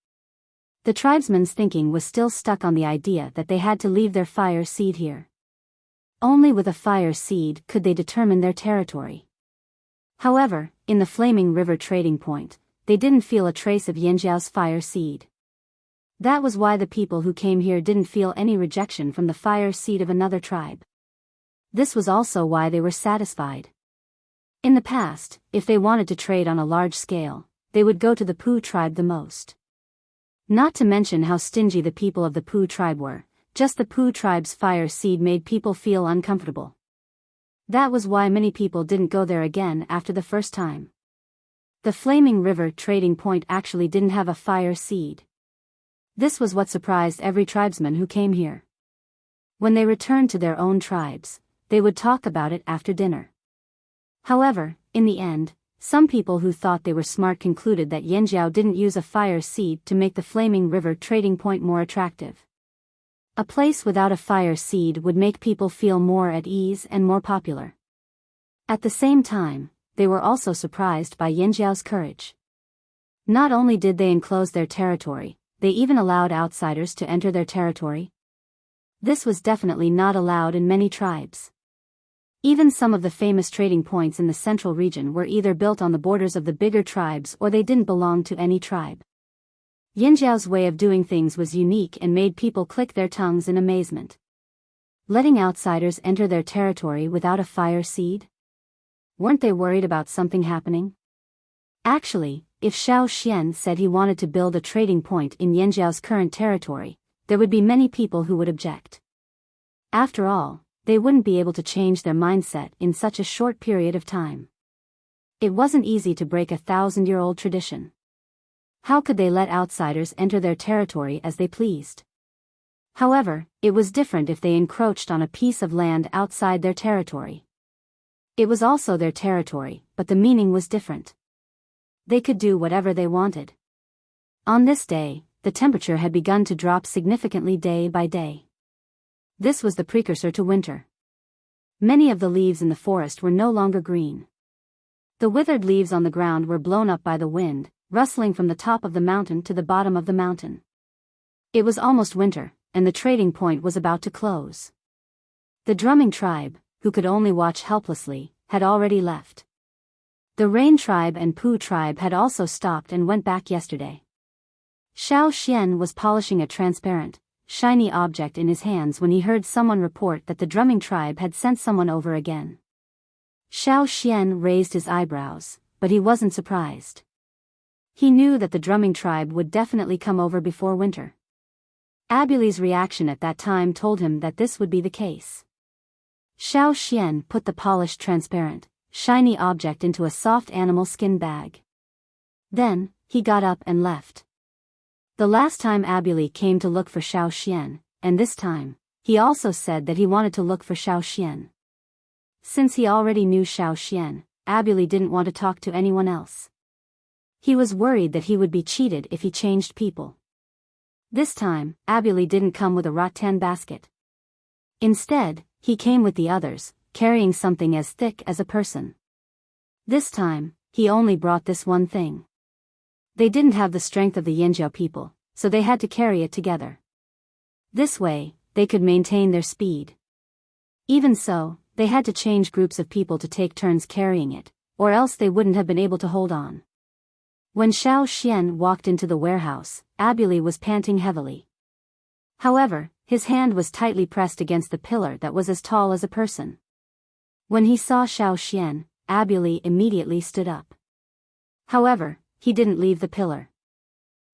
The tribesmen's thinking was still stuck on the idea that they had to leave their fire seed here. Only with a fire seed could they determine their territory. However, in the Flaming River trading point, they didn't feel a trace of Yinjiao's fire seed. That was why the people who came here didn't feel any rejection from the fire seed of another tribe. This was also why they were satisfied. In the past, if they wanted to trade on a large scale, they would go to the Pu tribe the most. Not to mention how stingy the people of the Pu tribe were, just the Pu tribe's fire seed made people feel uncomfortable. That was why many people didn't go there again after the first time. The Flaming River trading point actually didn't have a fire seed. This was what surprised every tribesman who came here. When they returned to their own tribes, they would talk about it after dinner. However, in the end, some people who thought they were smart concluded that Yinjiao didn't use a fire seed to make the Flaming River trading point more attractive. A place without a fire seed would make people feel more at ease and more popular. At the same time, they were also surprised by Yinjiao's courage. Not only did they enclose their territory, they even allowed outsiders to enter their territory. This was definitely not allowed in many tribes. Even some of the famous trading points in the central region were either built on the borders of the bigger tribes or they didn't belong to any tribe. Yinjiao's way of doing things was unique and made people click their tongues in amazement. Letting outsiders enter their territory without a fire seed? Weren't they worried about something happening? Actually, if Xiao Xian said he wanted to build a trading point in Yinjiao's current territory, there would be many people who would object. After all, they wouldn't be able to change their mindset in such a short period of time. It wasn't easy to break a 1,000-year-old tradition. How could they let outsiders enter their territory as they pleased? However, it was different if they encroached on a piece of land outside their territory. It was also their territory, but the meaning was different. They could do whatever they wanted. On this day, the temperature had begun to drop significantly day by day. This was the precursor to winter. Many of the leaves in the forest were no longer green. The withered leaves on the ground were blown up by the wind, rustling from the top of the mountain to the bottom of the mountain. It was almost winter, and the trading point was about to close. The drumming tribe, who could only watch helplessly, had already left. The Rain tribe and Pu tribe had also stopped and went back yesterday. Xiao Xian was polishing a transparent, shiny object in his hands when he heard someone report that the drumming tribe had sent someone over again. Xiao Xian raised his eyebrows, but he wasn't surprised. He knew that the drumming tribe would definitely come over before winter. Abuli's reaction at that time told him that this would be the case. Xiao Xian put the polished transparent, shiny object into a soft animal skin bag. Then, he got up and left. The last time Abuli came to look for Xiao Xian, and this time, he also said that he wanted to look for Xiao Xian. Since he already knew Xiao Xian, Abuli didn't want to talk to anyone else. He was worried that he would be cheated if he changed people. This time, Abuli didn't come with a rattan basket. Instead, he came with the others, carrying something as thick as a person. This time, he only brought this one thing. They didn't have the strength of the Yanjiao people, so they had to carry it together. This way, they could maintain their speed. Even so, they had to change groups of people to take turns carrying it, or else they wouldn't have been able to hold on. When Xiao Xian walked into the warehouse, Abuli was panting heavily. However, his hand was tightly pressed against the pillar that was as tall as a person. When he saw Xiao Xian, Abuli immediately stood up. However, he didn't leave the pillar.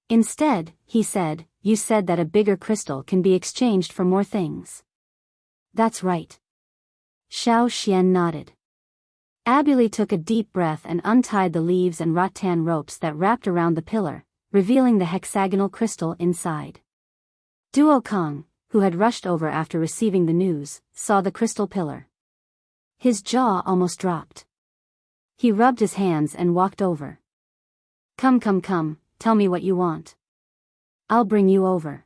Instead, he said, "You said that a bigger crystal can be exchanged for more things." "That's right." Xiao Xian nodded. Abuli took a deep breath and untied the leaves and rattan ropes that wrapped around the pillar, revealing the hexagonal crystal inside. Duo Kong, who had rushed over after receiving the news, saw the crystal pillar. His jaw almost dropped. He rubbed his hands and walked over. Come, tell me what you want. I'll bring you over.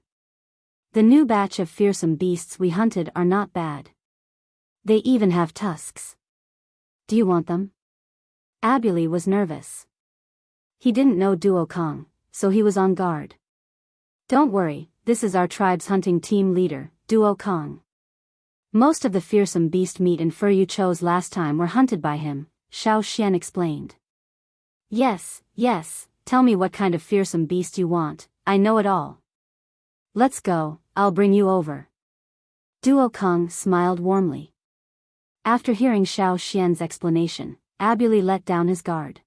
The new batch of fearsome beasts we hunted are not bad. They even have tusks. Do you want them?" Abuli was nervous. He didn't know Duo Kong, so he was on guard. "Don't worry, this is our tribe's hunting team leader, Duo Kong. Most of the fearsome beast meat and fur you chose last time were hunted by him," Xiao Xian explained. Yes, tell me what kind of fearsome beast you want, I know it all." "Let's go, I'll bring you over." Duo Kong smiled warmly. After hearing Xiao Xian's explanation, Abuli let down his guard.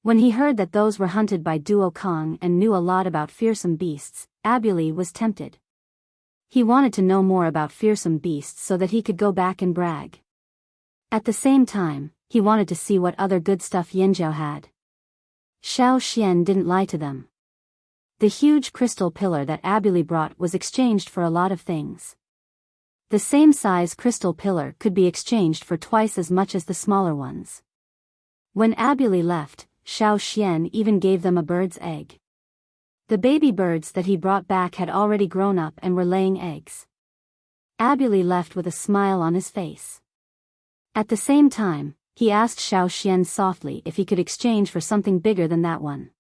When he heard that those were hunted by Duo Kong and knew a lot about fearsome beasts, Abuli was tempted. He wanted to know more about fearsome beasts so that he could go back and brag. At the same time, he wanted to see what other good stuff Yanjiao had. Xiao Xian didn't lie to them. The huge crystal pillar that Abuli brought was exchanged for a lot of things. The same size crystal pillar could be exchanged for twice as much as the smaller ones. When Abuli left, Xiao Xian even gave them a bird's egg. The baby birds that he brought back had already grown up and were laying eggs. Abuli left with a smile on his face. At the same time, he asked Xiao Xian softly if he could exchange for something bigger than that one.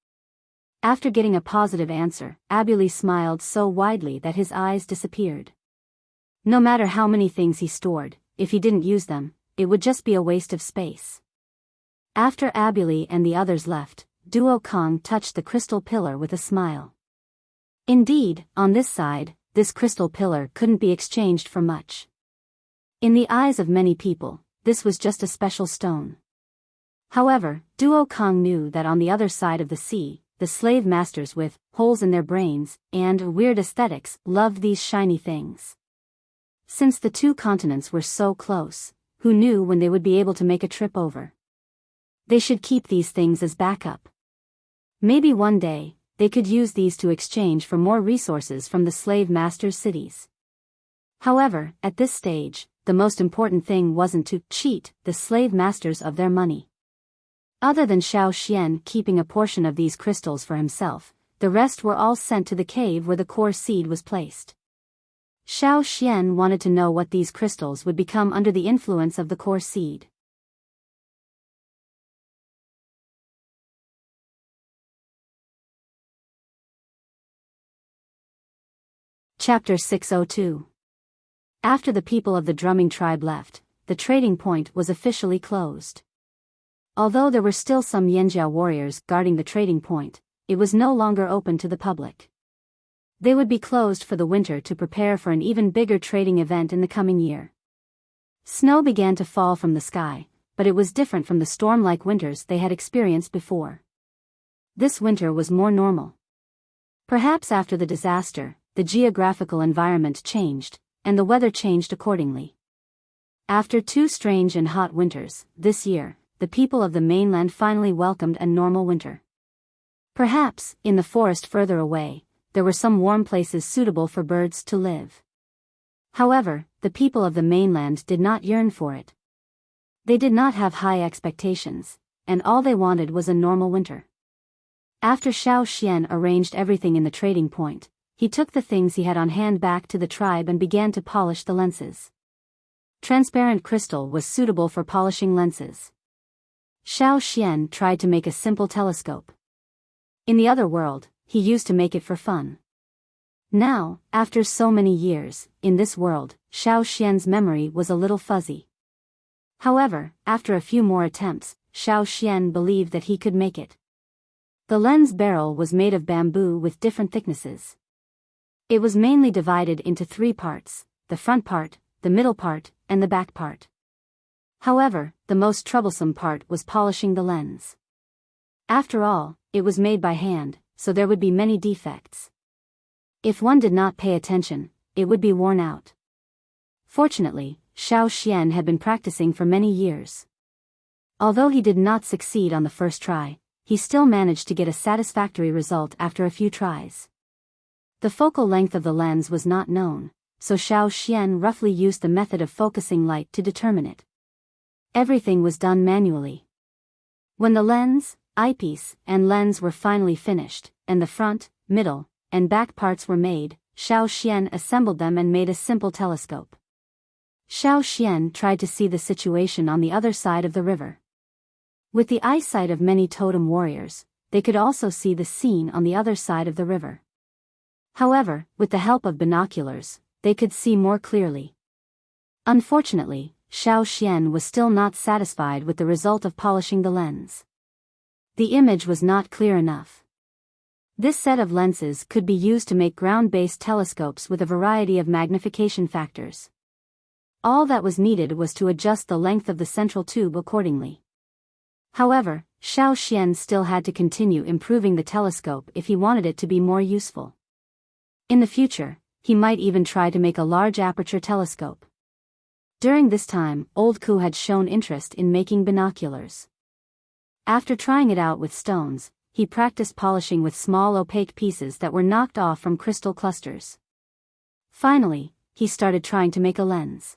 After getting a positive answer, Abuli smiled so widely that his eyes disappeared. No matter how many things he stored, if he didn't use them, it would just be a waste of space. After Abuli and the others left, Duo Kong touched the crystal pillar with a smile. Indeed, on this side, this crystal pillar couldn't be exchanged for much. In the eyes of many people, this was just a special stone. However, Duo Kong knew that on the other side of the sea, the slave masters with holes in their brains and weird aesthetics loved these shiny things. Since the two continents were so close, who knew when they would be able to make a trip over? They should keep these things as backup. Maybe one day, they could use these to exchange for more resources from the slave masters' cities. However, at this stage, the most important thing wasn't to cheat the slave masters of their money. Other than Xiao Xian keeping a portion of these crystals for himself, the rest were all sent to the cave where the core seed was placed. Xiao Xian wanted to know what these crystals would become under the influence of the core seed. Chapter 602. After the people of the drumming tribe left, the trading point was officially closed. Although there were still some Yanjiao warriors guarding the trading point, it was no longer open to the public. They would be closed for the winter to prepare for an even bigger trading event in the coming year. Snow began to fall from the sky, but it was different from the storm-like winters they had experienced before. This winter was more normal. Perhaps after the disaster, the geographical environment changed, and the weather changed accordingly. After 2 strange and hot winters, this year, the people of the mainland finally welcomed a normal winter. Perhaps, in the forest further away, there were some warm places suitable for birds to live. However, the people of the mainland did not yearn for it. They did not have high expectations, and all they wanted was a normal winter. After Xiao Xian arranged everything in the trading point, he took the things he had on hand back to the tribe and began to polish the lenses. Transparent crystal was suitable for polishing lenses. Xiao Xian tried to make a simple telescope. In the other world, he used to make it for fun. Now, after so many years, in this world, Xiao Xian's memory was a little fuzzy. However, after a few more attempts, Xiao Xian believed that he could make it. The lens barrel was made of bamboo with different thicknesses. It was mainly divided into 3 parts, the front part, the middle part, and the back part. However, the most troublesome part was polishing the lens. After all, it was made by hand, so there would be many defects. If one did not pay attention, it would be worn out. Fortunately, Xiao Xian had been practicing for many years. Although he did not succeed on the first try, he still managed to get a satisfactory result after a few tries. The focal length of the lens was not known, so Xiao Xian roughly used the method of focusing light to determine it. Everything was done manually. When the lens, eyepiece, and lens were finally finished, and the front, middle, and back parts were made, Xiao Xian assembled them and made a simple telescope. Xiao Xian tried to see the situation on the other side of the river. With the eyesight of many totem warriors, they could also see the scene on the other side of the river. However, with the help of binoculars, they could see more clearly. Unfortunately, Xiao Xian was still not satisfied with the result of polishing the lens. The image was not clear enough. This set of lenses could be used to make ground-based telescopes with a variety of magnification factors. All that was needed was to adjust the length of the central tube accordingly. However, Xiao Xian still had to continue improving the telescope if he wanted it to be more useful. In the future, he might even try to make a large aperture telescope. During this time, Old Ku had shown interest in making binoculars. After trying it out with stones, he practiced polishing with small opaque pieces that were knocked off from crystal clusters. Finally, he started trying to make a lens.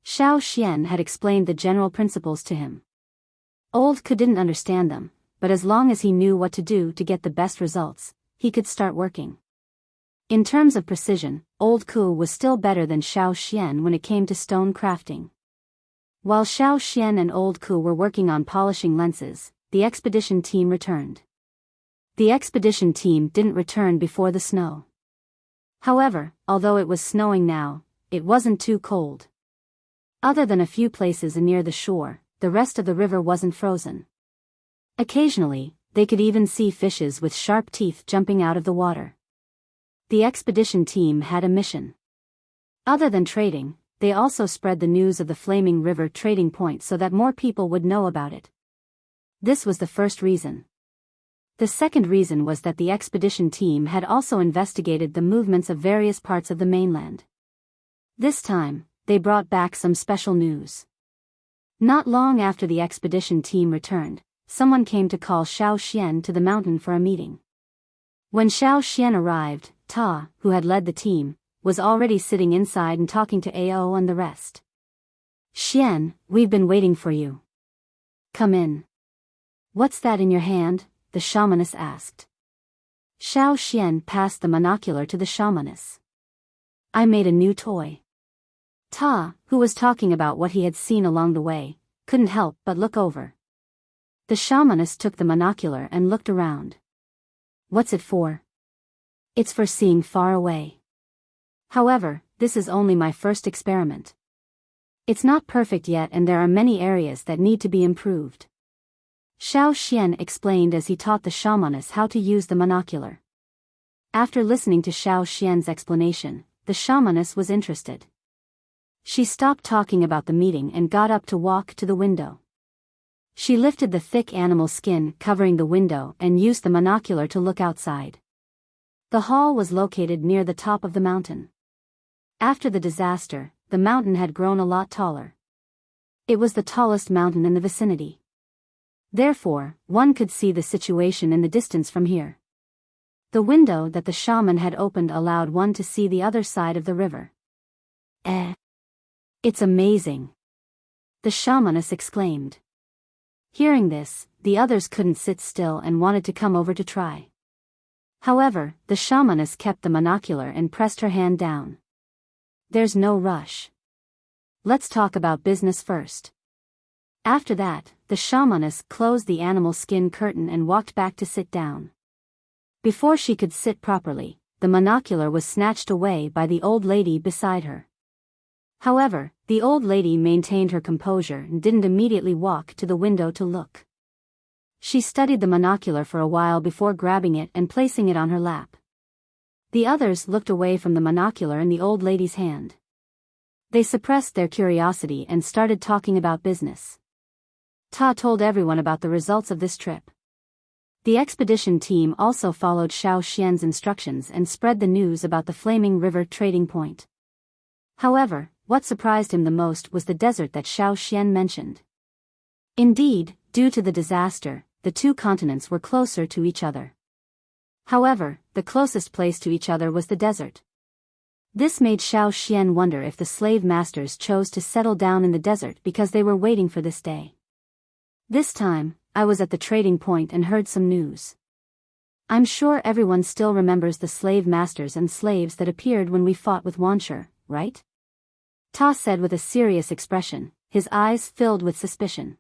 Xiao Xian had explained the general principles to him. Old Ku didn't understand them, but as long as he knew what to do to get the best results, he could start working. In terms of precision, Old Ku was still better than Xiao Xian when it came to stone crafting. While Xiao Xian and Old Ku were working on polishing lenses, the expedition team returned. The expedition team didn't return before the snow. However, although it was snowing now, it wasn't too cold. Other than a few places near the shore, the rest of the river wasn't frozen. Occasionally, they could even see fishes with sharp teeth jumping out of the water. The expedition team had a mission. Other than trading, they also spread the news of the Flaming River trading point so that more people would know about it. This was the first reason. The second reason was that the expedition team had also investigated the movements of various parts of the mainland. This time, they brought back some special news. Not long after the expedition team returned, someone came to call Xiao Xian to the mountain for a meeting. When Xiao Xian arrived, Ta, who had led the team, was already sitting inside and talking to Ao and the rest. "Xian, we've been waiting for you. Come in." "What's that in your hand?" the shamaness asked. Xiao Xian passed the monocular to the shamaness. "I made a new toy." Ta, who was talking about what he had seen along the way, couldn't help but look over. The shamaness took the monocular and looked around. "What's it for?" "It's for seeing far away. However, this is only my first experiment. It's not perfect yet and there are many areas that need to be improved." Xiao Xian explained as he taught the shamaness how to use the monocular. After listening to Xiao Xian's explanation, the shamaness was interested. She stopped talking about the meeting and got up to walk to the window. She lifted the thick animal skin covering the window and used the monocular to look outside. The hall was located near the top of the mountain. After the disaster, the mountain had grown a lot taller. It was the tallest mountain in the vicinity. Therefore, one could see the situation in the distance from here. The window that the shaman had opened allowed one to see the other side of the river. It's amazing!" the shamaness exclaimed. Hearing this, the others couldn't sit still and wanted to come over to try. However, the shamaness kept the monocular and pressed her hand down. "There's no rush. Let's talk about business first." After that, the shamaness closed the animal skin curtain and walked back to sit down. Before she could sit properly, the monocular was snatched away by the old lady beside her. However, the old lady maintained her composure and didn't immediately walk to the window to look. She studied the monocular for a while before grabbing it and placing it on her lap. The others looked away from the monocular in the old lady's hand. They suppressed their curiosity and started talking about business. Ta told everyone about the results of this trip. The expedition team also followed Xiao Xian's instructions and spread the news about the Flaming River trading point. However, what surprised him the most was the desert that Xiao Xian mentioned. Indeed, due to the disaster, the two continents were closer to each other. However, the closest place to each other was the desert. This made Xiao Xian wonder if the slave masters chose to settle down in the desert because they were waiting for this day. "This time, I was at the trading point and heard some news. I'm sure everyone still remembers the slave masters and slaves that appeared when we fought with Wanshur, right?" Ta said with a serious expression, his eyes filled with suspicion.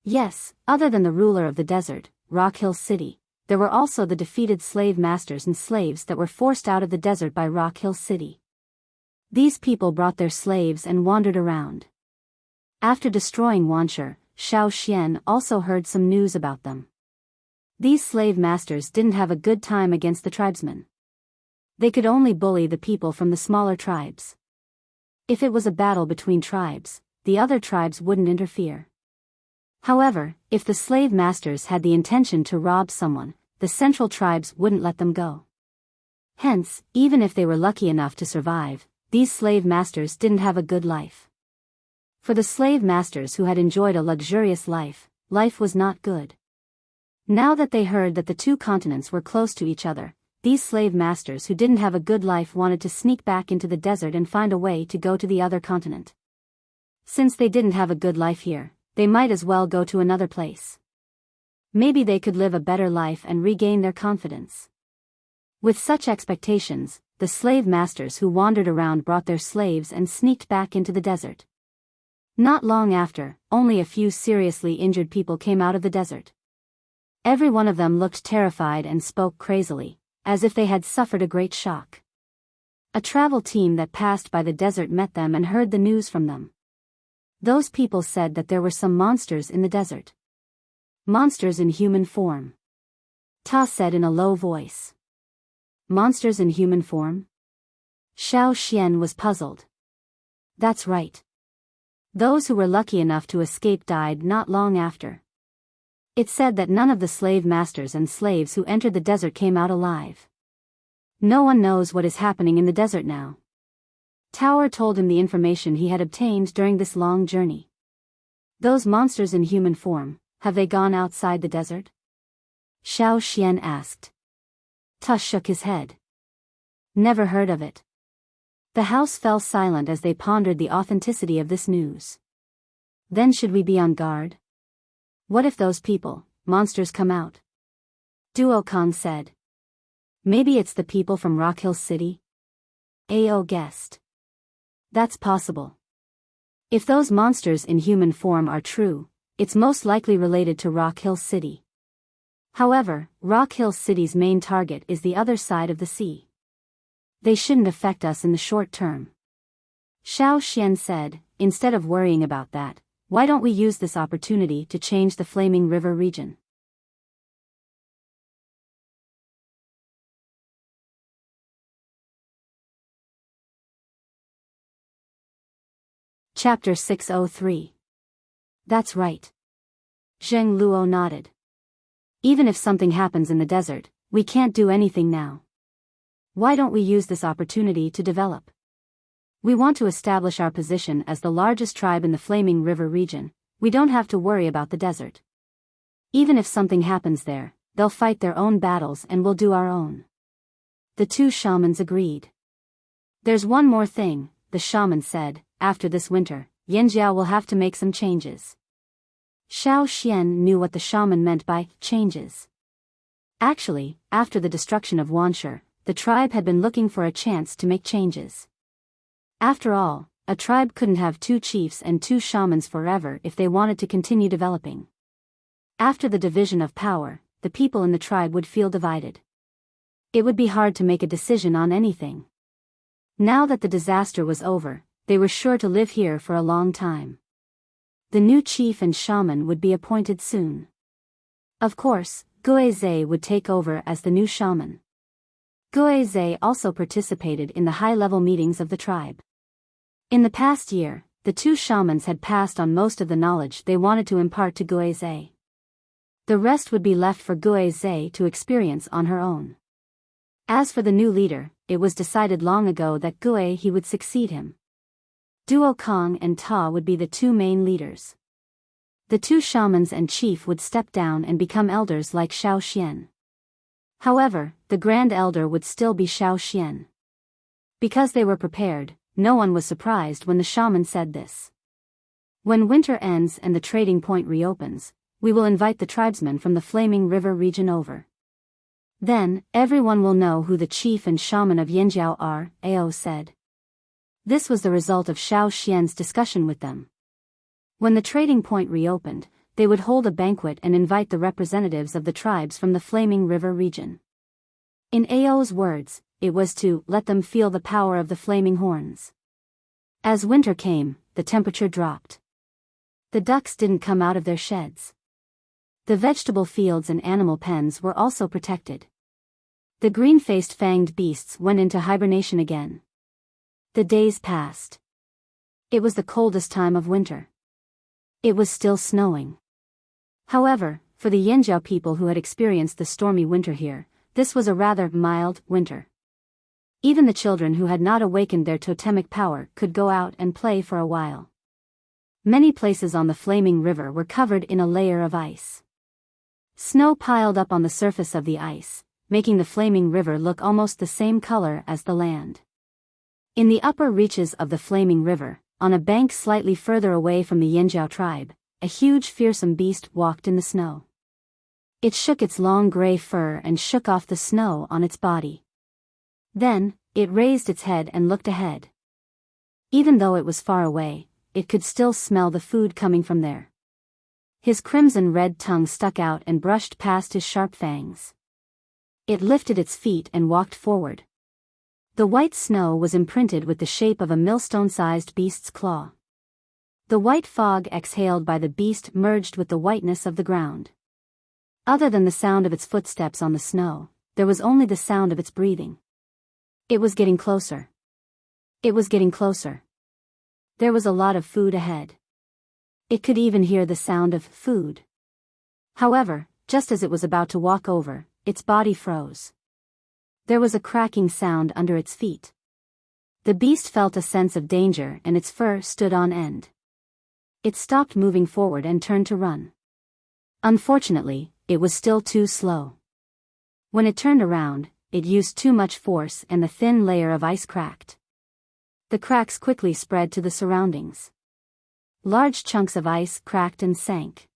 "Yes, other than the ruler of the desert, Rock Hill City, there were also the defeated slave masters and slaves that were forced out of the desert by Rock Hill City. These people brought their slaves and wandered around. After destroying Wanshur, Xiao Xian also heard some news about them. These slave masters didn't have a good time against the tribesmen. They could only bully the people from the smaller tribes. If it was a battle between tribes, the other tribes wouldn't interfere. However, if the slave masters had the intention to rob someone, the central tribes wouldn't let them go. Hence, even if they were lucky enough to survive, these slave masters didn't have a good life. For the slave masters who had enjoyed a luxurious life, life was not good. Now that they heard that the two continents were close to each other, these slave masters who didn't have a good life wanted to sneak back into the desert and find a way to go to the other continent. Since they didn't have a good life here, they might as well go to another place. Maybe they could live a better life and regain their confidence. With such expectations, the slave masters who wandered around brought their slaves and sneaked back into the desert. Not long after, only a few seriously injured people came out of the desert. Every one of them looked terrified and spoke crazily, as if they had suffered a great shock. A travel team that passed by the desert met them and heard the news from them. Those people said that there were some monsters in the desert. "Monsters in human form," Ta said in a low voice. "Monsters in human form?" Xiao Xian was puzzled. "That's right. Those who were lucky enough to escape died not long after. It said that none of the slave masters and slaves who entered the desert came out alive. No one knows what is happening in the desert now." Tower told him the information he had obtained during this long journey. "Those monsters in human form, have they gone outside the desert?" Xiao Xian asked. Ta shook his head. "Never heard of it." The house fell silent as they pondered the authenticity of this news. "Then should we be on guard? What if those people, monsters, come out?" Duokan said. "Maybe it's the people from Rock Hill City?" Ao guessed. "That's possible. If those monsters in human form are true, it's most likely related to Rock Hill City. However, Rock Hill City's main target is the other side of the sea. They shouldn't affect us in the short term." Xiao Xian said, "Instead of worrying about that, why don't we use this opportunity to change the Flaming River region?" Chapter 603. That's right. Zheng Luo nodded. "Even if something happens in the desert, we can't do anything now. Why don't we use this opportunity to develop? We want to establish our position as the largest tribe in the Flaming River region. We don't have to worry about the desert. Even if something happens there, they'll fight their own battles and we'll do our own. The two shamans agreed. There's one more thing, the shaman said, after this winter, Yanjiao will have to make some changes. Xiao Xian knew what the shaman meant by changes. Actually, after the destruction of Wanshi, the tribe had been looking for a chance to make changes. After all, a tribe couldn't have two chiefs and two shamans forever if they wanted to continue developing. After the division of power, the people in the tribe would feel divided. It would be hard to make a decision on anything. Now that the disaster was over, they were sure to live here for a long time. The new chief and shaman would be appointed soon. Of course, Guizhe would take over as the new shaman. Guizhe also participated in the high-level meetings of the tribe. In the past year, the two shamans had passed on most of the knowledge they wanted to impart to Guizhe. The rest would be left for Guizhe to experience on her own. As for the new leader, it was decided long ago that Guizhe would succeed him. Duo Kong and Ta would be the two main leaders. The two shamans and chief would step down and become elders like Xiao Xian. However, the Grand Elder would still be Xiao Xian. Because they were prepared, no one was surprised when the shaman said this. When winter ends and the trading point reopens, we will invite the tribesmen from the Flaming River region over. Then, everyone will know who the chief and shaman of Yanjiao are, Ao said. This was the result of Xiao Xian's discussion with them. When the trading point reopened, they would hold a banquet and invite the representatives of the tribes from the Flaming River region. In Ao's words, it was to let them feel the power of the flaming horns. As winter came, the temperature dropped. The ducks didn't come out of their sheds. The vegetable fields and animal pens were also protected. The green-faced fanged beasts went into hibernation again. The days passed. It was the coldest time of winter. It was still snowing. However, for the Yanjiao people who had experienced the stormy winter here, this was a rather mild winter. Even the children who had not awakened their totemic power could go out and play for a while. Many places on the Flaming River were covered in a layer of ice. Snow piled up on the surface of the ice, making the Flaming River look almost the same color as the land. In the upper reaches of the Flaming River, on a bank slightly further away from the Yanjiao tribe, a huge fearsome beast walked in the snow. It shook its long gray fur and shook off the snow on its body. Then, it raised its head and looked ahead. Even though it was far away, it could still smell the food coming from there. His crimson-red tongue stuck out and brushed past his sharp fangs. It lifted its feet and walked forward. The white snow was imprinted with the shape of a millstone-sized beast's claw. The white fog exhaled by the beast merged with the whiteness of the ground. Other than the sound of its footsteps on the snow, there was only the sound of its breathing. It was getting closer. It was getting closer. There was a lot of food ahead. It could even hear the sound of food. However, just as it was about to walk over, its body froze. There was a cracking sound under its feet. The beast felt a sense of danger and its fur stood on end. It stopped moving forward and turned to run. Unfortunately, it was still too slow. When it turned around, it used too much force and the thin layer of ice cracked. The cracks quickly spread to the surroundings. Large chunks of ice cracked and sank.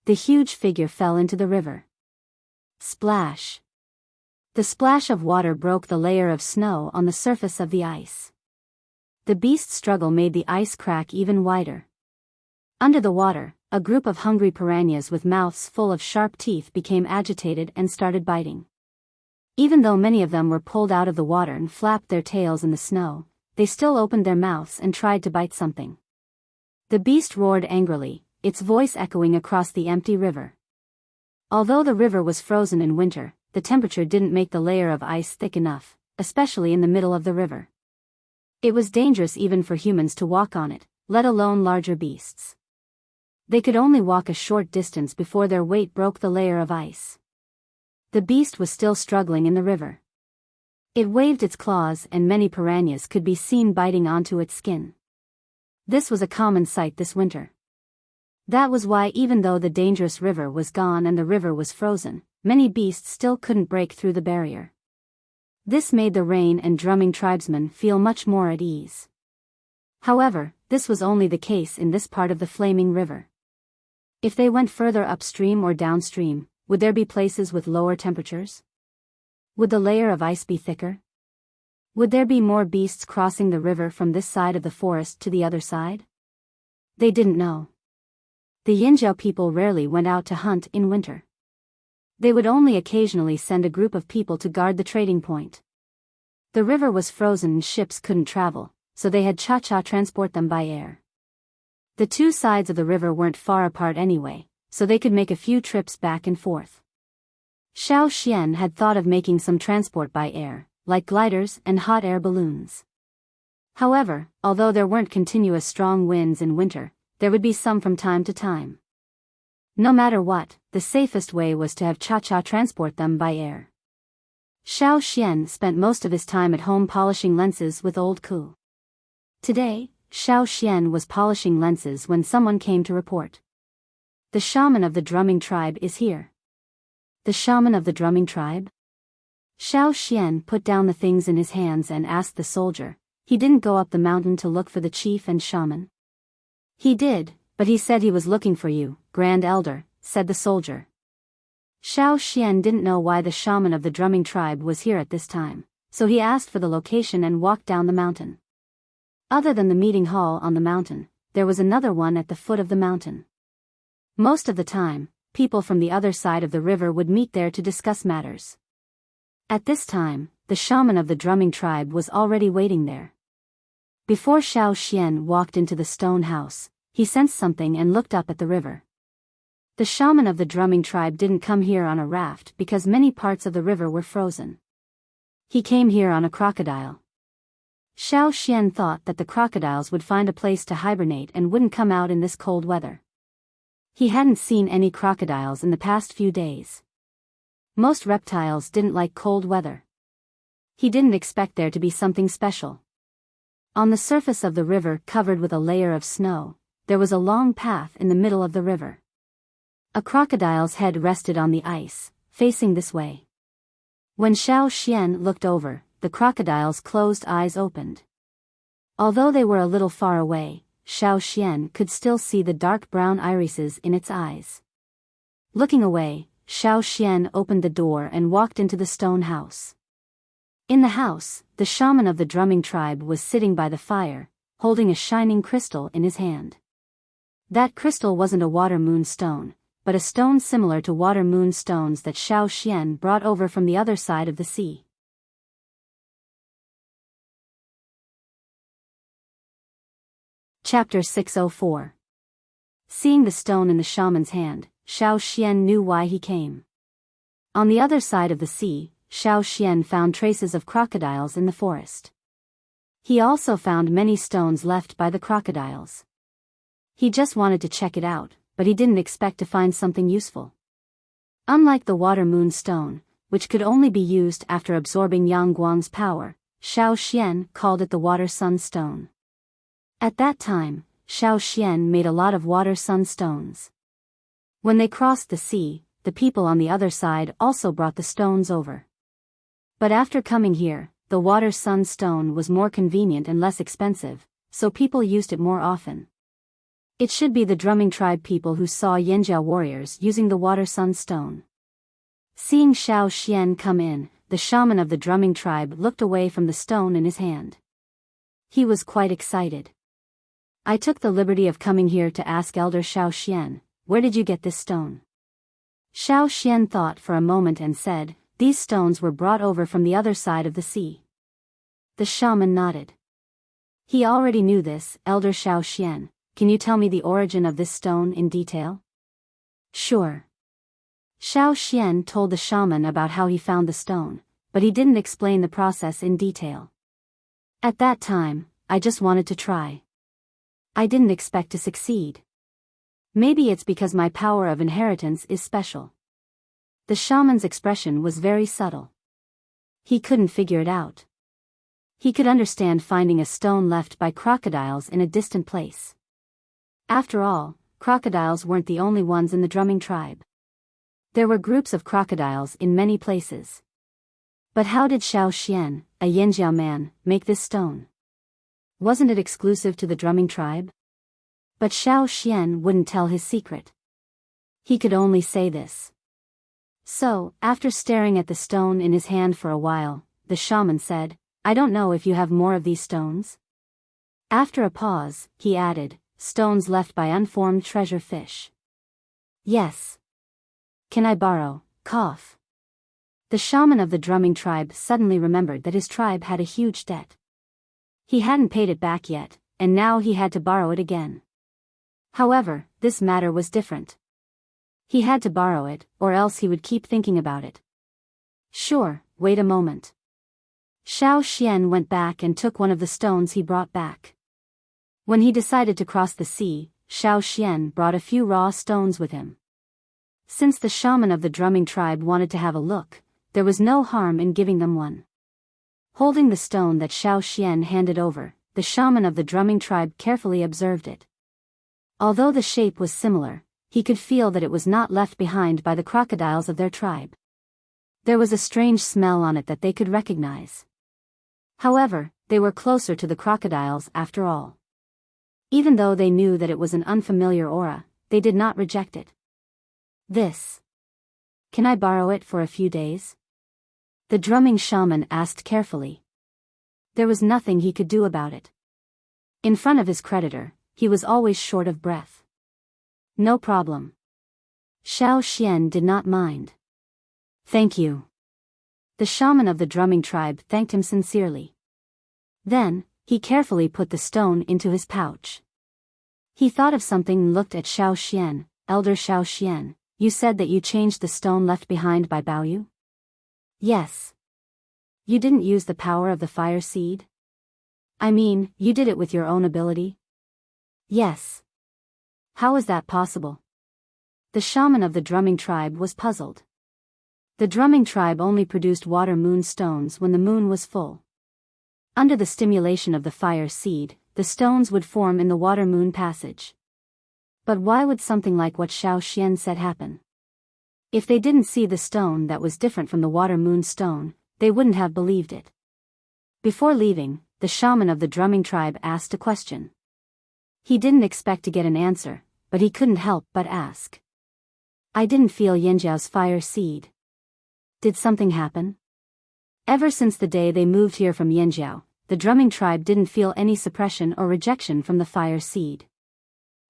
The huge figure fell into the river. Splash! The splash of water broke the layer of snow on the surface of the ice. The beast's struggle made the ice crack even wider. Under the water, a group of hungry piranhas with mouths full of sharp teeth became agitated and started biting. Even though many of them were pulled out of the water and flapped their tails in the snow, they still opened their mouths and tried to bite something. The beast roared angrily, its voice echoing across the empty river. Although the river was frozen in winter, the temperature didn't make the layer of ice thick enough, especially in the middle of the river. It was dangerous even for humans to walk on it, let alone larger beasts. They could only walk a short distance before their weight broke the layer of ice. The beast was still struggling in the river. It waved its claws and many piranhas could be seen biting onto its skin. This was a common sight this winter. That was why even though the dangerous river was gone and the river was frozen, many beasts still couldn't break through the barrier. This made the rain and drumming tribesmen feel much more at ease. However, this was only the case in this part of the flaming river. If they went further upstream or downstream, would there be places with lower temperatures? Would the layer of ice be thicker? Would there be more beasts crossing the river from this side of the forest to the other side? They didn't know. The Yinjiao people rarely went out to hunt in winter. They would only occasionally send a group of people to guard the trading point. The river was frozen and ships couldn't travel, so they had Cha-Cha transport them by air. The two sides of the river weren't far apart anyway, so they could make a few trips back and forth. Xiao Xian had thought of making some transport by air, like gliders and hot air balloons. However, although there weren't continuous strong winds in winter, there would be some from time to time. No matter what, the safest way was to have Cha-Cha transport them by air. Xiao Xian spent most of his time at home polishing lenses with old Ku. Today, Xiao Xian was polishing lenses when someone came to report. The shaman of the drumming tribe is here. The shaman of the drumming tribe? Xiao Xian put down the things in his hands and asked the soldier. He didn't go up the mountain to look for the chief and shaman. He did, but he said he was looking for you, Grand Elder, said the soldier. Xiao Xian didn't know why the shaman of the drumming tribe was here at this time, so he asked for the location and walked down the mountain. Other than the meeting hall on the mountain, there was another one at the foot of the mountain. Most of the time, people from the other side of the river would meet there to discuss matters. At this time, the shaman of the drumming tribe was already waiting there. Before Xiao Xian walked into the stone house, he sensed something and looked up at the river. The shaman of the drumming tribe didn't come here on a raft because many parts of the river were frozen. He came here on a crocodile. Xiao Xian thought that the crocodiles would find a place to hibernate and wouldn't come out in this cold weather. He hadn't seen any crocodiles in the past few days. Most reptiles didn't like cold weather. He didn't expect there to be something special. On the surface of the river covered with a layer of snow, there was a long path in the middle of the river. A crocodile's head rested on the ice, facing this way. When Xiao Xian looked over, the crocodile's closed eyes opened. Although they were a little far away, Xiao Xian could still see the dark brown irises in its eyes. Looking away, Xiao Xian opened the door and walked into the stone house. In the house, the shaman of the drumming tribe was sitting by the fire, holding a shining crystal in his hand. That crystal wasn't a water moon stone, but a stone similar to water moon stones that Xiao Xian brought over from the other side of the sea. Chapter 604. Seeing the stone in the shaman's hand, Xiao Xian knew why he came. On the other side of the sea, Xiao Xian found traces of crocodiles in the forest. He also found many stones left by the crocodiles. He just wanted to check it out, but he didn't expect to find something useful. Unlike the water moon stone, which could only be used after absorbing Yang Guang's power, Xiao Xian called it the water sun stone. At that time, Xiao Xian made a lot of water sun stones. When they crossed the sea, the people on the other side also brought the stones over. But after coming here, the water sun stone was more convenient and less expensive, so people used it more often. It should be the drumming tribe people who saw Yinjiao warriors using the water sun stone. Seeing Xiao Xian come in, the shaman of the drumming tribe looked away from the stone in his hand. He was quite excited. I took the liberty of coming here to ask Elder Xiao Xian, where did you get this stone? Xiao Xian thought for a moment and said, these stones were brought over from the other side of the sea. The shaman nodded. He already knew this. Elder Xiao Xian, can you tell me the origin of this stone in detail? Sure. Xiao Xian told the shaman about how he found the stone, but he didn't explain the process in detail. At that time, I just wanted to try. I didn't expect to succeed. Maybe it's because my power of inheritance is special. The shaman's expression was very subtle. He couldn't figure it out. He could understand finding a stone left by crocodiles in a distant place. After all, crocodiles weren't the only ones in the drumming tribe. There were groups of crocodiles in many places. But how did Xiao Xian, a Yanjiao man, make this stone? Wasn't it exclusive to the drumming tribe? But Xiao Xian wouldn't tell his secret. He could only say this. So, after staring at the stone in his hand for a while, the shaman said, "I don't know if you have more of these stones?" After a pause, he added, "Stones left by unformed treasure fish." "Yes. Can I borrow?" Cough. The shaman of the drumming tribe suddenly remembered that his tribe had a huge debt. He hadn't paid it back yet, and now he had to borrow it again. However, this matter was different. He had to borrow it, or else he would keep thinking about it. "Sure, wait a moment." Xiao Xian went back and took one of the stones he brought back. When he decided to cross the sea, Xiao Xian brought a few raw stones with him. Since the shaman of the drumming tribe wanted to have a look, there was no harm in giving them one. Holding the stone that Xiao Xian handed over, the shaman of the drumming tribe carefully observed it. Although the shape was similar, he could feel that it was not left behind by the crocodiles of their tribe. There was a strange smell on it that they could recognize. However, they were closer to the crocodiles after all. Even though they knew that it was an unfamiliar aura, they did not reject it. "This. Can I borrow it for a few days?" The drumming shaman asked carefully. There was nothing he could do about it. In front of his creditor, he was always short of breath. "No problem." Xiao Xian did not mind. "Thank you." The shaman of the drumming tribe thanked him sincerely. Then, he carefully put the stone into his pouch. He thought of something and looked at Xiao Xian. "Elder Xiao Xian, you said that you changed the stone left behind by Biyao?" "Yes." "You didn't use the power of the fire seed? I mean, you did it with your own ability?" "Yes." "How is that possible?" The shaman of the drumming tribe was puzzled. The drumming tribe only produced water moon stones when the moon was full. Under the stimulation of the fire seed, the stones would form in the water moon passage. But why would something like what Xiao Xian said happen? If they didn't see the stone that was different from the water moon stone, they wouldn't have believed it. Before leaving, the shaman of the drumming tribe asked a question. He didn't expect to get an answer, but he couldn't help but ask. "I didn't feel Yanjiao's fire seed. Did something happen?" Ever since the day they moved here from Yanjiao, the drumming tribe didn't feel any suppression or rejection from the fire seed.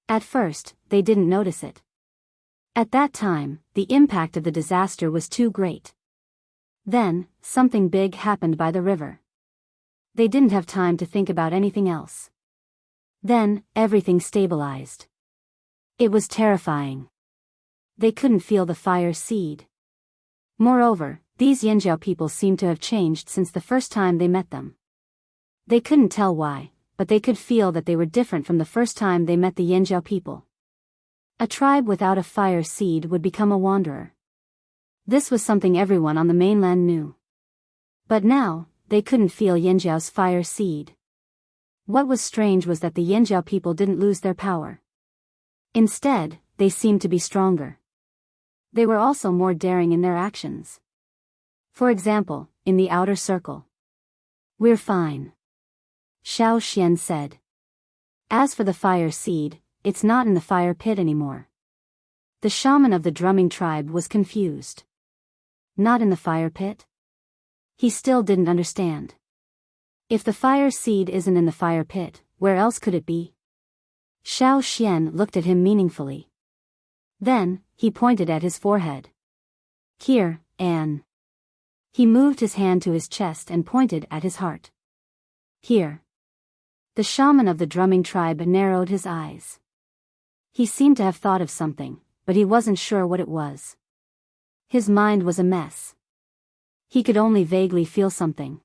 At first, they didn't notice it. At that time, the impact of the disaster was too great. Then, something big happened by the river. They didn't have time to think about anything else. Then, everything stabilized. It was terrifying. They couldn't feel the fire seed. Moreover, these Yanjiao people seemed to have changed since the first time they met them. They couldn't tell why, but they could feel that they were different from the first time they met the Yanjiao people. A tribe without a fire seed would become a wanderer. This was something everyone on the mainland knew. But now, they couldn't feel Yanjiao's fire seed. What was strange was that the Yanjiao people didn't lose their power. Instead, they seemed to be stronger. They were also more daring in their actions. For example, in the outer circle. "We're fine," Xiao Xian said. "As for the fire seed, it's not in the fire pit anymore." The shaman of the drumming tribe was confused. Not in the fire pit? He still didn't understand. If the fire seed isn't in the fire pit, where else could it be? Xiao Xian looked at him meaningfully. Then, he pointed at his forehead. "Here, Anne." He moved his hand to his chest and pointed at his heart. "Here." The shaman of the drumming tribe narrowed his eyes. He seemed to have thought of something, but he wasn't sure what it was. His mind was a mess. He could only vaguely feel something.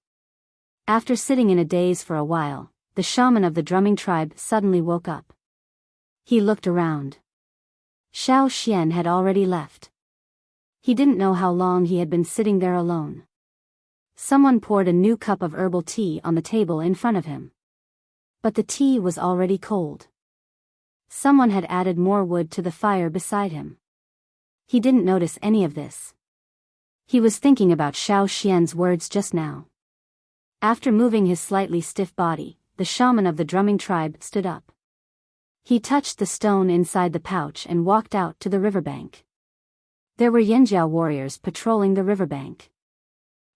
After sitting in a daze for a while, the shaman of the drumming tribe suddenly woke up. He looked around. Xiao Xian had already left. He didn't know how long he had been sitting there alone. Someone poured a new cup of herbal tea on the table in front of him. But the tea was already cold. Someone had added more wood to the fire beside him. He didn't notice any of this. He was thinking about Xiao Xian's words just now. After moving his slightly stiff body, the shaman of the drumming tribe stood up. He touched the stone inside the pouch and walked out to the riverbank. There were Yanjiao warriors patrolling the riverbank.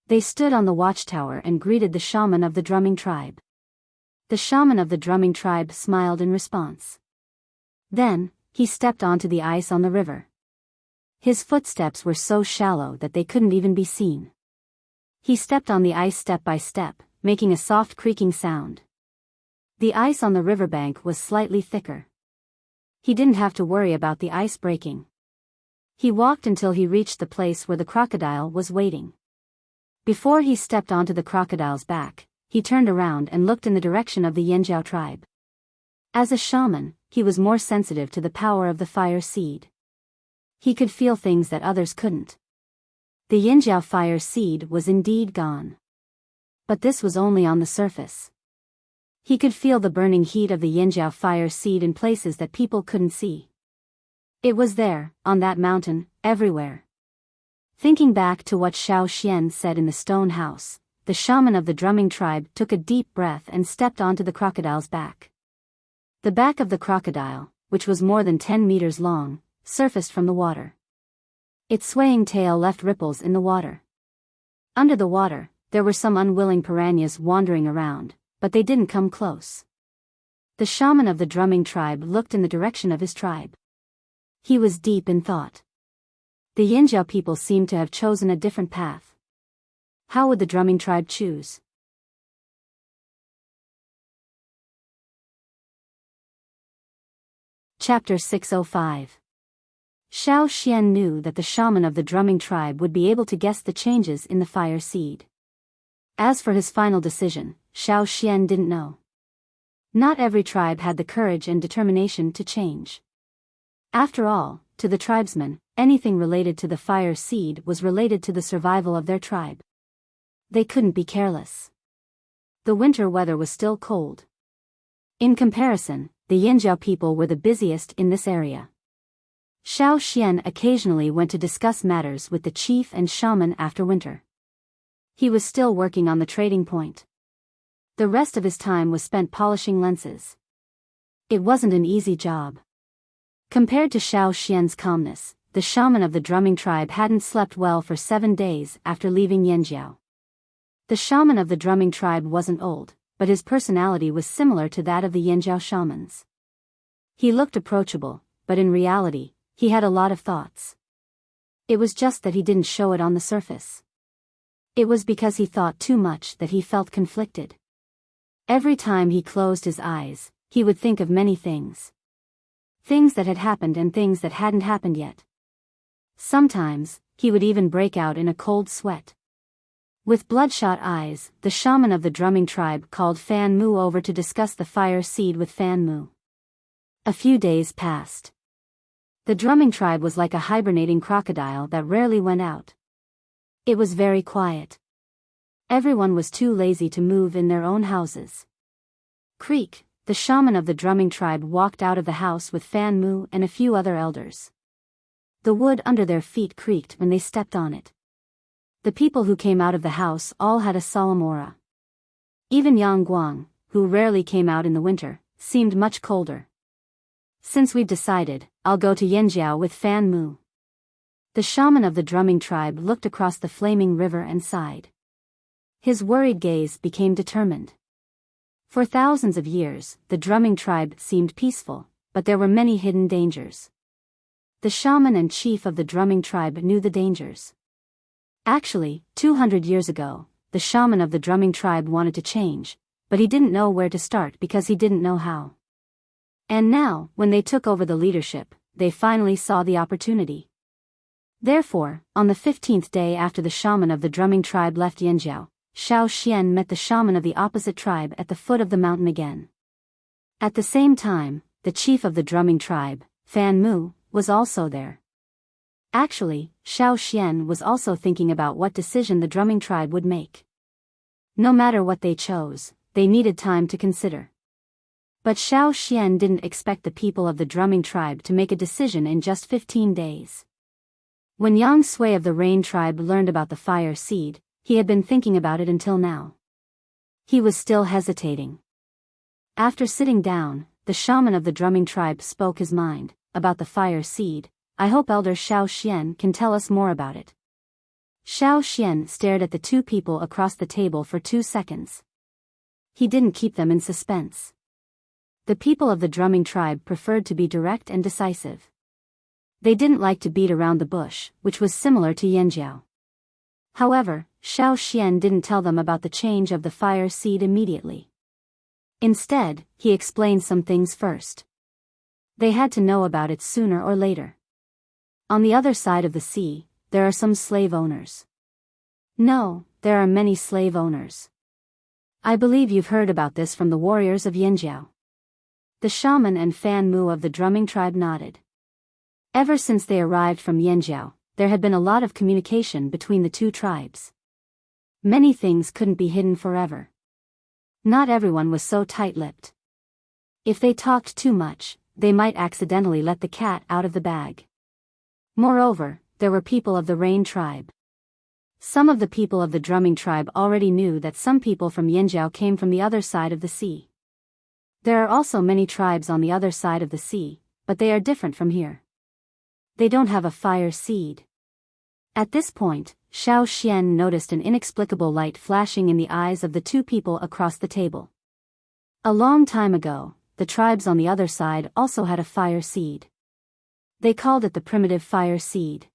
They stood on the watchtower and greeted the shaman of the drumming tribe. The shaman of the drumming tribe smiled in response. Then, he stepped onto the ice on the river. His footsteps were so shallow that they couldn't even be seen. He stepped on the ice step by step, making a soft creaking sound. The ice on the riverbank was slightly thicker. He didn't have to worry about the ice breaking. He walked until he reached the place where the crocodile was waiting. Before he stepped onto the crocodile's back, he turned around and looked in the direction of the Yanjiao tribe. As a shaman, he was more sensitive to the power of the fire seed. He could feel things that others couldn't. The Yanjiao fire seed was indeed gone. But this was only on the surface. He could feel the burning heat of the Yanjiao fire seed in places that people couldn't see. It was there, on that mountain, everywhere. Thinking back to what Xiao Xian said in the stone house, the shaman of the drumming tribe took a deep breath and stepped onto the crocodile's back. The back of the crocodile, which was more than 10 meters long, surfaced from the water. Its swaying tail left ripples in the water. Under the water, there were some unwilling piranhas wandering around, but they didn't come close. The shaman of the drumming tribe looked in the direction of his tribe. He was deep in thought. The Yanjiao people seemed to have chosen a different path. How would the drumming tribe choose? Chapter 605. Xiao Xian knew that the shaman of the drumming tribe would be able to guess the changes in the fire seed. As for his final decision, Xiao Xian didn't know. Not every tribe had the courage and determination to change. After all, to the tribesmen, anything related to the fire seed was related to the survival of their tribe. They couldn't be careless. The winter weather was still cold. In comparison, the Yanjiao people were the busiest in this area. Xiao Xian occasionally went to discuss matters with the chief and shaman after winter. He was still working on the trading point. The rest of his time was spent polishing lenses. It wasn't an easy job. Compared to Xiao Xian's calmness, the shaman of the drumming tribe hadn't slept well for 7 days after leaving Yanjiao. The shaman of the drumming tribe wasn't old, but his personality was similar to that of the Yanjiao shamans. He looked approachable, but in reality, he had a lot of thoughts. It was just that he didn't show it on the surface. It was because he thought too much that he felt conflicted. Every time he closed his eyes, he would think of many things. Things that had happened and things that hadn't happened yet. Sometimes, he would even break out in a cold sweat. With bloodshot eyes, the shaman of the drumming tribe called Fan Mu over to discuss the fire seed with Fan Mu. A few days passed. The drumming tribe was like a hibernating crocodile that rarely went out. It was very quiet. Everyone was too lazy to move in their own houses. Creak, the shaman of the drumming tribe walked out of the house with Fan Mu and a few other elders. The wood under their feet creaked when they stepped on it. The people who came out of the house all had a solemn aura. Even Yang Guang, who rarely came out in the winter, seemed much colder. Since we've decided, I'll go to Yanjiao with Fan Mu. The shaman of the drumming tribe looked across the flaming river and sighed. His worried gaze became determined. For thousands of years, the drumming tribe seemed peaceful, but there were many hidden dangers. The shaman and chief of the drumming tribe knew the dangers. Actually, 200 years ago, the shaman of the drumming tribe wanted to change, but he didn't know where to start because he didn't know how. And now, when they took over the leadership, they finally saw the opportunity. Therefore, on the 15th day after the shaman of the drumming tribe left Yanjiao, Xiao Xian met the shaman of the opposite tribe at the foot of the mountain again. At the same time, the chief of the drumming tribe, Fan Mu, was also there. Actually, Xiao Xian was also thinking about what decision the drumming tribe would make. No matter what they chose, they needed time to consider. But Xiao Xian didn't expect the people of the drumming tribe to make a decision in just 15 days. When Yang Sui of the Rain tribe learned about the fire seed, he had been thinking about it until now. He was still hesitating. After sitting down, the shaman of the drumming tribe spoke his mind about the fire seed. I hope Elder Xiao Xian can tell us more about it. Xiao Xian stared at the two people across the table for 2 seconds. He didn't keep them in suspense. The people of the drumming tribe preferred to be direct and decisive. They didn't like to beat around the bush, which was similar to Yanjiao. However, Xiao Xian didn't tell them about the change of the fire seed immediately. Instead, he explained some things first. They had to know about it sooner or later. On the other side of the sea, there are some slave owners. No, there are many slave owners. I believe you've heard about this from the warriors of Yanjiao. The shaman and Fan Mu of the drumming tribe nodded. Ever since they arrived from Yanjiao, there had been a lot of communication between the two tribes. Many things couldn't be hidden forever. Not everyone was so tight-lipped. If they talked too much, they might accidentally let the cat out of the bag. Moreover, there were people of the Rain tribe. Some of the people of the drumming tribe already knew that some people from Yanjiao came from the other side of the sea. There are also many tribes on the other side of the sea, but they are different from here. They don't have a fire seed. At this point, Xiao Xian noticed an inexplicable light flashing in the eyes of the two people across the table. A long time ago, the tribes on the other side also had a fire seed. They called it the primitive fire seed.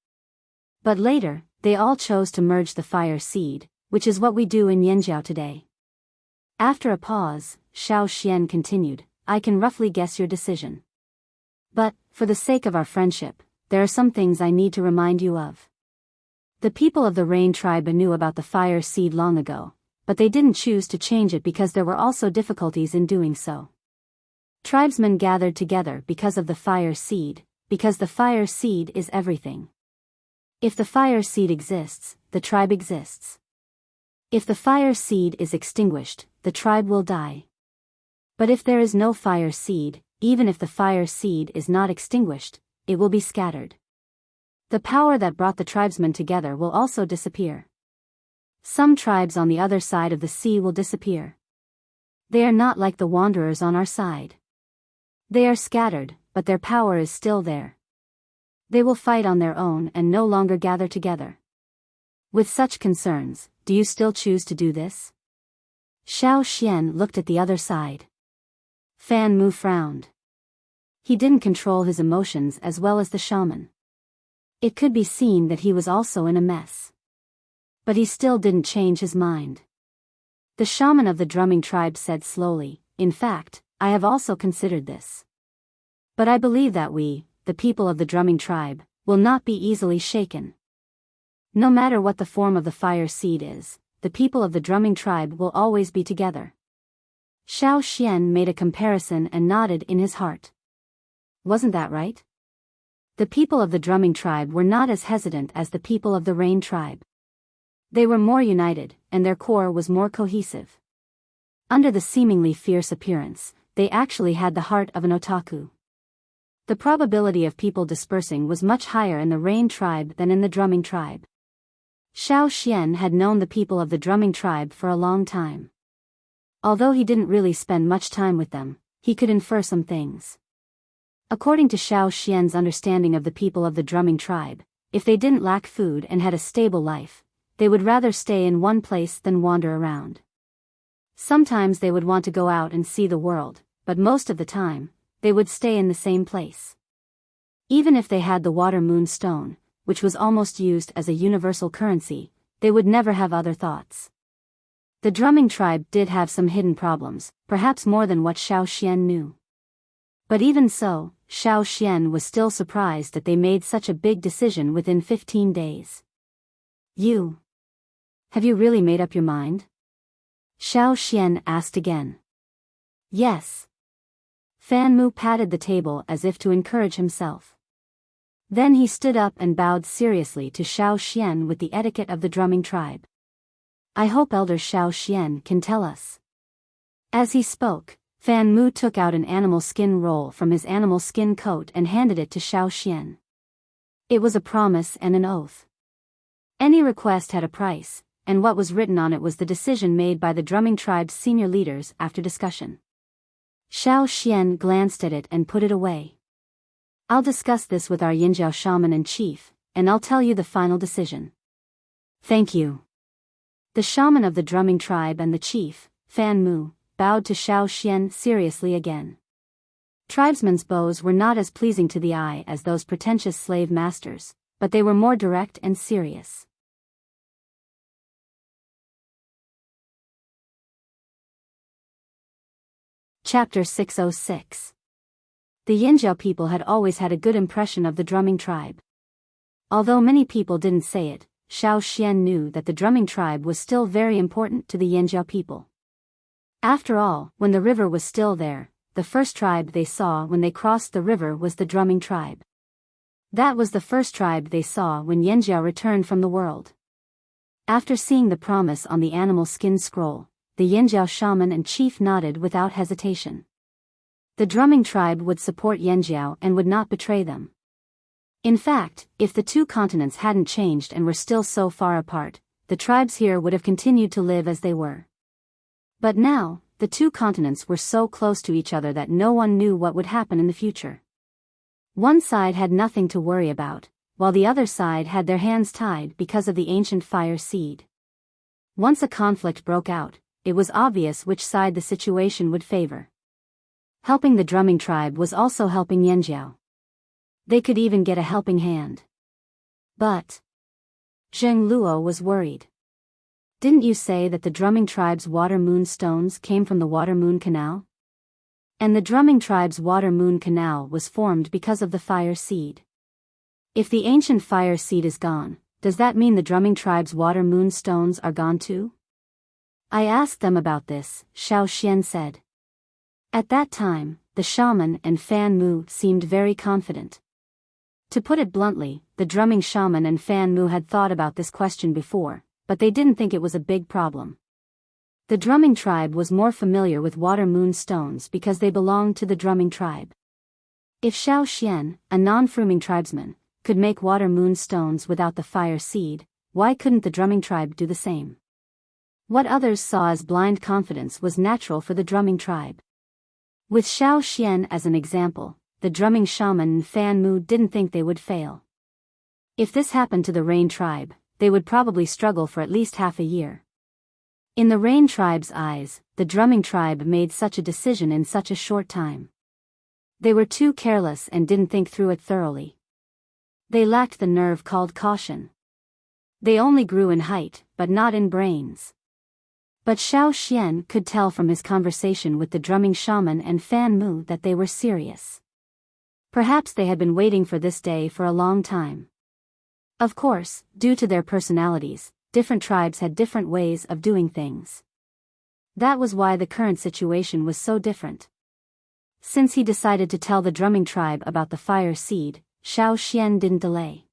But later, they all chose to merge the fire seed, which is what we do in Yanjiao today. After a pause, Xiao Xian continued, I can roughly guess your decision. But, for the sake of our friendship, there are some things I need to remind you of. The people of the Rain tribe knew about the fire seed long ago, but they didn't choose to change it because there were also difficulties in doing so. Tribesmen gathered together because of the fire seed, because the fire seed is everything. If the fire seed exists, the tribe exists. If the fire seed is extinguished, the tribe will die. But if there is no fire seed, even if the fire seed is not extinguished, it will be scattered. The power that brought the tribesmen together will also disappear. Some tribes on the other side of the sea will disappear. They are not like the wanderers on our side. They are scattered, but their power is still there. They will fight on their own and no longer gather together. With such concerns, do you still choose to do this? Xiao Xian looked at the other side. Fan Mu frowned. He didn't control his emotions as well as the shaman. It could be seen that he was also in a mess. But he still didn't change his mind. The shaman of the drumming tribe said slowly, in fact, I have also considered this. But I believe that we, the people of the drumming tribe, will not be easily shaken. No matter what the form of the fire seed is, the people of the drumming tribe will always be together. Xiao Xian made a comparison and nodded in his heart. Wasn't that right? The people of the drumming tribe were not as hesitant as the people of the Rain tribe. They were more united, and their core was more cohesive. Under the seemingly fierce appearance, they actually had the heart of an otaku. The probability of people dispersing was much higher in the Rain tribe than in the drumming tribe. Xiao Xian had known the people of the drumming tribe for a long time. Although he didn't really spend much time with them, he could infer some things. According to Xiao Xian's understanding of the people of the drumming tribe, if they didn't lack food and had a stable life, they would rather stay in one place than wander around. Sometimes they would want to go out and see the world, but most of the time, they would stay in the same place. Even if they had the water moon stone, which was almost used as a universal currency, they would never have other thoughts. The drumming tribe did have some hidden problems, perhaps more than what Xiao Xian knew. But even so, Xiao Xian was still surprised that they made such a big decision within 15 days. Have you really made up your mind? Xiao Xian asked again. Yes. Fan Mu patted the table as if to encourage himself. Then he stood up and bowed seriously to Xiao Xian with the etiquette of the drumming tribe. I hope Elder Xiao Xian can tell us. As he spoke, Fan Mu took out an animal skin roll from his animal skin coat and handed it to Xiao Xian. It was a promise and an oath. Any request had a price, and what was written on it was the decision made by the drumming tribe's senior leaders after discussion. Xiao Xian glanced at it and put it away. I'll discuss this with our Yinjiao shaman and chief, and I'll tell you the final decision. Thank you. The shaman of the drumming tribe and the chief, Fan Mu, bowed to Xiao Xian seriously again. Tribesmen's bows were not as pleasing to the eye as those pretentious slave masters, but they were more direct and serious. Chapter 606. The Yinjiao people had always had a good impression of the drumming tribe. Although many people didn't say it, Xiao Xian knew that the drumming tribe was still very important to the Yinjiao people. After all, when the river was still there, the first tribe they saw when they crossed the river was the drumming tribe. That was the first tribe they saw when Yinjiao returned from the world. After seeing the promise on the animal skin scroll, the Yinjiao shaman and chief nodded without hesitation. The drumming tribe would support Yinjiao and would not betray them. In fact, if the two continents hadn't changed and were still so far apart, the tribes here would have continued to live as they were. But now, the two continents were so close to each other that no one knew what would happen in the future. One side had nothing to worry about, while the other side had their hands tied because of the ancient fire seed. Once a conflict broke out, it was obvious which side the situation would favor. Helping the drumming tribe was also helping Yinjiao. They could even get a helping hand. But Zheng Luo was worried. Didn't you say that the drumming tribe's water moon stones came from the water moon canal? And the drumming tribe's water moon canal was formed because of the fire seed. If the ancient fire seed is gone, does that mean the drumming tribe's water moon stones are gone too? I asked them about this, Xiao Xian said. At that time, the shaman and Fan Mu seemed very confident. To put it bluntly, the drumming shaman and Fan Mu had thought about this question before, but they didn't think it was a big problem. The drumming tribe was more familiar with water moon stones because they belonged to the drumming tribe. If Xiao Xian, a non-frooming tribesman, could make water moon stones without the fire seed, why couldn't the drumming tribe do the same? What others saw as blind confidence was natural for the drumming tribe. With Xiao Xian as an example, the drumming shaman and Fan Mu didn't think they would fail. If this happened to the Rain tribe, they would probably struggle for at least half a year. In the Rain tribe's eyes, the drumming tribe made such a decision in such a short time. They were too careless and didn't think through it thoroughly. They lacked the nerve called caution. They only grew in height, but not in brains. But Xiao Xian could tell from his conversation with the drumming shaman and Fan Mu that they were serious. Perhaps they had been waiting for this day for a long time. Of course, due to their personalities, different tribes had different ways of doing things. That was why the current situation was so different. Since he decided to tell the drumming tribe about the fire seed, Xiao Xian didn't delay.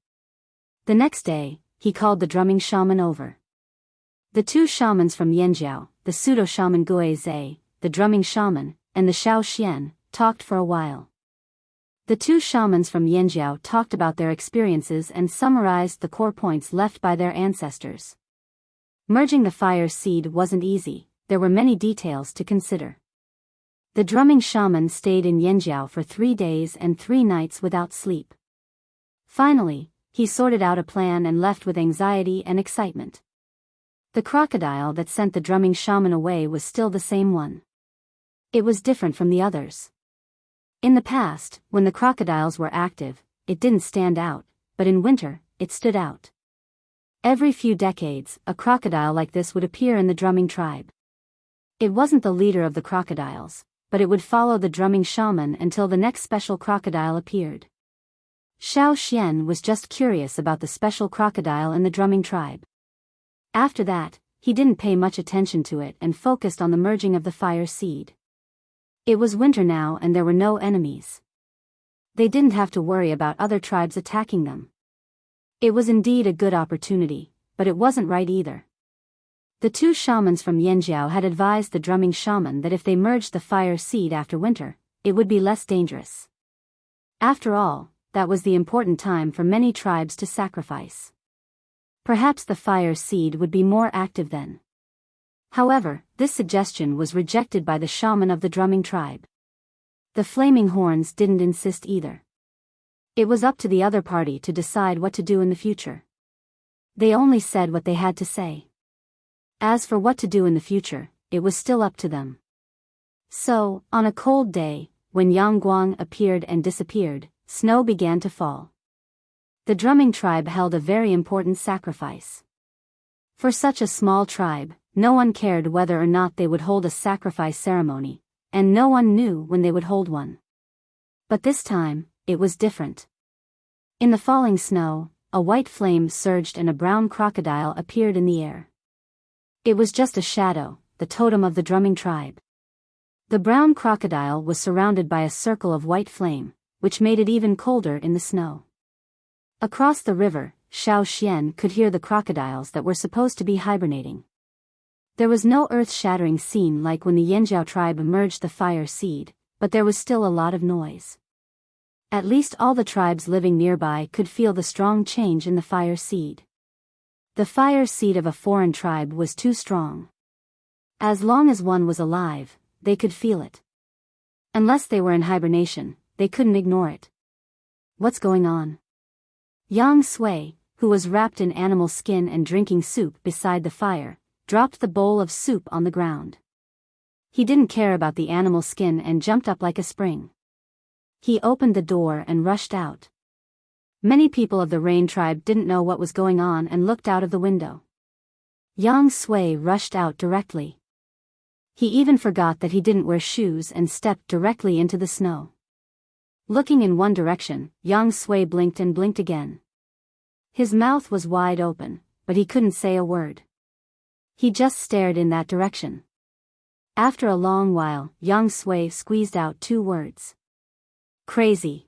The next day, he called the drumming shaman over. The two shamans from Yinjiao, the pseudo-shaman Gui Zhe, the drumming shaman, and the Xiao Xian, talked for a while. The two shamans from Yinjiao talked about their experiences and summarized the core points left by their ancestors. Merging the fire seed wasn't easy, there were many details to consider. The drumming shaman stayed in Yinjiao for 3 days and 3 nights without sleep. Finally, he sorted out a plan and left with anxiety and excitement. The crocodile that sent the drumming shaman away was still the same one. It was different from the others. In the past, when the crocodiles were active, it didn't stand out, but in winter, it stood out. Every few decades, a crocodile like this would appear in the drumming tribe. It wasn't the leader of the crocodiles, but it would follow the drumming shaman until the next special crocodile appeared. Xiao Xian was just curious about the special crocodile in the drumming tribe. After that, he didn't pay much attention to it and focused on the merging of the fire seed. It was winter now and there were no enemies. They didn't have to worry about other tribes attacking them. It was indeed a good opportunity, but it wasn't right either. The two shamans from Yinjiao had advised the drumming shaman that if they merged the fire seed after winter, it would be less dangerous. After all, that was the important time for many tribes to sacrifice. Perhaps the fire seed would be more active then. However, this suggestion was rejected by the shaman of the drumming tribe. The flaming horns didn't insist either. It was up to the other party to decide what to do in the future. They only said what they had to say. As for what to do in the future, it was still up to them. So, on a cold day, when Yang Guang appeared and disappeared, snow began to fall. The drumming tribe held a very important sacrifice. For such a small tribe, no one cared whether or not they would hold a sacrifice ceremony, and no one knew when they would hold one. But this time, it was different. In the falling snow, a white flame surged and a brown crocodile appeared in the air. It was just a shadow, the totem of the drumming tribe. The brown crocodile was surrounded by a circle of white flame, which made it even colder in the snow. Across the river, Xiao Xian could hear the crocodiles that were supposed to be hibernating. There was no earth-shattering scene like when the Yanjiao tribe emerged the fire seed, but there was still a lot of noise. At least all the tribes living nearby could feel the strong change in the fire seed. The fire seed of a foreign tribe was too strong. As long as one was alive, they could feel it. Unless they were in hibernation, they couldn't ignore it. What's going on? Yang Sui, who was wrapped in animal skin and drinking soup beside the fire, dropped the bowl of soup on the ground. He didn't care about the animal skin and jumped up like a spring. He opened the door and rushed out. Many people of the Rain tribe didn't know what was going on and looked out of the window. Yang Sui rushed out directly. He even forgot that he didn't wear shoes and stepped directly into the snow. Looking in one direction, Yang Sui blinked and blinked again. His mouth was wide open, but he couldn't say a word. He just stared in that direction. After a long while, Yang Sui squeezed out 2 words. Crazy.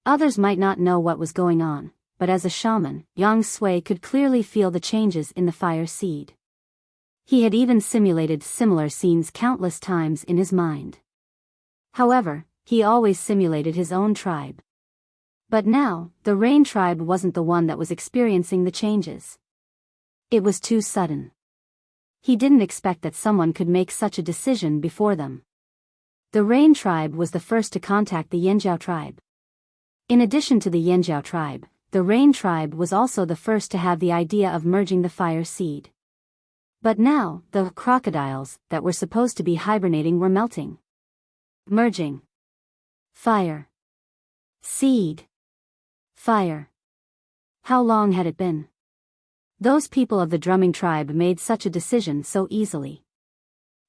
Others might not know what was going on, but as a shaman, Yang Sui could clearly feel the changes in the fire seed. He had even simulated similar scenes countless times in his mind. However, he always simulated his own tribe. But now, the Rain tribe wasn't the one that was experiencing the changes. It was too sudden. He didn't expect that someone could make such a decision before them. The Rain tribe was the first to contact the Yanjiao tribe. In addition to the Yanjiao tribe, the Rain tribe was also the first to have the idea of merging the fire seed. But now, the crocodiles that were supposed to be hibernating were melting. Merging. Fire. Seed. Fire. How long had it been? Those people of the drumming tribe made such a decision so easily.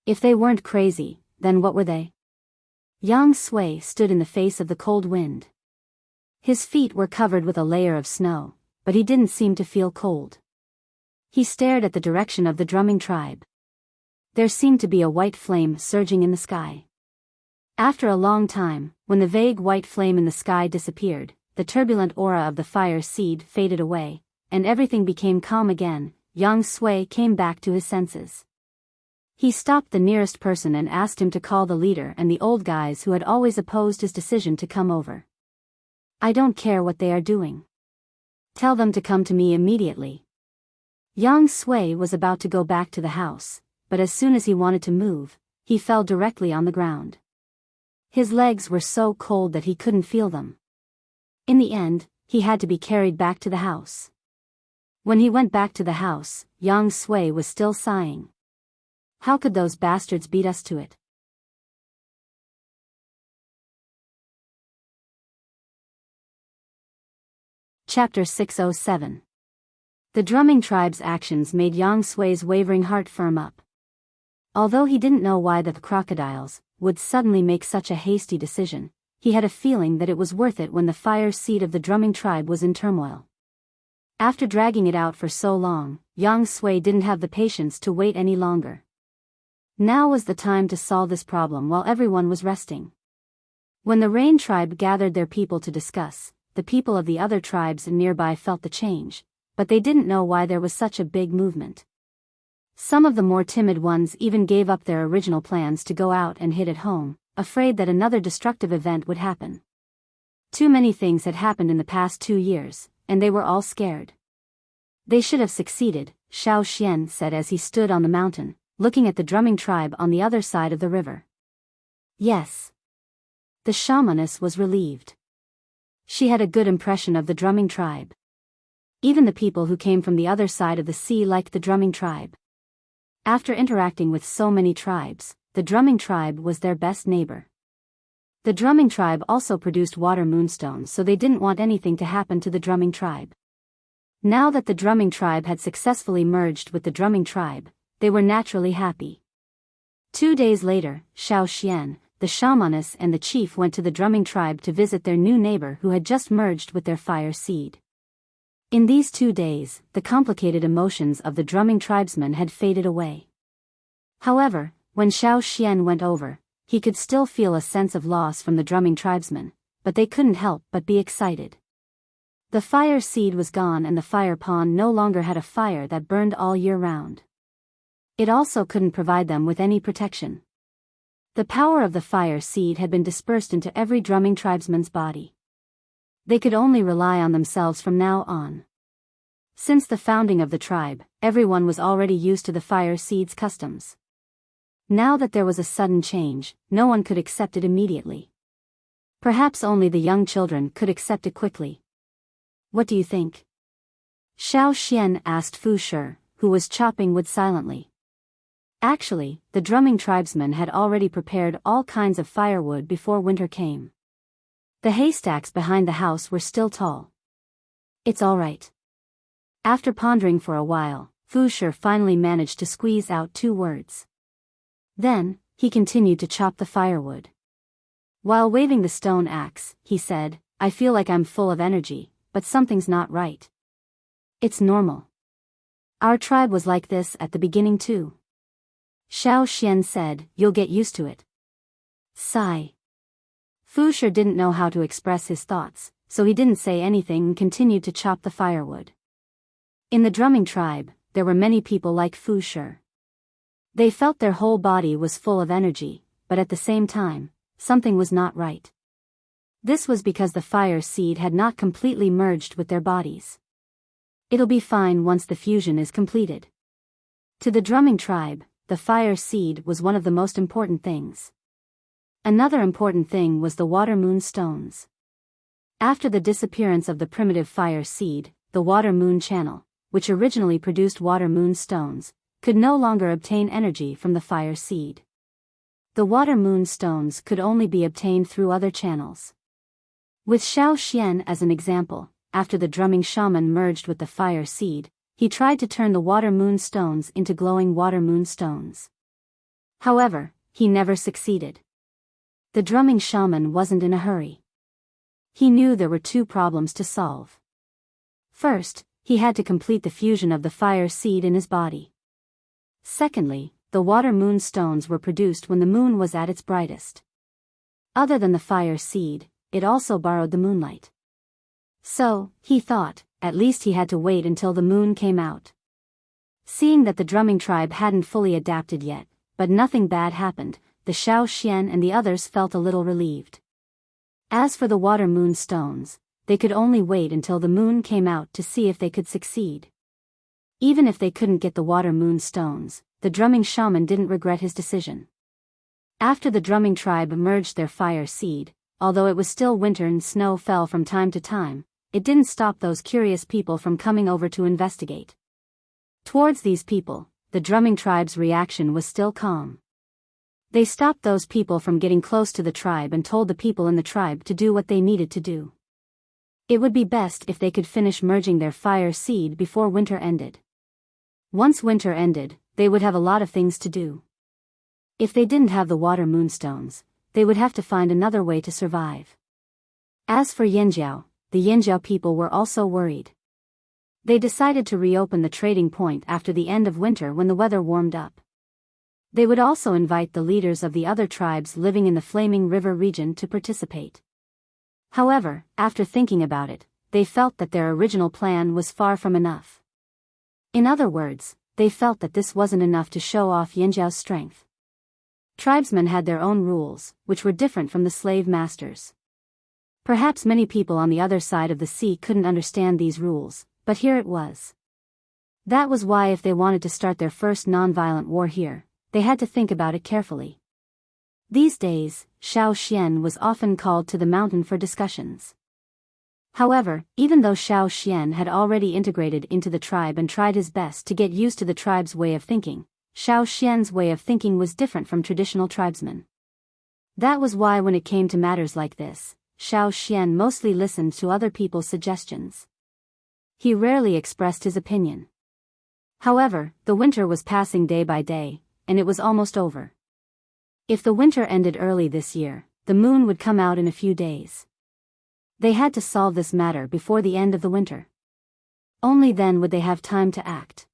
If they weren't crazy, then what were they? Yang Sui stood in the face of the cold wind. His feet were covered with a layer of snow, but he didn't seem to feel cold. He stared at the direction of the drumming tribe. There seemed to be a white flame surging in the sky. After a long time, when the vague white flame in the sky disappeared, the turbulent aura of the fire seed faded away, and everything became calm again. Yang Sui came back to his senses. He stopped the nearest person and asked him to call the leader and the old guys who had always opposed his decision to come over. I don't care what they are doing. Tell them to come to me immediately. Yang Sui was about to go back to the house, but as soon as he wanted to move, he fell directly on the ground. His legs were so cold that he couldn't feel them. In the end, he had to be carried back to the house. When he went back to the house, Yang Sui was still sighing. How could those bastards beat us to it? Chapter 607. The drumming tribe's actions made Yang Sui's wavering heart firm up. Although he didn't know why the crocodiles would suddenly make such a hasty decision, he had a feeling that it was worth it when the fire seed of the drumming tribe was in turmoil. After dragging it out for so long, Yang Sui didn't have the patience to wait any longer. Now was the time to solve this problem while everyone was resting. When the Rain tribe gathered their people to discuss, the people of the other tribes nearby felt the change, but they didn't know why there was such a big movement. Some of the more timid ones even gave up their original plans to go out and hit at home, afraid that another destructive event would happen. Too many things had happened in the past 2 years, and they were all scared. They should have succeeded, Xiao Xian said as he stood on the mountain, looking at the drumming tribe on the other side of the river. Yes. The shamaness was relieved. She had a good impression of the drumming tribe. Even the people who came from the other side of the sea liked the drumming tribe. After interacting with so many tribes, the drumming tribe was their best neighbor. The drumming tribe also produced water moonstones, so they didn't want anything to happen to the drumming tribe. Now that the drumming tribe had successfully merged with the drumming tribe, they were naturally happy. 2 days later, Xiao Xian, the shamaness and the chief went to the drumming tribe to visit their new neighbor who had just merged with their fire seed. In these 2 days, the complicated emotions of the drumming tribesmen had faded away. However, when Xiao Xian went over, he could still feel a sense of loss from the drumming tribesmen, but they couldn't help but be excited. The fire seed was gone and the fire pond no longer had a fire that burned all year round. It also couldn't provide them with any protection. The power of the fire seed had been dispersed into every drumming tribesman's body. They could only rely on themselves from now on. Since the founding of the tribe, everyone was already used to the fire seed's customs. Now that there was a sudden change, no one could accept it immediately. Perhaps only the young children could accept it quickly. What do you think? Xiao Xian asked Fu Shi, who was chopping wood silently. Actually, the drumming tribesmen had already prepared all kinds of firewood before winter came. The haystacks behind the house were still tall. It's all right. After pondering for a while, Fu Shi finally managed to squeeze out 2 words. Then, he continued to chop the firewood. While waving the stone axe, he said, I feel like I'm full of energy, but something's not right. It's normal. Our tribe was like this at the beginning too. Xiao Xian said, you'll get used to it. Sigh. Fu Shi didn't know how to express his thoughts, so he didn't say anything and continued to chop the firewood. In the drumming tribe, there were many people like Fu Shi. They felt their whole body was full of energy, but at the same time, something was not right. This was because the fire seed had not completely merged with their bodies. It'll be fine once the fusion is completed. To the drumming tribe, the fire seed was one of the most important things. Another important thing was the water moon stones. After the disappearance of the primitive fire seed, the water moon channel, which originally produced water moon stones, could no longer obtain energy from the fire seed. The water moon stones could only be obtained through other channels. With Xiao Xian as an example, after the drumming shaman merged with the fire seed, he tried to turn the water moon stones into glowing water moon stones. However, he never succeeded. The drumming shaman wasn't in a hurry. He knew there were 2 problems to solve. First, he had to complete the fusion of the fire seed in his body. Secondly, the water moon stones were produced when the moon was at its brightest. Other than the fire seed, it also borrowed the moonlight. So, he thought, at least he had to wait until the moon came out. Seeing that the drumming tribe hadn't fully adapted yet, but nothing bad happened, the Xiao Xian and the others felt a little relieved. As for the water moon stones, they could only wait until the moon came out to see if they could succeed. Even if they couldn't get the water moon stones, the drumming shaman didn't regret his decision. After the drumming tribe merged their fire seed, although it was still winter and snow fell from time to time, it didn't stop those curious people from coming over to investigate. Towards these people, the drumming tribe's reaction was still calm. They stopped those people from getting close to the tribe and told the people in the tribe to do what they needed to do. It would be best if they could finish merging their fire seed before winter ended. Once winter ended, they would have a lot of things to do. If they didn't have the water moonstones, they would have to find another way to survive. As for Yanjiao, the Yanjiao people were also worried. They decided to reopen the trading point after the end of winter when the weather warmed up. They would also invite the leaders of the other tribes living in the Flaming River region to participate. However, after thinking about it, they felt that their original plan was far from enough. In other words, they felt that this wasn't enough to show off Yanjiao's strength. Tribesmen had their own rules, which were different from the slave masters. Perhaps many people on the other side of the sea couldn't understand these rules, but here it was. That was why if they wanted to start their first non-violent war here, they had to think about it carefully. These days, Xiao Xian was often called to the mountain for discussions. However, even though Xiao Xian had already integrated into the tribe and tried his best to get used to the tribe's way of thinking, Xiao Xian's way of thinking was different from traditional tribesmen. That was why when it came to matters like this, Xiao Xian mostly listened to other people's suggestions. He rarely expressed his opinion. However, the winter was passing day by day, and it was almost over. If the winter ended early this year, the moon would come out in a few days. They had to solve this matter before the end of the winter. Only then would they have time to act.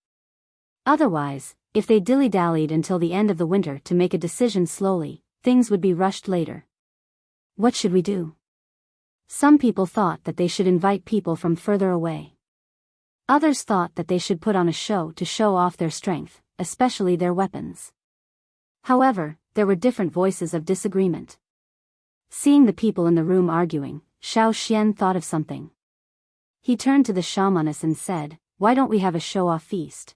Otherwise, if they dilly-dallied until the end of the winter to make a decision slowly, things would be rushed later. What should we do? Some people thought that they should invite people from further away. Others thought that they should put on a show to show off their strength, especially their weapons. However, there were different voices of disagreement. Seeing the people in the room arguing, Xiao Xian thought of something. He turned to the shamaness and said, "Why don't we have a show-off feast?"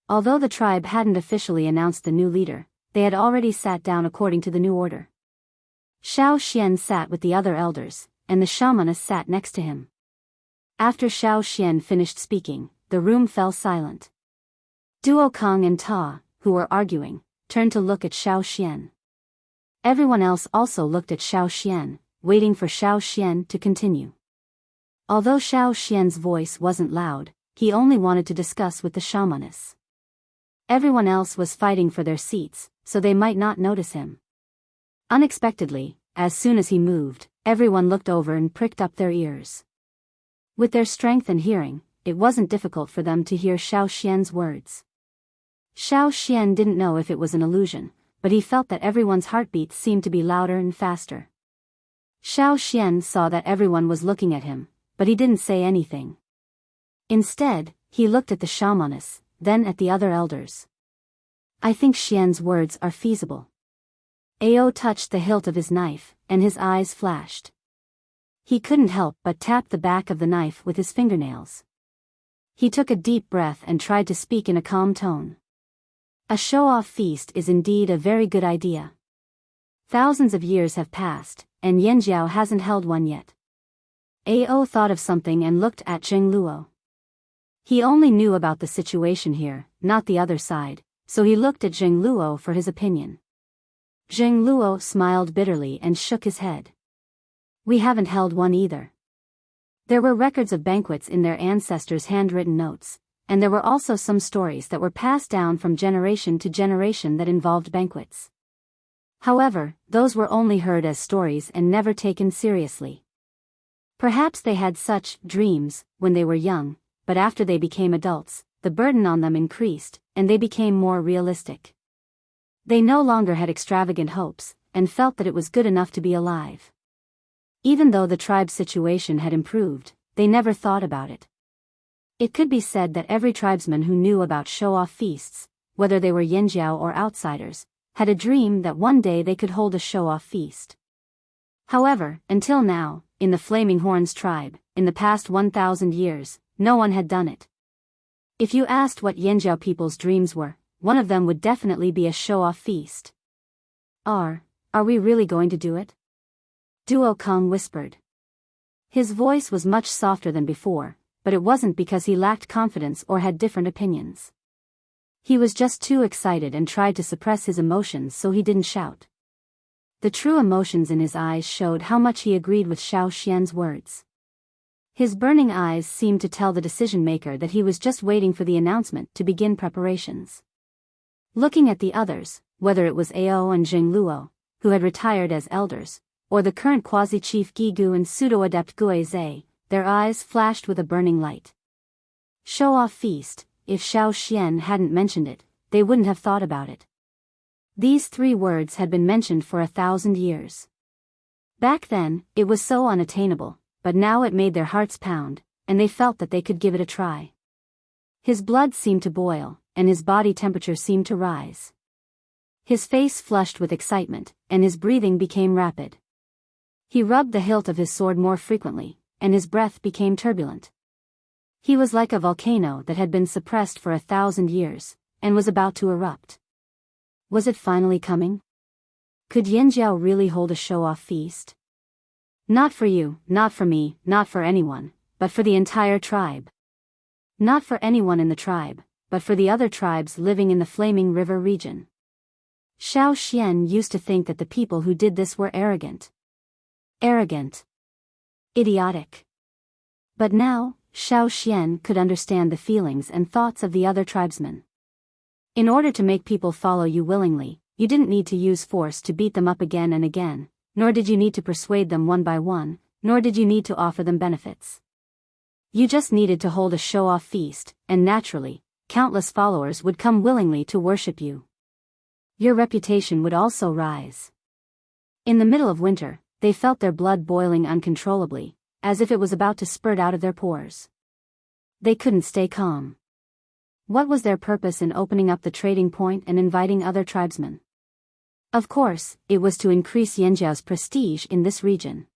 Although the tribe hadn't officially announced the new leader, they had already sat down according to the new order. Xiao Xian sat with the other elders, and the shamaness sat next to him. After Xiao Xian finished speaking, the room fell silent. Duo Kong and Ta, who were arguing, turned to look at Xiao Xian. Everyone else also looked at Xiao Xian, waiting for Xiao Xian to continue. Although Xiao Xian's voice wasn't loud, he only wanted to discuss with the shamaness. Everyone else was fighting for their seats, so they might not notice him. Unexpectedly, as soon as he moved, everyone looked over and pricked up their ears. With their strength and hearing, it wasn't difficult for them to hear Xiao Xian's words. Xiao Xian didn't know if it was an illusion, but he felt that everyone's heartbeats seemed to be louder and faster. Xiao Xian saw that everyone was looking at him, but he didn't say anything. Instead, he looked at the shamaness, then at the other elders. "I think Xian's words are feasible." Ao touched the hilt of his knife, and his eyes flashed. He couldn't help but tap the back of the knife with his fingernails. He took a deep breath and tried to speak in a calm tone. "A show-off feast is indeed a very good idea. Thousands of years have passed, and Yanjiao hasn't held one yet." Ao thought of something and looked at Zheng Luo. He only knew about the situation here, not the other side, so he looked at Zheng Luo for his opinion. Zheng Luo smiled bitterly and shook his head. "We haven't held one either." There were records of banquets in their ancestors' handwritten notes, and there were also some stories that were passed down from generation to generation that involved banquets. However, those were only heard as stories and never taken seriously. Perhaps they had such dreams when they were young, but after they became adults, the burden on them increased, and they became more realistic. They no longer had extravagant hopes, and felt that it was good enough to be alive. Even though the tribe's situation had improved, they never thought about it. It could be said that every tribesman who knew about show-off feasts, whether they were Yanjiao or outsiders, had a dream that one day they could hold a show-off feast. However, until now, in the Flaming Horns tribe, in the past 1,000 years, no one had done it. If you asked what Yanjiao people's dreams were, one of them would definitely be a show-off feast. Are we really going to do it?" Duo Kong whispered. His voice was much softer than before, but it wasn't because he lacked confidence or had different opinions. He was just too excited and tried to suppress his emotions so he didn't shout. The true emotions in his eyes showed how much he agreed with Xiao Xian's words. His burning eyes seemed to tell the decision-maker that he was just waiting for the announcement to begin preparations. Looking at the others, whether it was Ao and Zheng Luo, who had retired as elders, or the current quasi-chief Gigu and pseudo-adept Guizhe, their eyes flashed with a burning light. Show-off feast, if Xiao Xian hadn't mentioned it, they wouldn't have thought about it. These 3 words had been mentioned for 1,000 years. Back then, it was so unattainable, but now it made their hearts pound, and they felt that they could give it a try. His blood seemed to boil, and his body temperature seemed to rise. His face flushed with excitement, and his breathing became rapid. He rubbed the hilt of his sword more frequently, and his breath became turbulent. He was like a volcano that had been suppressed for 1,000 years, and was about to erupt. Was it finally coming? Could Yanjiao really hold a show-off feast? Not for you, not for me, not for anyone, but for the entire tribe. Not for anyone in the tribe, but for the other tribes living in the Flaming River region. Xiao Xian used to think that the people who did this were arrogant. Arrogant. Idiotic. But now, Xiao Xian could understand the feelings and thoughts of the other tribesmen. In order to make people follow you willingly, you didn't need to use force to beat them up again and again, nor did you need to persuade them one by one, nor did you need to offer them benefits. You just needed to hold a show-off feast, and naturally, countless followers would come willingly to worship you. Your reputation would also rise. In the middle of winter, they felt their blood boiling uncontrollably, as if it was about to spurt out of their pores. They couldn't stay calm. What was their purpose in opening up the trading point and inviting other tribesmen? Of course, it was to increase Yanjiao's prestige in this region.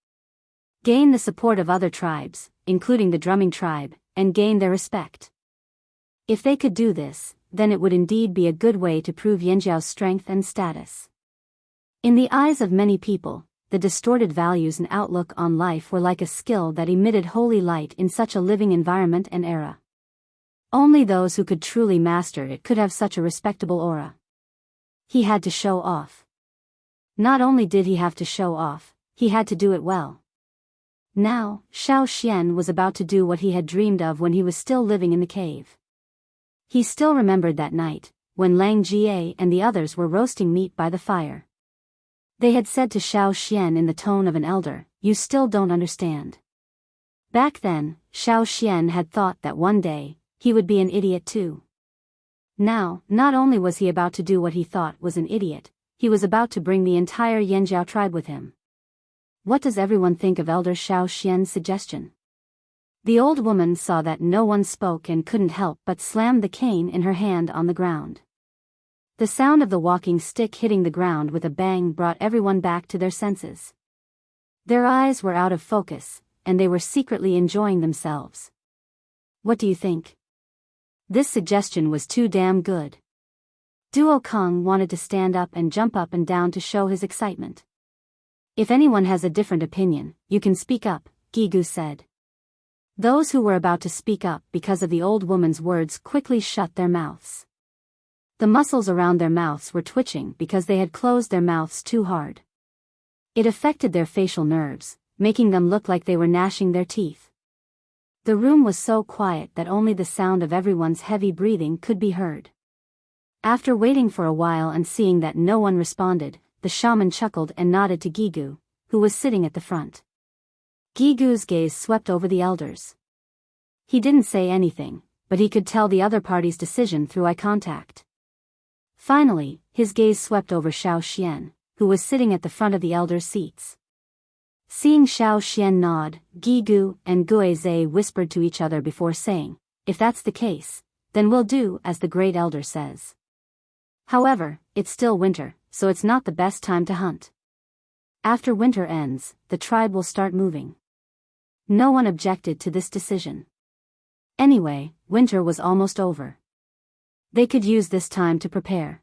Gain the support of other tribes, including the drumming tribe, and gain their respect. If they could do this, then it would indeed be a good way to prove Yanjiao's strength and status. In the eyes of many people, the distorted values and outlook on life were like a skill that emitted holy light in such a living environment and era. Only those who could truly master it could have such a respectable aura. He had to show off. Not only did he have to show off, he had to do it well. Now, Xiao Xian was about to do what he had dreamed of when he was still living in the cave. He still remembered that night, when Lang Jie and the others were roasting meat by the fire. They had said to Xiao Xian in the tone of an elder, "You still don't understand." Back then, Xiao Xian had thought that one day, he would be an idiot too. Now, not only was he about to do what he thought was an idiot, he was about to bring the entire Yanjiao tribe with him. What does everyone think of Elder Xiao Xian's suggestion? The old woman saw that no one spoke and couldn't help but slammed the cane in her hand on the ground. The sound of the walking stick hitting the ground with a bang brought everyone back to their senses. Their eyes were out of focus, and they were secretly enjoying themselves. What do you think? This suggestion was too damn good. Duo Kong wanted to stand up and jump up and down to show his excitement. If anyone has a different opinion, you can speak up, Gigu said. Those who were about to speak up because of the old woman's words quickly shut their mouths. The muscles around their mouths were twitching because they had closed their mouths too hard. It affected their facial nerves, making them look like they were gnashing their teeth. The room was so quiet that only the sound of everyone's heavy breathing could be heard. After waiting for a while and seeing that no one responded, the shaman chuckled and nodded to Gigu, who was sitting at the front. Gigu's gaze swept over the elders. He didn't say anything, but he could tell the other party's decision through eye contact. Finally, his gaze swept over Xiao Xian, who was sitting at the front of the elders' seats. Seeing Xiao Xian nod, Gigu and Guizhe whispered to each other before saying, "If that's the case, then we'll do as the great elder says. However, it's still winter, so it's not the best time to hunt. After winter ends, the tribe will start moving." No one objected to this decision. Anyway, winter was almost over. They could use this time to prepare.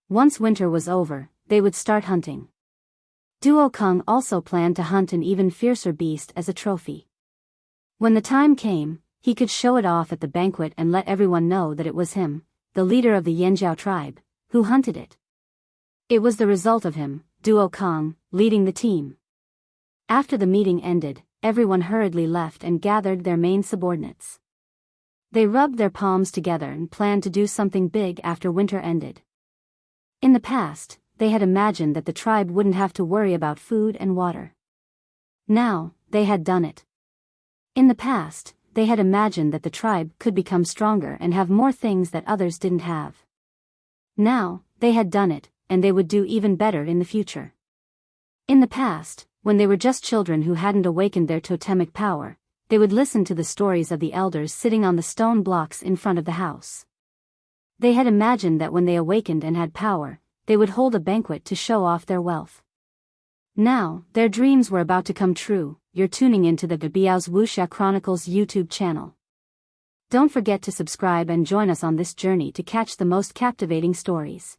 Once winter was over, they would start hunting. Duo Kong also planned to hunt an even fiercer beast as a trophy. When the time came, he could show it off at the banquet and let everyone know that it was him, the leader of the Yanjiao tribe, who hunted it. It was the result of him, Duo Kong, leading the team. After the meeting ended, everyone hurriedly left and gathered their main subordinates. They rubbed their palms together and planned to do something big after winter ended. In the past, they had imagined that the tribe wouldn't have to worry about food and water. Now, they had done it. In the past, they had imagined that the tribe could become stronger and have more things that others didn't have. Now, they had done it, and they would do even better in the future. In the past, when they were just children who hadn't awakened their totemic power, they would listen to the stories of the elders sitting on the stone blocks in front of the house. They had imagined that when they awakened and had power, they would hold a banquet to show off their wealth. Now, their dreams were about to come true. You're tuning into the Biyao's Wuxia Chronicles YouTube channel. Don't forget to subscribe and join us on this journey to catch the most captivating stories.